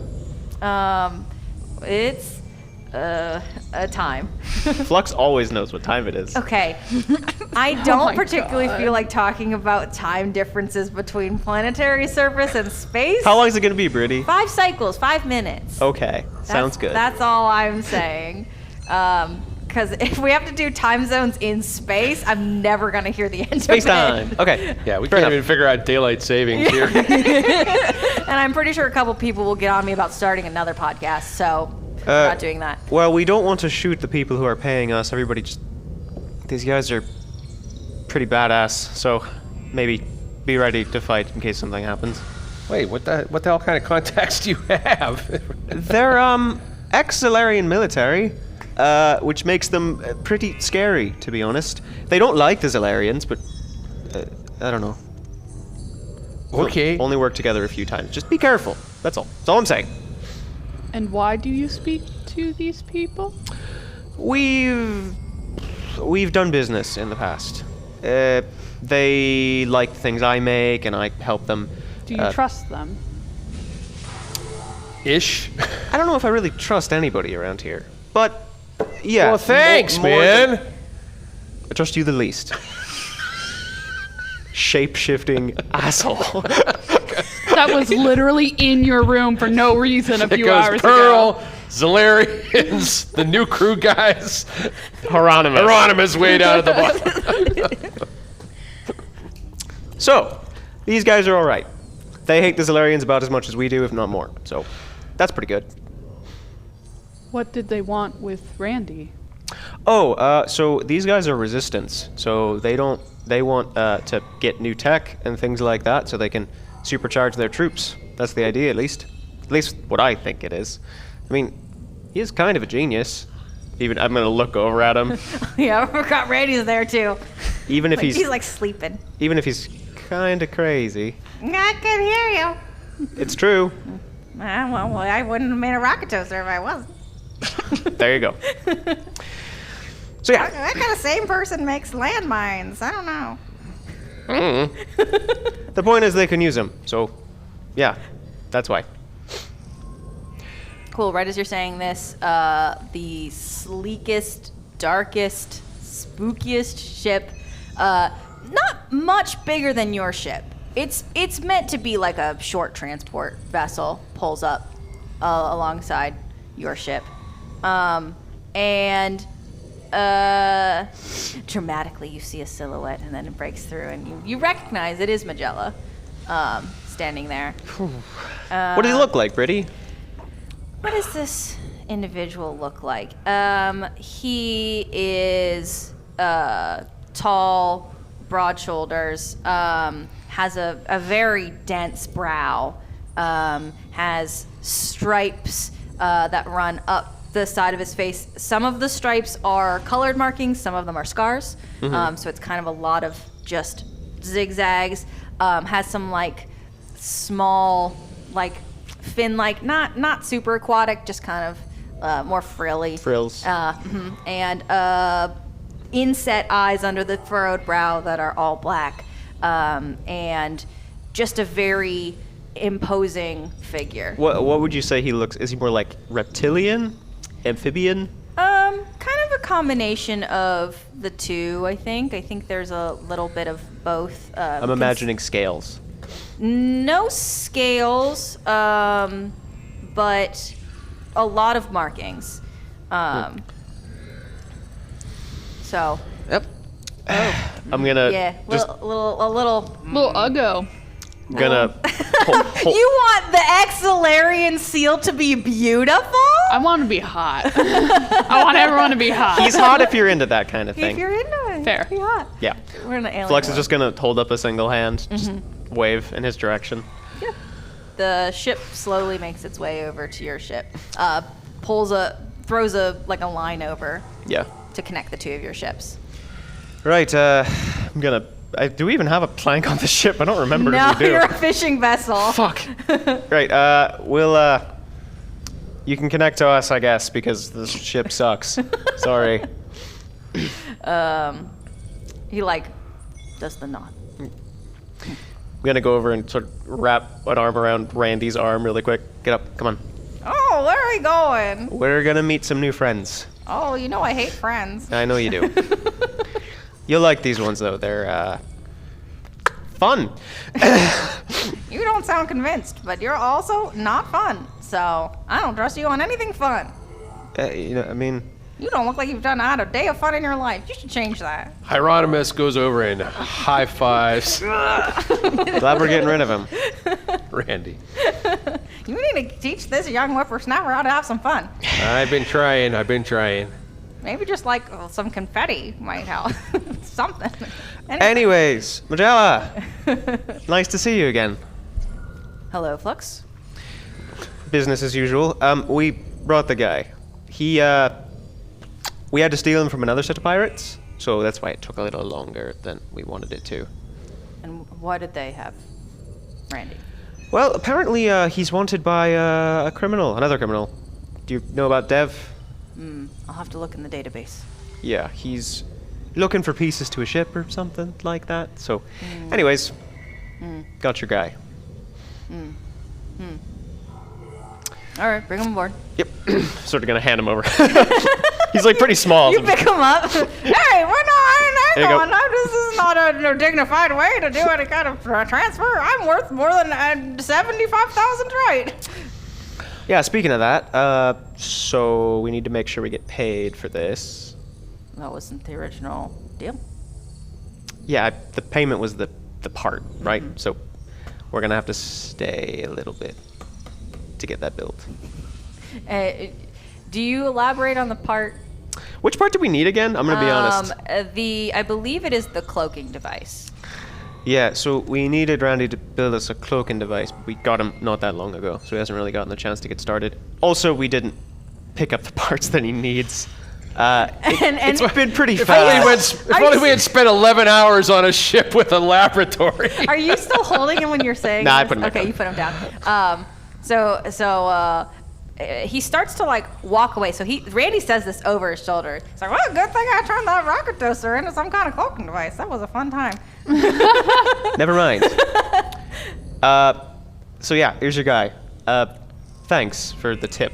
[SPEAKER 1] It's a time.
[SPEAKER 5] Flux always knows what time it is.
[SPEAKER 1] Okay. I don't
[SPEAKER 6] my
[SPEAKER 1] particularly
[SPEAKER 6] God.
[SPEAKER 1] feel like talking about time differences between planetary surface and space.
[SPEAKER 5] How long is it going to be, Brittany?
[SPEAKER 1] 5 cycles, 5 minutes.
[SPEAKER 5] Okay, sounds good.
[SPEAKER 1] That's all I'm saying. Because if we have to do time zones in space, I'm never going to hear the end
[SPEAKER 5] Space
[SPEAKER 1] of it.
[SPEAKER 5] time. Okay.
[SPEAKER 2] Yeah, we
[SPEAKER 5] Fair
[SPEAKER 2] can't
[SPEAKER 5] enough.
[SPEAKER 2] even figure out daylight savings here.
[SPEAKER 1] And I'm pretty sure a couple people will get on me about starting another podcast, so we're not doing that.
[SPEAKER 5] Well, we don't want to shoot the people who are paying us. Everybody just... These guys are pretty badass, so maybe be ready to fight in case something happens.
[SPEAKER 2] Wait, what the hell kind of contacts do you have?
[SPEAKER 5] They're, ex-Solarian military, which makes them pretty scary, to be honest. They don't like the Zolarians, but I don't know.
[SPEAKER 2] Okay.
[SPEAKER 5] Only work together a few times. Just be careful. That's all. That's all I'm saying.
[SPEAKER 6] And why do you speak to these people?
[SPEAKER 5] We've done business in the past. They like things I make, and I help them.
[SPEAKER 6] Do you trust them?
[SPEAKER 2] Ish.
[SPEAKER 5] I don't know if I really trust anybody around here, but yeah.
[SPEAKER 2] Well, thanks,
[SPEAKER 5] more
[SPEAKER 2] man.
[SPEAKER 5] than- I trust you the least. Shape-shifting asshole.
[SPEAKER 6] That was literally in your room for no reason a
[SPEAKER 2] It
[SPEAKER 6] few
[SPEAKER 2] goes
[SPEAKER 6] hours
[SPEAKER 2] Pearl,
[SPEAKER 6] ago.
[SPEAKER 2] Zalarians, the new crew guys.
[SPEAKER 5] Hieronymus.
[SPEAKER 2] Way down at the bottom.
[SPEAKER 5] So, these guys are all right. They hate the Zalarians about as much as we do, if not more. So, that's pretty good.
[SPEAKER 6] What did they want with Randy?
[SPEAKER 5] Oh, so these guys are resistance. So they want to get new tech and things like that, so they can supercharge their troops. That's the idea, at least. At least what I think it is. I mean, he is kind of a genius. Even I'm gonna look over at him.
[SPEAKER 1] Yeah, I forgot Randy's there too.
[SPEAKER 5] Even if
[SPEAKER 1] He's like sleeping.
[SPEAKER 5] even if he's kind of crazy,
[SPEAKER 1] I can hear you.
[SPEAKER 5] it's true.
[SPEAKER 1] Well, I wouldn't have made a rocket toaster if I wasn't.
[SPEAKER 5] There you go. So yeah,
[SPEAKER 1] That kind of same person makes landmines. I don't know.
[SPEAKER 5] the point is they can use them. So, yeah, that's why.
[SPEAKER 1] Cool. Right as you're saying this, the sleekest, darkest, spookiest ship, not much bigger than your ship. It's meant to be like a short transport vessel, pulls up alongside your ship, and dramatically you see a silhouette, and then it breaks through, and you recognize it is Magella, standing there.
[SPEAKER 5] What does he look like, Brittany?
[SPEAKER 1] What does this individual look like? He is tall, broad shoulders, has a very dense brow, has stripes that run up the side of his face. Some of the stripes are colored markings, some of them are scars. So it's kind of a lot of just zigzags. Has some like small, like fin-like, not super aquatic, just kind of more frilly.
[SPEAKER 5] Frills.
[SPEAKER 1] And inset eyes under the furrowed brow that are all black. And just a very imposing figure.
[SPEAKER 5] What would you say he looks? Is he more like reptilian, amphibian?
[SPEAKER 1] Kind of a combination of the two, I think. I think there's a little bit of both.
[SPEAKER 5] I'm imagining scales.
[SPEAKER 1] No scales, but a lot of markings. So.
[SPEAKER 5] Yep. I'm gonna
[SPEAKER 1] Yeah,
[SPEAKER 5] just
[SPEAKER 1] a little.
[SPEAKER 6] Little Uggo.
[SPEAKER 5] gonna hold.
[SPEAKER 1] You want the Exilarian seal to be beautiful?
[SPEAKER 6] I want to be hot. I want everyone to be hot.
[SPEAKER 5] He's hot if you're into that kind of
[SPEAKER 1] If
[SPEAKER 5] thing.
[SPEAKER 1] you're into it,
[SPEAKER 6] Fair.
[SPEAKER 1] be hot.
[SPEAKER 5] Yeah.
[SPEAKER 1] We're in an alien
[SPEAKER 5] Flex is
[SPEAKER 1] world.
[SPEAKER 5] just gonna hold up a single hand, just wave in his direction.
[SPEAKER 1] The ship slowly makes its way over to your ship. Throws a line over
[SPEAKER 5] Yeah.
[SPEAKER 1] to connect the two of your ships.
[SPEAKER 5] Right. I'm gonna. Do we even have a plank on the ship? I don't remember
[SPEAKER 1] No,
[SPEAKER 5] if we do.
[SPEAKER 1] you're a fishing vessel.
[SPEAKER 5] Fuck. Right. We'll. You can connect to us, I guess, because this ship sucks. Sorry.
[SPEAKER 1] He does the knot.
[SPEAKER 5] I'm gonna go over and sort of wrap an arm around Randy's arm really quick. Get up. Come on.
[SPEAKER 1] Oh, where are we going?
[SPEAKER 5] We're gonna meet some new friends.
[SPEAKER 1] Oh, you know I hate friends.
[SPEAKER 5] I know you do. You'll like these ones though. They're fun.
[SPEAKER 1] You don't sound convinced, but you're also not fun. So I don't trust you on anything fun.
[SPEAKER 5] I mean,
[SPEAKER 1] You don't look like you've had a day of fun in your life. You should change that.
[SPEAKER 2] Hieronymus goes over and high fives
[SPEAKER 5] glad we're getting rid of him.
[SPEAKER 2] Randy.
[SPEAKER 1] You need to teach this young whippersnapper how to have some fun.
[SPEAKER 2] I've been trying.
[SPEAKER 1] Maybe just some confetti might help. Something.
[SPEAKER 5] Anyways, Magella, nice to see you again.
[SPEAKER 1] Hello, Flux.
[SPEAKER 5] Business as usual. We brought the guy. We had to steal him from another set of pirates, so that's why it took a little longer than we wanted it to.
[SPEAKER 1] And what did they have, Randy?
[SPEAKER 5] Well, apparently he's wanted by another criminal. Do you know about Dev?
[SPEAKER 1] I'll have to look in the database.
[SPEAKER 5] Yeah, he's looking for pieces to a ship or something like that. So, anyways, got your guy.
[SPEAKER 1] All right, bring him aboard.
[SPEAKER 5] Yep. Sort of gonna hand him over. He's like pretty small.
[SPEAKER 1] You pick him up. Hey, we're not.
[SPEAKER 5] There you go.
[SPEAKER 1] This is not a dignified way to do any kind of transfer. I'm worth more than 75,000, right?
[SPEAKER 5] Yeah, speaking of that, so we need to make sure we get paid for this.
[SPEAKER 1] That wasn't the original deal.
[SPEAKER 5] Yeah, the payment was the part, right? So we're going to have to stay a little bit to get that built.
[SPEAKER 1] Do you elaborate on the part?
[SPEAKER 5] Which part do we need again? I'm going to be honest.
[SPEAKER 1] I believe it is the cloaking device.
[SPEAKER 5] Yeah, so we needed Randy to build us a cloaking device. But we got him not that long ago, so he hasn't really gotten the chance to get started. Also, we didn't pick up the parts that he needs. It's been pretty fast.
[SPEAKER 2] If only we had spent 11 hours on a ship with a laboratory.
[SPEAKER 1] Are you still holding him when you're saying
[SPEAKER 5] Nah, I
[SPEAKER 1] this?
[SPEAKER 5] put him back
[SPEAKER 1] Okay,
[SPEAKER 5] down.
[SPEAKER 1] you put him down. He starts to like walk away. So Randy says this over his shoulder. He's like, "Well, good thing I turned that rocket toaster into some kind of cloaking device. That was a fun time."
[SPEAKER 5] Never mind. So yeah, here's your guy. Thanks for the tip.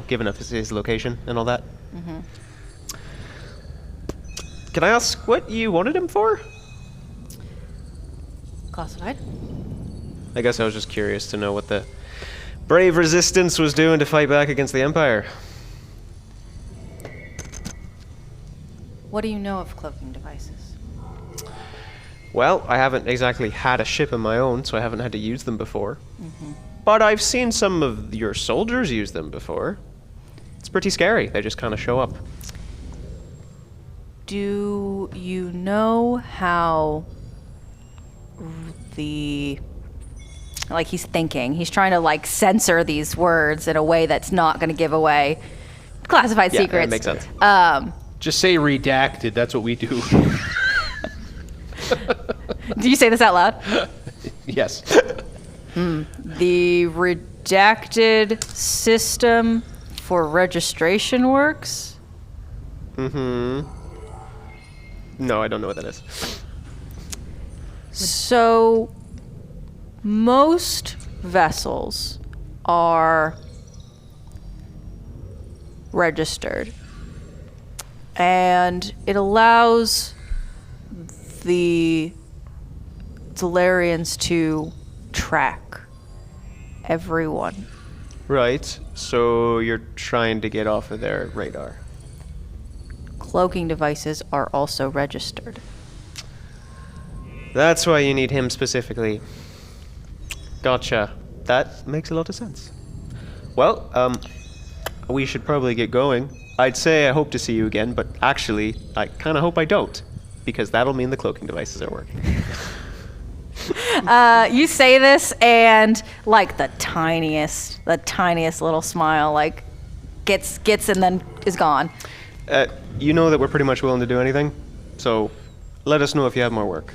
[SPEAKER 5] Giving us his location and all that. Can I ask what you wanted him for?
[SPEAKER 1] Classified.
[SPEAKER 5] I guess I was just curious to know what the brave resistance was doing to fight back against the Empire.
[SPEAKER 1] What do you know of cloaking devices?
[SPEAKER 5] Well, I haven't exactly had a ship of my own, so I haven't had to use them before. But I've seen some of your soldiers use them before. It's pretty scary. They just kind of show up.
[SPEAKER 1] Do you know how he's thinking. He's trying to like censor these words in a way that's not going to give away classified
[SPEAKER 5] Yeah,
[SPEAKER 1] secrets.
[SPEAKER 5] that makes sense.
[SPEAKER 2] Just say redacted. That's what we do.
[SPEAKER 1] Do you say this out loud?
[SPEAKER 2] Yes.
[SPEAKER 1] The redacted system for registration works?
[SPEAKER 5] No, I don't know what that is.
[SPEAKER 1] So, most vessels are registered, and it allows the Solarians to track everyone.
[SPEAKER 5] Right, so you're trying to get off of their radar.
[SPEAKER 1] Cloaking devices are also registered.
[SPEAKER 5] That's why you need him specifically. Gotcha. That makes a lot of sense. Well, we should probably get going. I'd say I hope to see you again, but actually, I kind of hope I don't, because that'll mean the cloaking devices are working.
[SPEAKER 1] You say this, and like the tiniest little smile, like gets and then is gone.
[SPEAKER 5] You know that we're pretty much willing to do anything, so let us know if you have more work.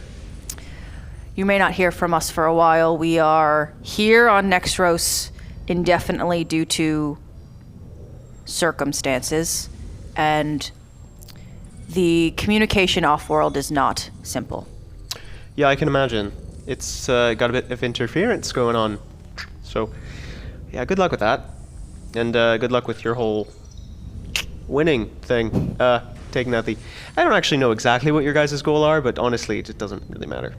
[SPEAKER 1] You may not hear from us for a while. We are here on Nexros indefinitely due to circumstances, and the communication off-world is not simple.
[SPEAKER 5] Yeah, I can imagine. It's got a bit of interference going on. So, yeah, good luck with that. And good luck with your whole winning thing. Taking out the... I don't actually know exactly what your guys' goal are, but honestly, it doesn't really matter.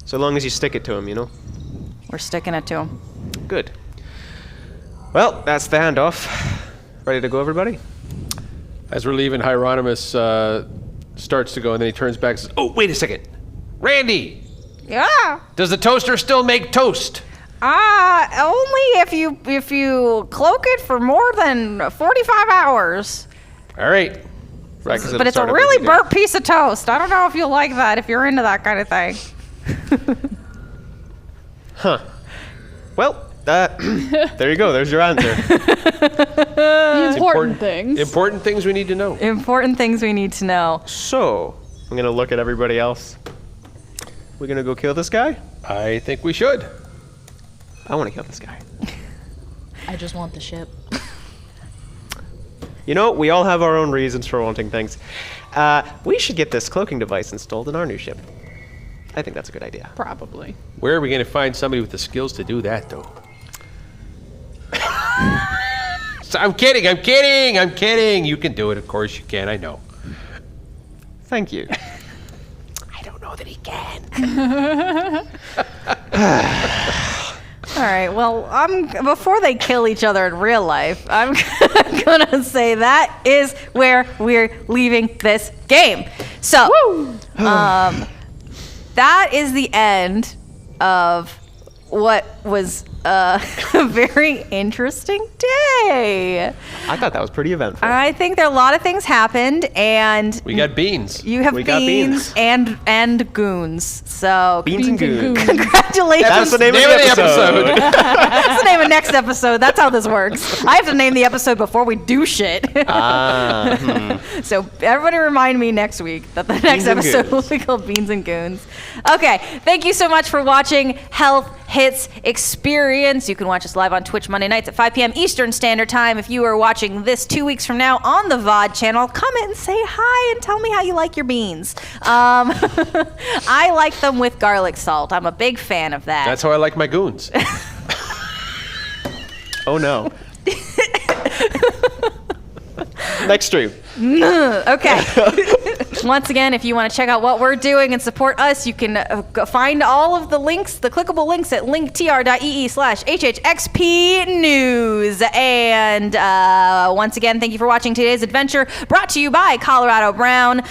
[SPEAKER 5] So long as you stick it to him, you know?
[SPEAKER 1] We're sticking it to him.
[SPEAKER 5] Good. Well, that's the handoff. Ready to go, everybody?
[SPEAKER 2] As we're leaving, Hieronymus starts to go, and then he turns back and says, "Oh, wait a second. Randy,
[SPEAKER 1] Yeah.
[SPEAKER 2] does the toaster still make toast?"
[SPEAKER 1] Only if you cloak it for more than 45 hours.
[SPEAKER 2] All right.
[SPEAKER 5] Right, 'cause
[SPEAKER 1] But
[SPEAKER 5] it'll
[SPEAKER 1] it's a
[SPEAKER 5] start up
[SPEAKER 1] really
[SPEAKER 5] immediately.
[SPEAKER 1] burnt piece of toast. I don't know if you'll like that if you're into that kind of thing.
[SPEAKER 5] Huh. Well, there you go. There's your answer.
[SPEAKER 6] Important things.
[SPEAKER 2] Important things we need to know.
[SPEAKER 1] Important things we need to know.
[SPEAKER 5] So, I'm gonna look at everybody else. We gonna go kill this guy?
[SPEAKER 2] I think we should.
[SPEAKER 5] I want to kill this guy.
[SPEAKER 3] I just want the ship.
[SPEAKER 5] You know, we all have our own reasons for wanting things. We should get this cloaking device installed in our new ship. I think that's a good idea.
[SPEAKER 6] Probably.
[SPEAKER 2] Where are we going to find somebody with the skills to do that, though? I'm kidding. You can do it. Of course you can. I know.
[SPEAKER 5] Thank you.
[SPEAKER 2] I don't know that he can.
[SPEAKER 1] All right. Well, before they kill each other in real life, I'm gonna say that is where we're leaving this game. So, that is the end of what was a very interesting day.
[SPEAKER 5] I thought that was pretty eventful.
[SPEAKER 1] I think there are a lot of things happened, and
[SPEAKER 2] We got beans.
[SPEAKER 1] you have
[SPEAKER 5] We got
[SPEAKER 1] beans and goons. So
[SPEAKER 5] Beans and goons.
[SPEAKER 1] congratulations.
[SPEAKER 5] That's the name of the episode.
[SPEAKER 1] That's the name of next episode. That's how this works. I have to name the episode before we do shit. So everybody remind me next week that the next
[SPEAKER 5] and
[SPEAKER 1] episode will
[SPEAKER 5] Goons.
[SPEAKER 1] be called Beans and Goons. Okay, thank you so much for watching Health Hits Experience. You can watch us live on Twitch Monday nights at 5 p.m. Eastern Standard Time. If you are watching this 2 weeks from now on the VOD channel, comment and say hi and tell me how you like your beans. I like them with garlic salt. I'm a big fan of that.
[SPEAKER 2] That's how I like my goons.
[SPEAKER 5] Oh no. Next stream.
[SPEAKER 1] Okay. Once again, if you want to check out what we're doing and support us, you can find all of the links, the clickable links at linktr.ee/hhxpnews. And once again, thank you for watching today's adventure, brought to you by Colorado Brown.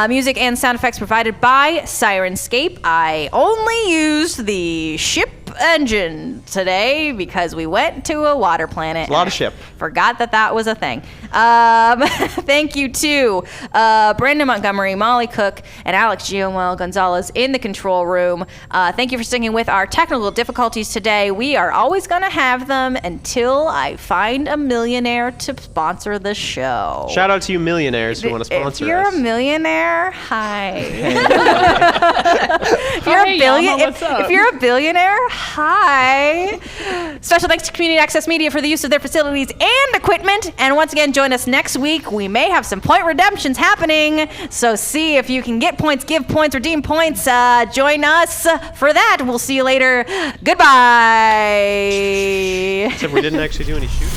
[SPEAKER 1] Music and sound effects provided by Sirenscape. I only used the ship engine today because we went to a water planet.
[SPEAKER 5] A lot of ship.
[SPEAKER 1] Forgot that was a thing. Thank you to Brandon Montgomery, Molly Cook, and Alex Giomuel Gonzalez in the control room. Thank you for sticking with our technical difficulties today. We are always going to have them until I find a millionaire to sponsor the show.
[SPEAKER 5] Shout out to you millionaires who want to sponsor
[SPEAKER 1] If you're
[SPEAKER 5] us.
[SPEAKER 1] a millionaire, hi. If you're
[SPEAKER 6] Hey,
[SPEAKER 1] a billion,
[SPEAKER 6] Yama, what's up?
[SPEAKER 1] if you're a billionaire, hi. Special thanks to Community Access Media for the use of their facilities and equipment. And once again, join us next week. We may have some point redemptions happening, so see if you can get points, give points, redeem points. Join us for that. We'll see you later. Goodbye.
[SPEAKER 5] Except we didn't actually do any shooting.